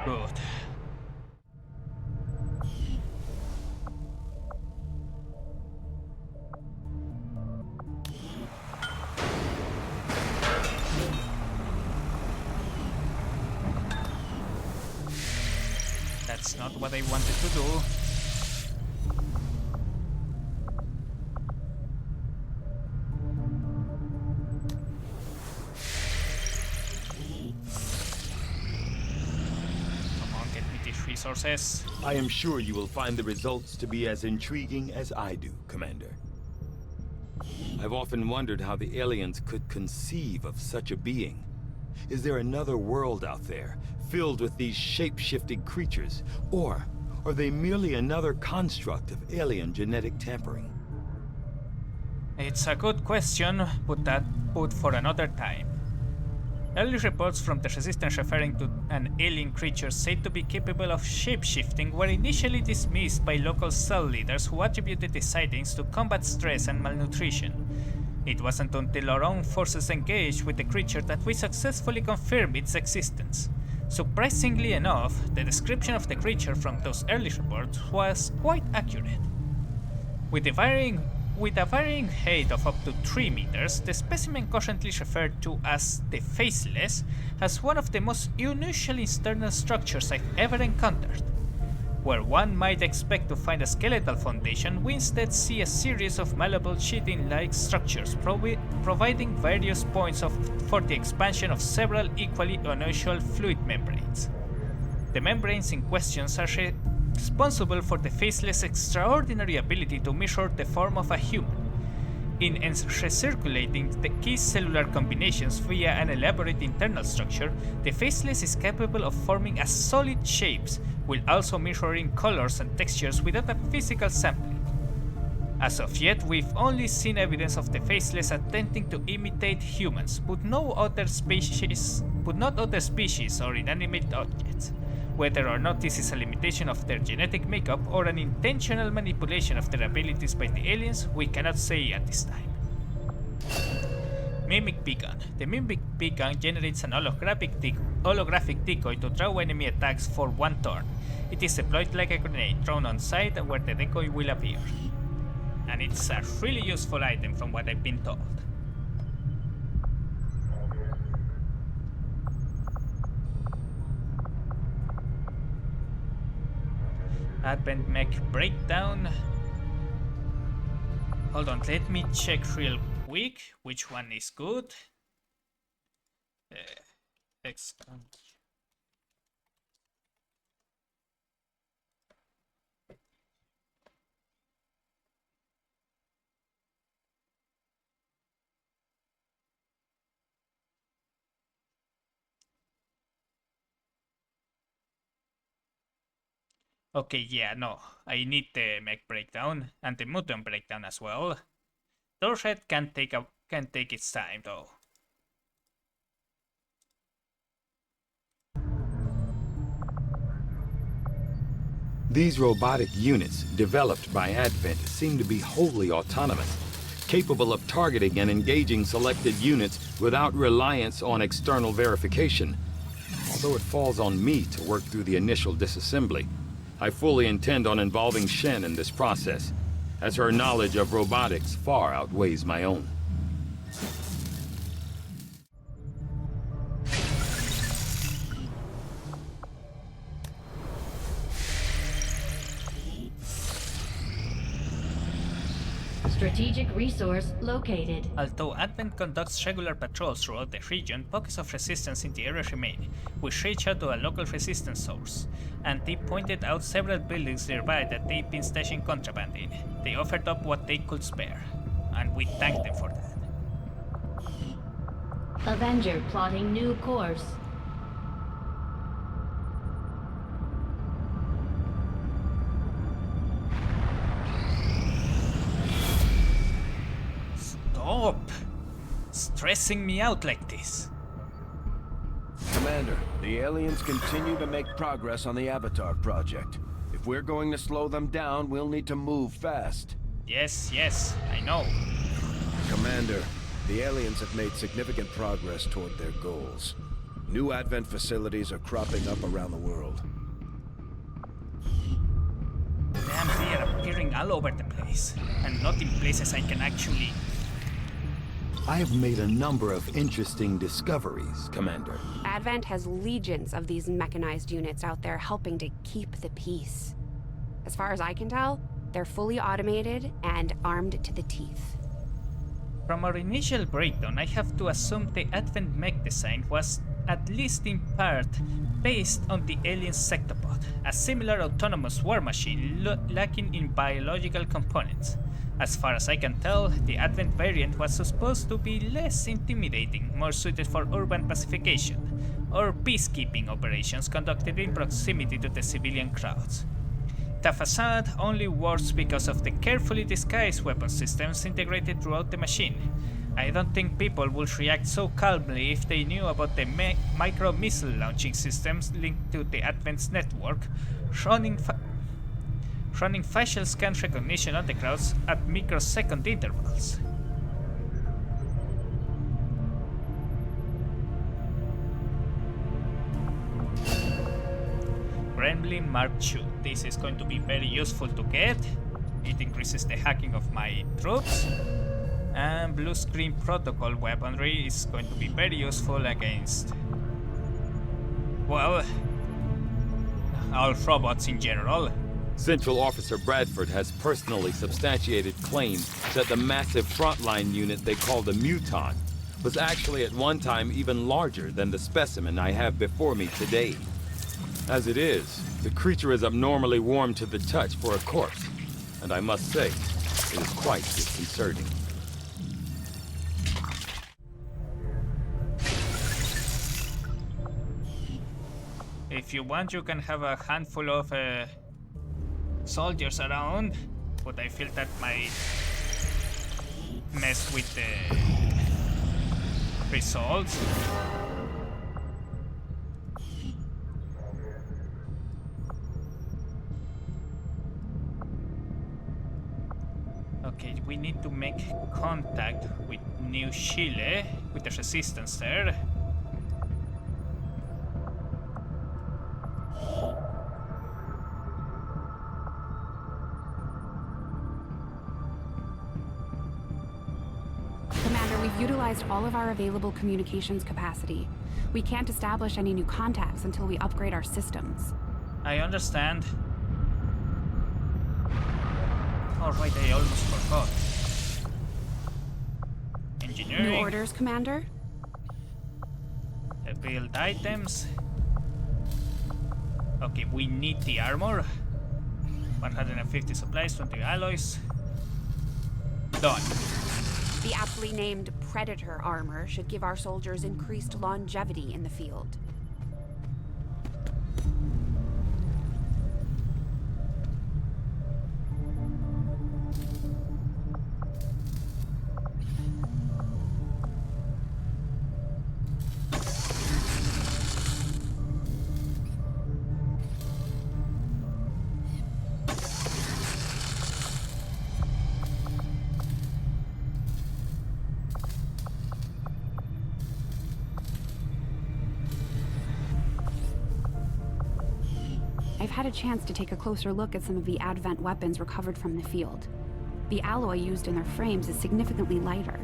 Good. That's not what I wanted to do. Resources. I am sure you will find the results to be as intriguing as I do, Commander. I've often wondered how the aliens could conceive of such a being. Is there another world out there, filled with these shape-shifting creatures? Or Or are they merely another construct of alien genetic tampering? It's a good question, put for another time. Early reports from the Resistance referring to an alien creature said to be capable of shapeshifting were initially dismissed by local cell leaders who attributed the sightings to combat stress and malnutrition. It wasn't until our own forces engaged with the creature that we successfully confirmed its existence. Surprisingly enough, the description of the creature from those early reports was quite accurate. With a varying height of up to 3 meters, the specimen currently referred to as the Faceless has one of the most unusual internal structures I've ever encountered. Where one might expect to find a skeletal foundation, we instead see a series of malleable sheeting-like structures providing various points for the expansion of several equally unusual fluid membranes. The membranes in question are responsible for the Faceless' extraordinary ability to measure the form of a human. In recirculating the key cellular combinations via an elaborate internal structure, the Faceless is capable of forming as solid shapes, while also measuring colors and textures without a physical sampling. As of yet, we've only seen evidence of the Faceless attempting to imitate humans, but not other species or inanimate objects. Whether or not this is a limitation of their genetic makeup or an intentional manipulation of their abilities by the aliens, we cannot say at this time. Mimic Beacon. The Mimic Beacon generates an holographic decoy to draw enemy attacks for 1 turn. It is deployed like a grenade, thrown on site where the decoy will appear. And it's a really useful item from what I've been told. Advent Mech Breakdown. Hold on, let me check real quick which one is good. Xcom. Okay, yeah, no. I need the mech breakdown and the mutant breakdown as well. Torchhead can take its time though. These robotic units, developed by Advent, seem to be wholly autonomous, capable of targeting and engaging selected units without reliance on external verification. Although it falls on me to work through the initial disassembly, I fully intend on involving Shen in this process, as her knowledge of robotics far outweighs my own. Strategic resource located. Although Advent conducts regular patrols throughout the region, pockets of resistance in the area remain. We reached out to a local resistance source, and they pointed out several buildings nearby that they've been stashing contraband in. They offered up what they could spare, and we thanked them for that. Avenger plotting new course. Stop stressing me out like this. Commander, the aliens continue to make progress on the Avatar project. If we're going to slow them down, we'll need to move fast. Yes, I know. Commander, the aliens have made significant progress toward their goals. New Advent facilities are cropping up around the world. Damn, they are appearing all over the place, and not in places I can actually... I have made a number of interesting discoveries, Commander. Advent has legions of these mechanized units out there helping to keep the peace. As far as I can tell, they're fully automated and armed to the teeth. From our initial breakdown, I have to assume the Advent mech design was, at least in part, based on the alien Sectopod, a similar autonomous war machine lacking in biological components. As far as I can tell, the Advent variant was supposed to be less intimidating, more suited for urban pacification, or peacekeeping operations conducted in proximity to the civilian crowds. The facade only works because of the carefully disguised weapon systems integrated throughout the machine. I don't think people would react so calmly if they knew about the micro-missile launching systems linked to the Advent's network, running facial scan recognition on the crowds at microsecond intervals. Gremlin Mark II. This is going to be very useful to get. It increases the hacking of my troops. And blue screen protocol weaponry is going to be very useful against, well, all robots in general. Central Officer Bradford has personally substantiated claims that the massive frontline unit they call the Muton was actually at one time even larger than the specimen I have before me today. As it is, the creature is abnormally warm to the touch for a corpse, and I must say, it is quite disconcerting. If you want, you can have a handful of soldiers around, but I feel that might mess with the results. Okay, we need to make contact with New Chile, with the Resistance there. Commander, we've utilized all of our available communications capacity. We can't establish any new contacts until we upgrade our systems. I understand. Alright, I almost forgot. Engineering. New orders, Commander? Build items. Okay, we need the armor. 150 supplies, 20 alloys. Done. The aptly named Predator armor should give our soldiers increased longevity in the field. I've had a chance to take a closer look at some of the Advent weapons recovered from the field. The alloy used in their frames is significantly lighter,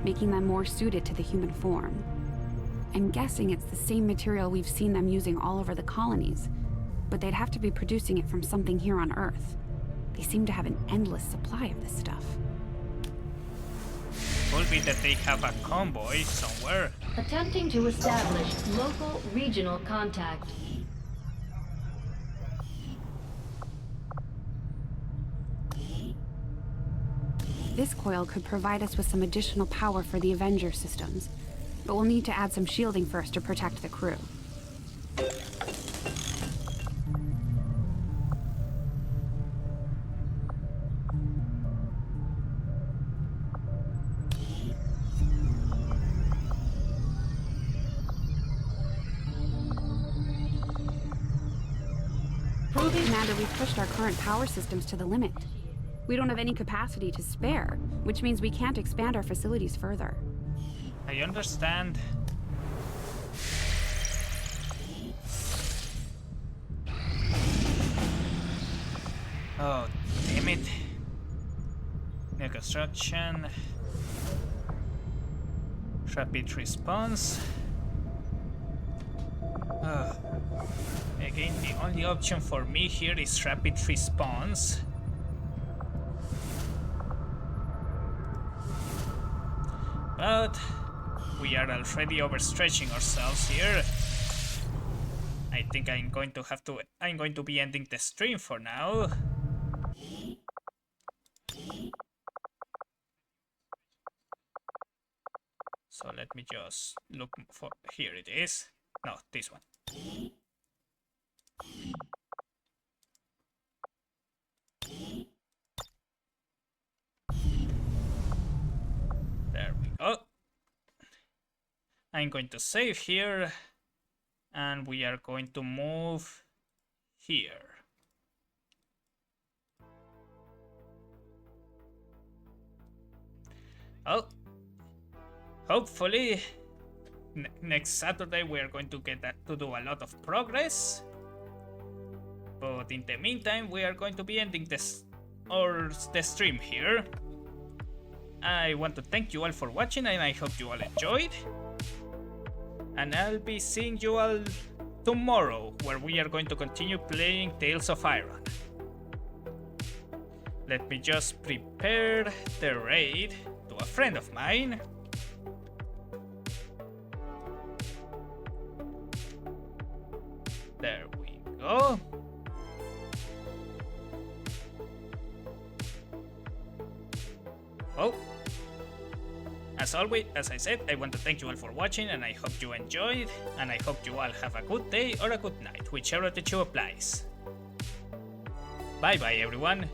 making them more suited to the human form. I'm guessing it's the same material we've seen them using all over the colonies, but they'd have to be producing it from something here on Earth. They seem to have an endless supply of this stuff. Could be that they have a convoy somewhere. Attempting to establish local regional contact. This coil could provide us with some additional power for the Avenger systems, but we'll need to add some shielding first to protect the crew. Commander, we've pushed our current power systems to the limit. We don't have any capacity to spare, which means we can't expand our facilities further. I understand. Oh, damn it. New construction. Rapid response. Again, the only option for me here is rapid response. But we are already overstretching ourselves here. I think I'm going to be ending the stream for now. So let me just look for, here it is. No, this one. I'm going to save here, and we are going to move here. Oh, hopefully next Saturday we are going to get to do a lot of progress. But in the meantime, we are going to be ending the stream here. I want to thank you all for watching, and I hope you all enjoyed. And I'll be seeing you all tomorrow, where we are going to continue playing Tales of Iron. Let me just prepare the raid to a friend of mine. There we go. Oh, as always, as I said, I want to thank you all for watching, and I hope you enjoyed, and I hope you all have a good day or a good night, whichever the show applies. Bye bye everyone.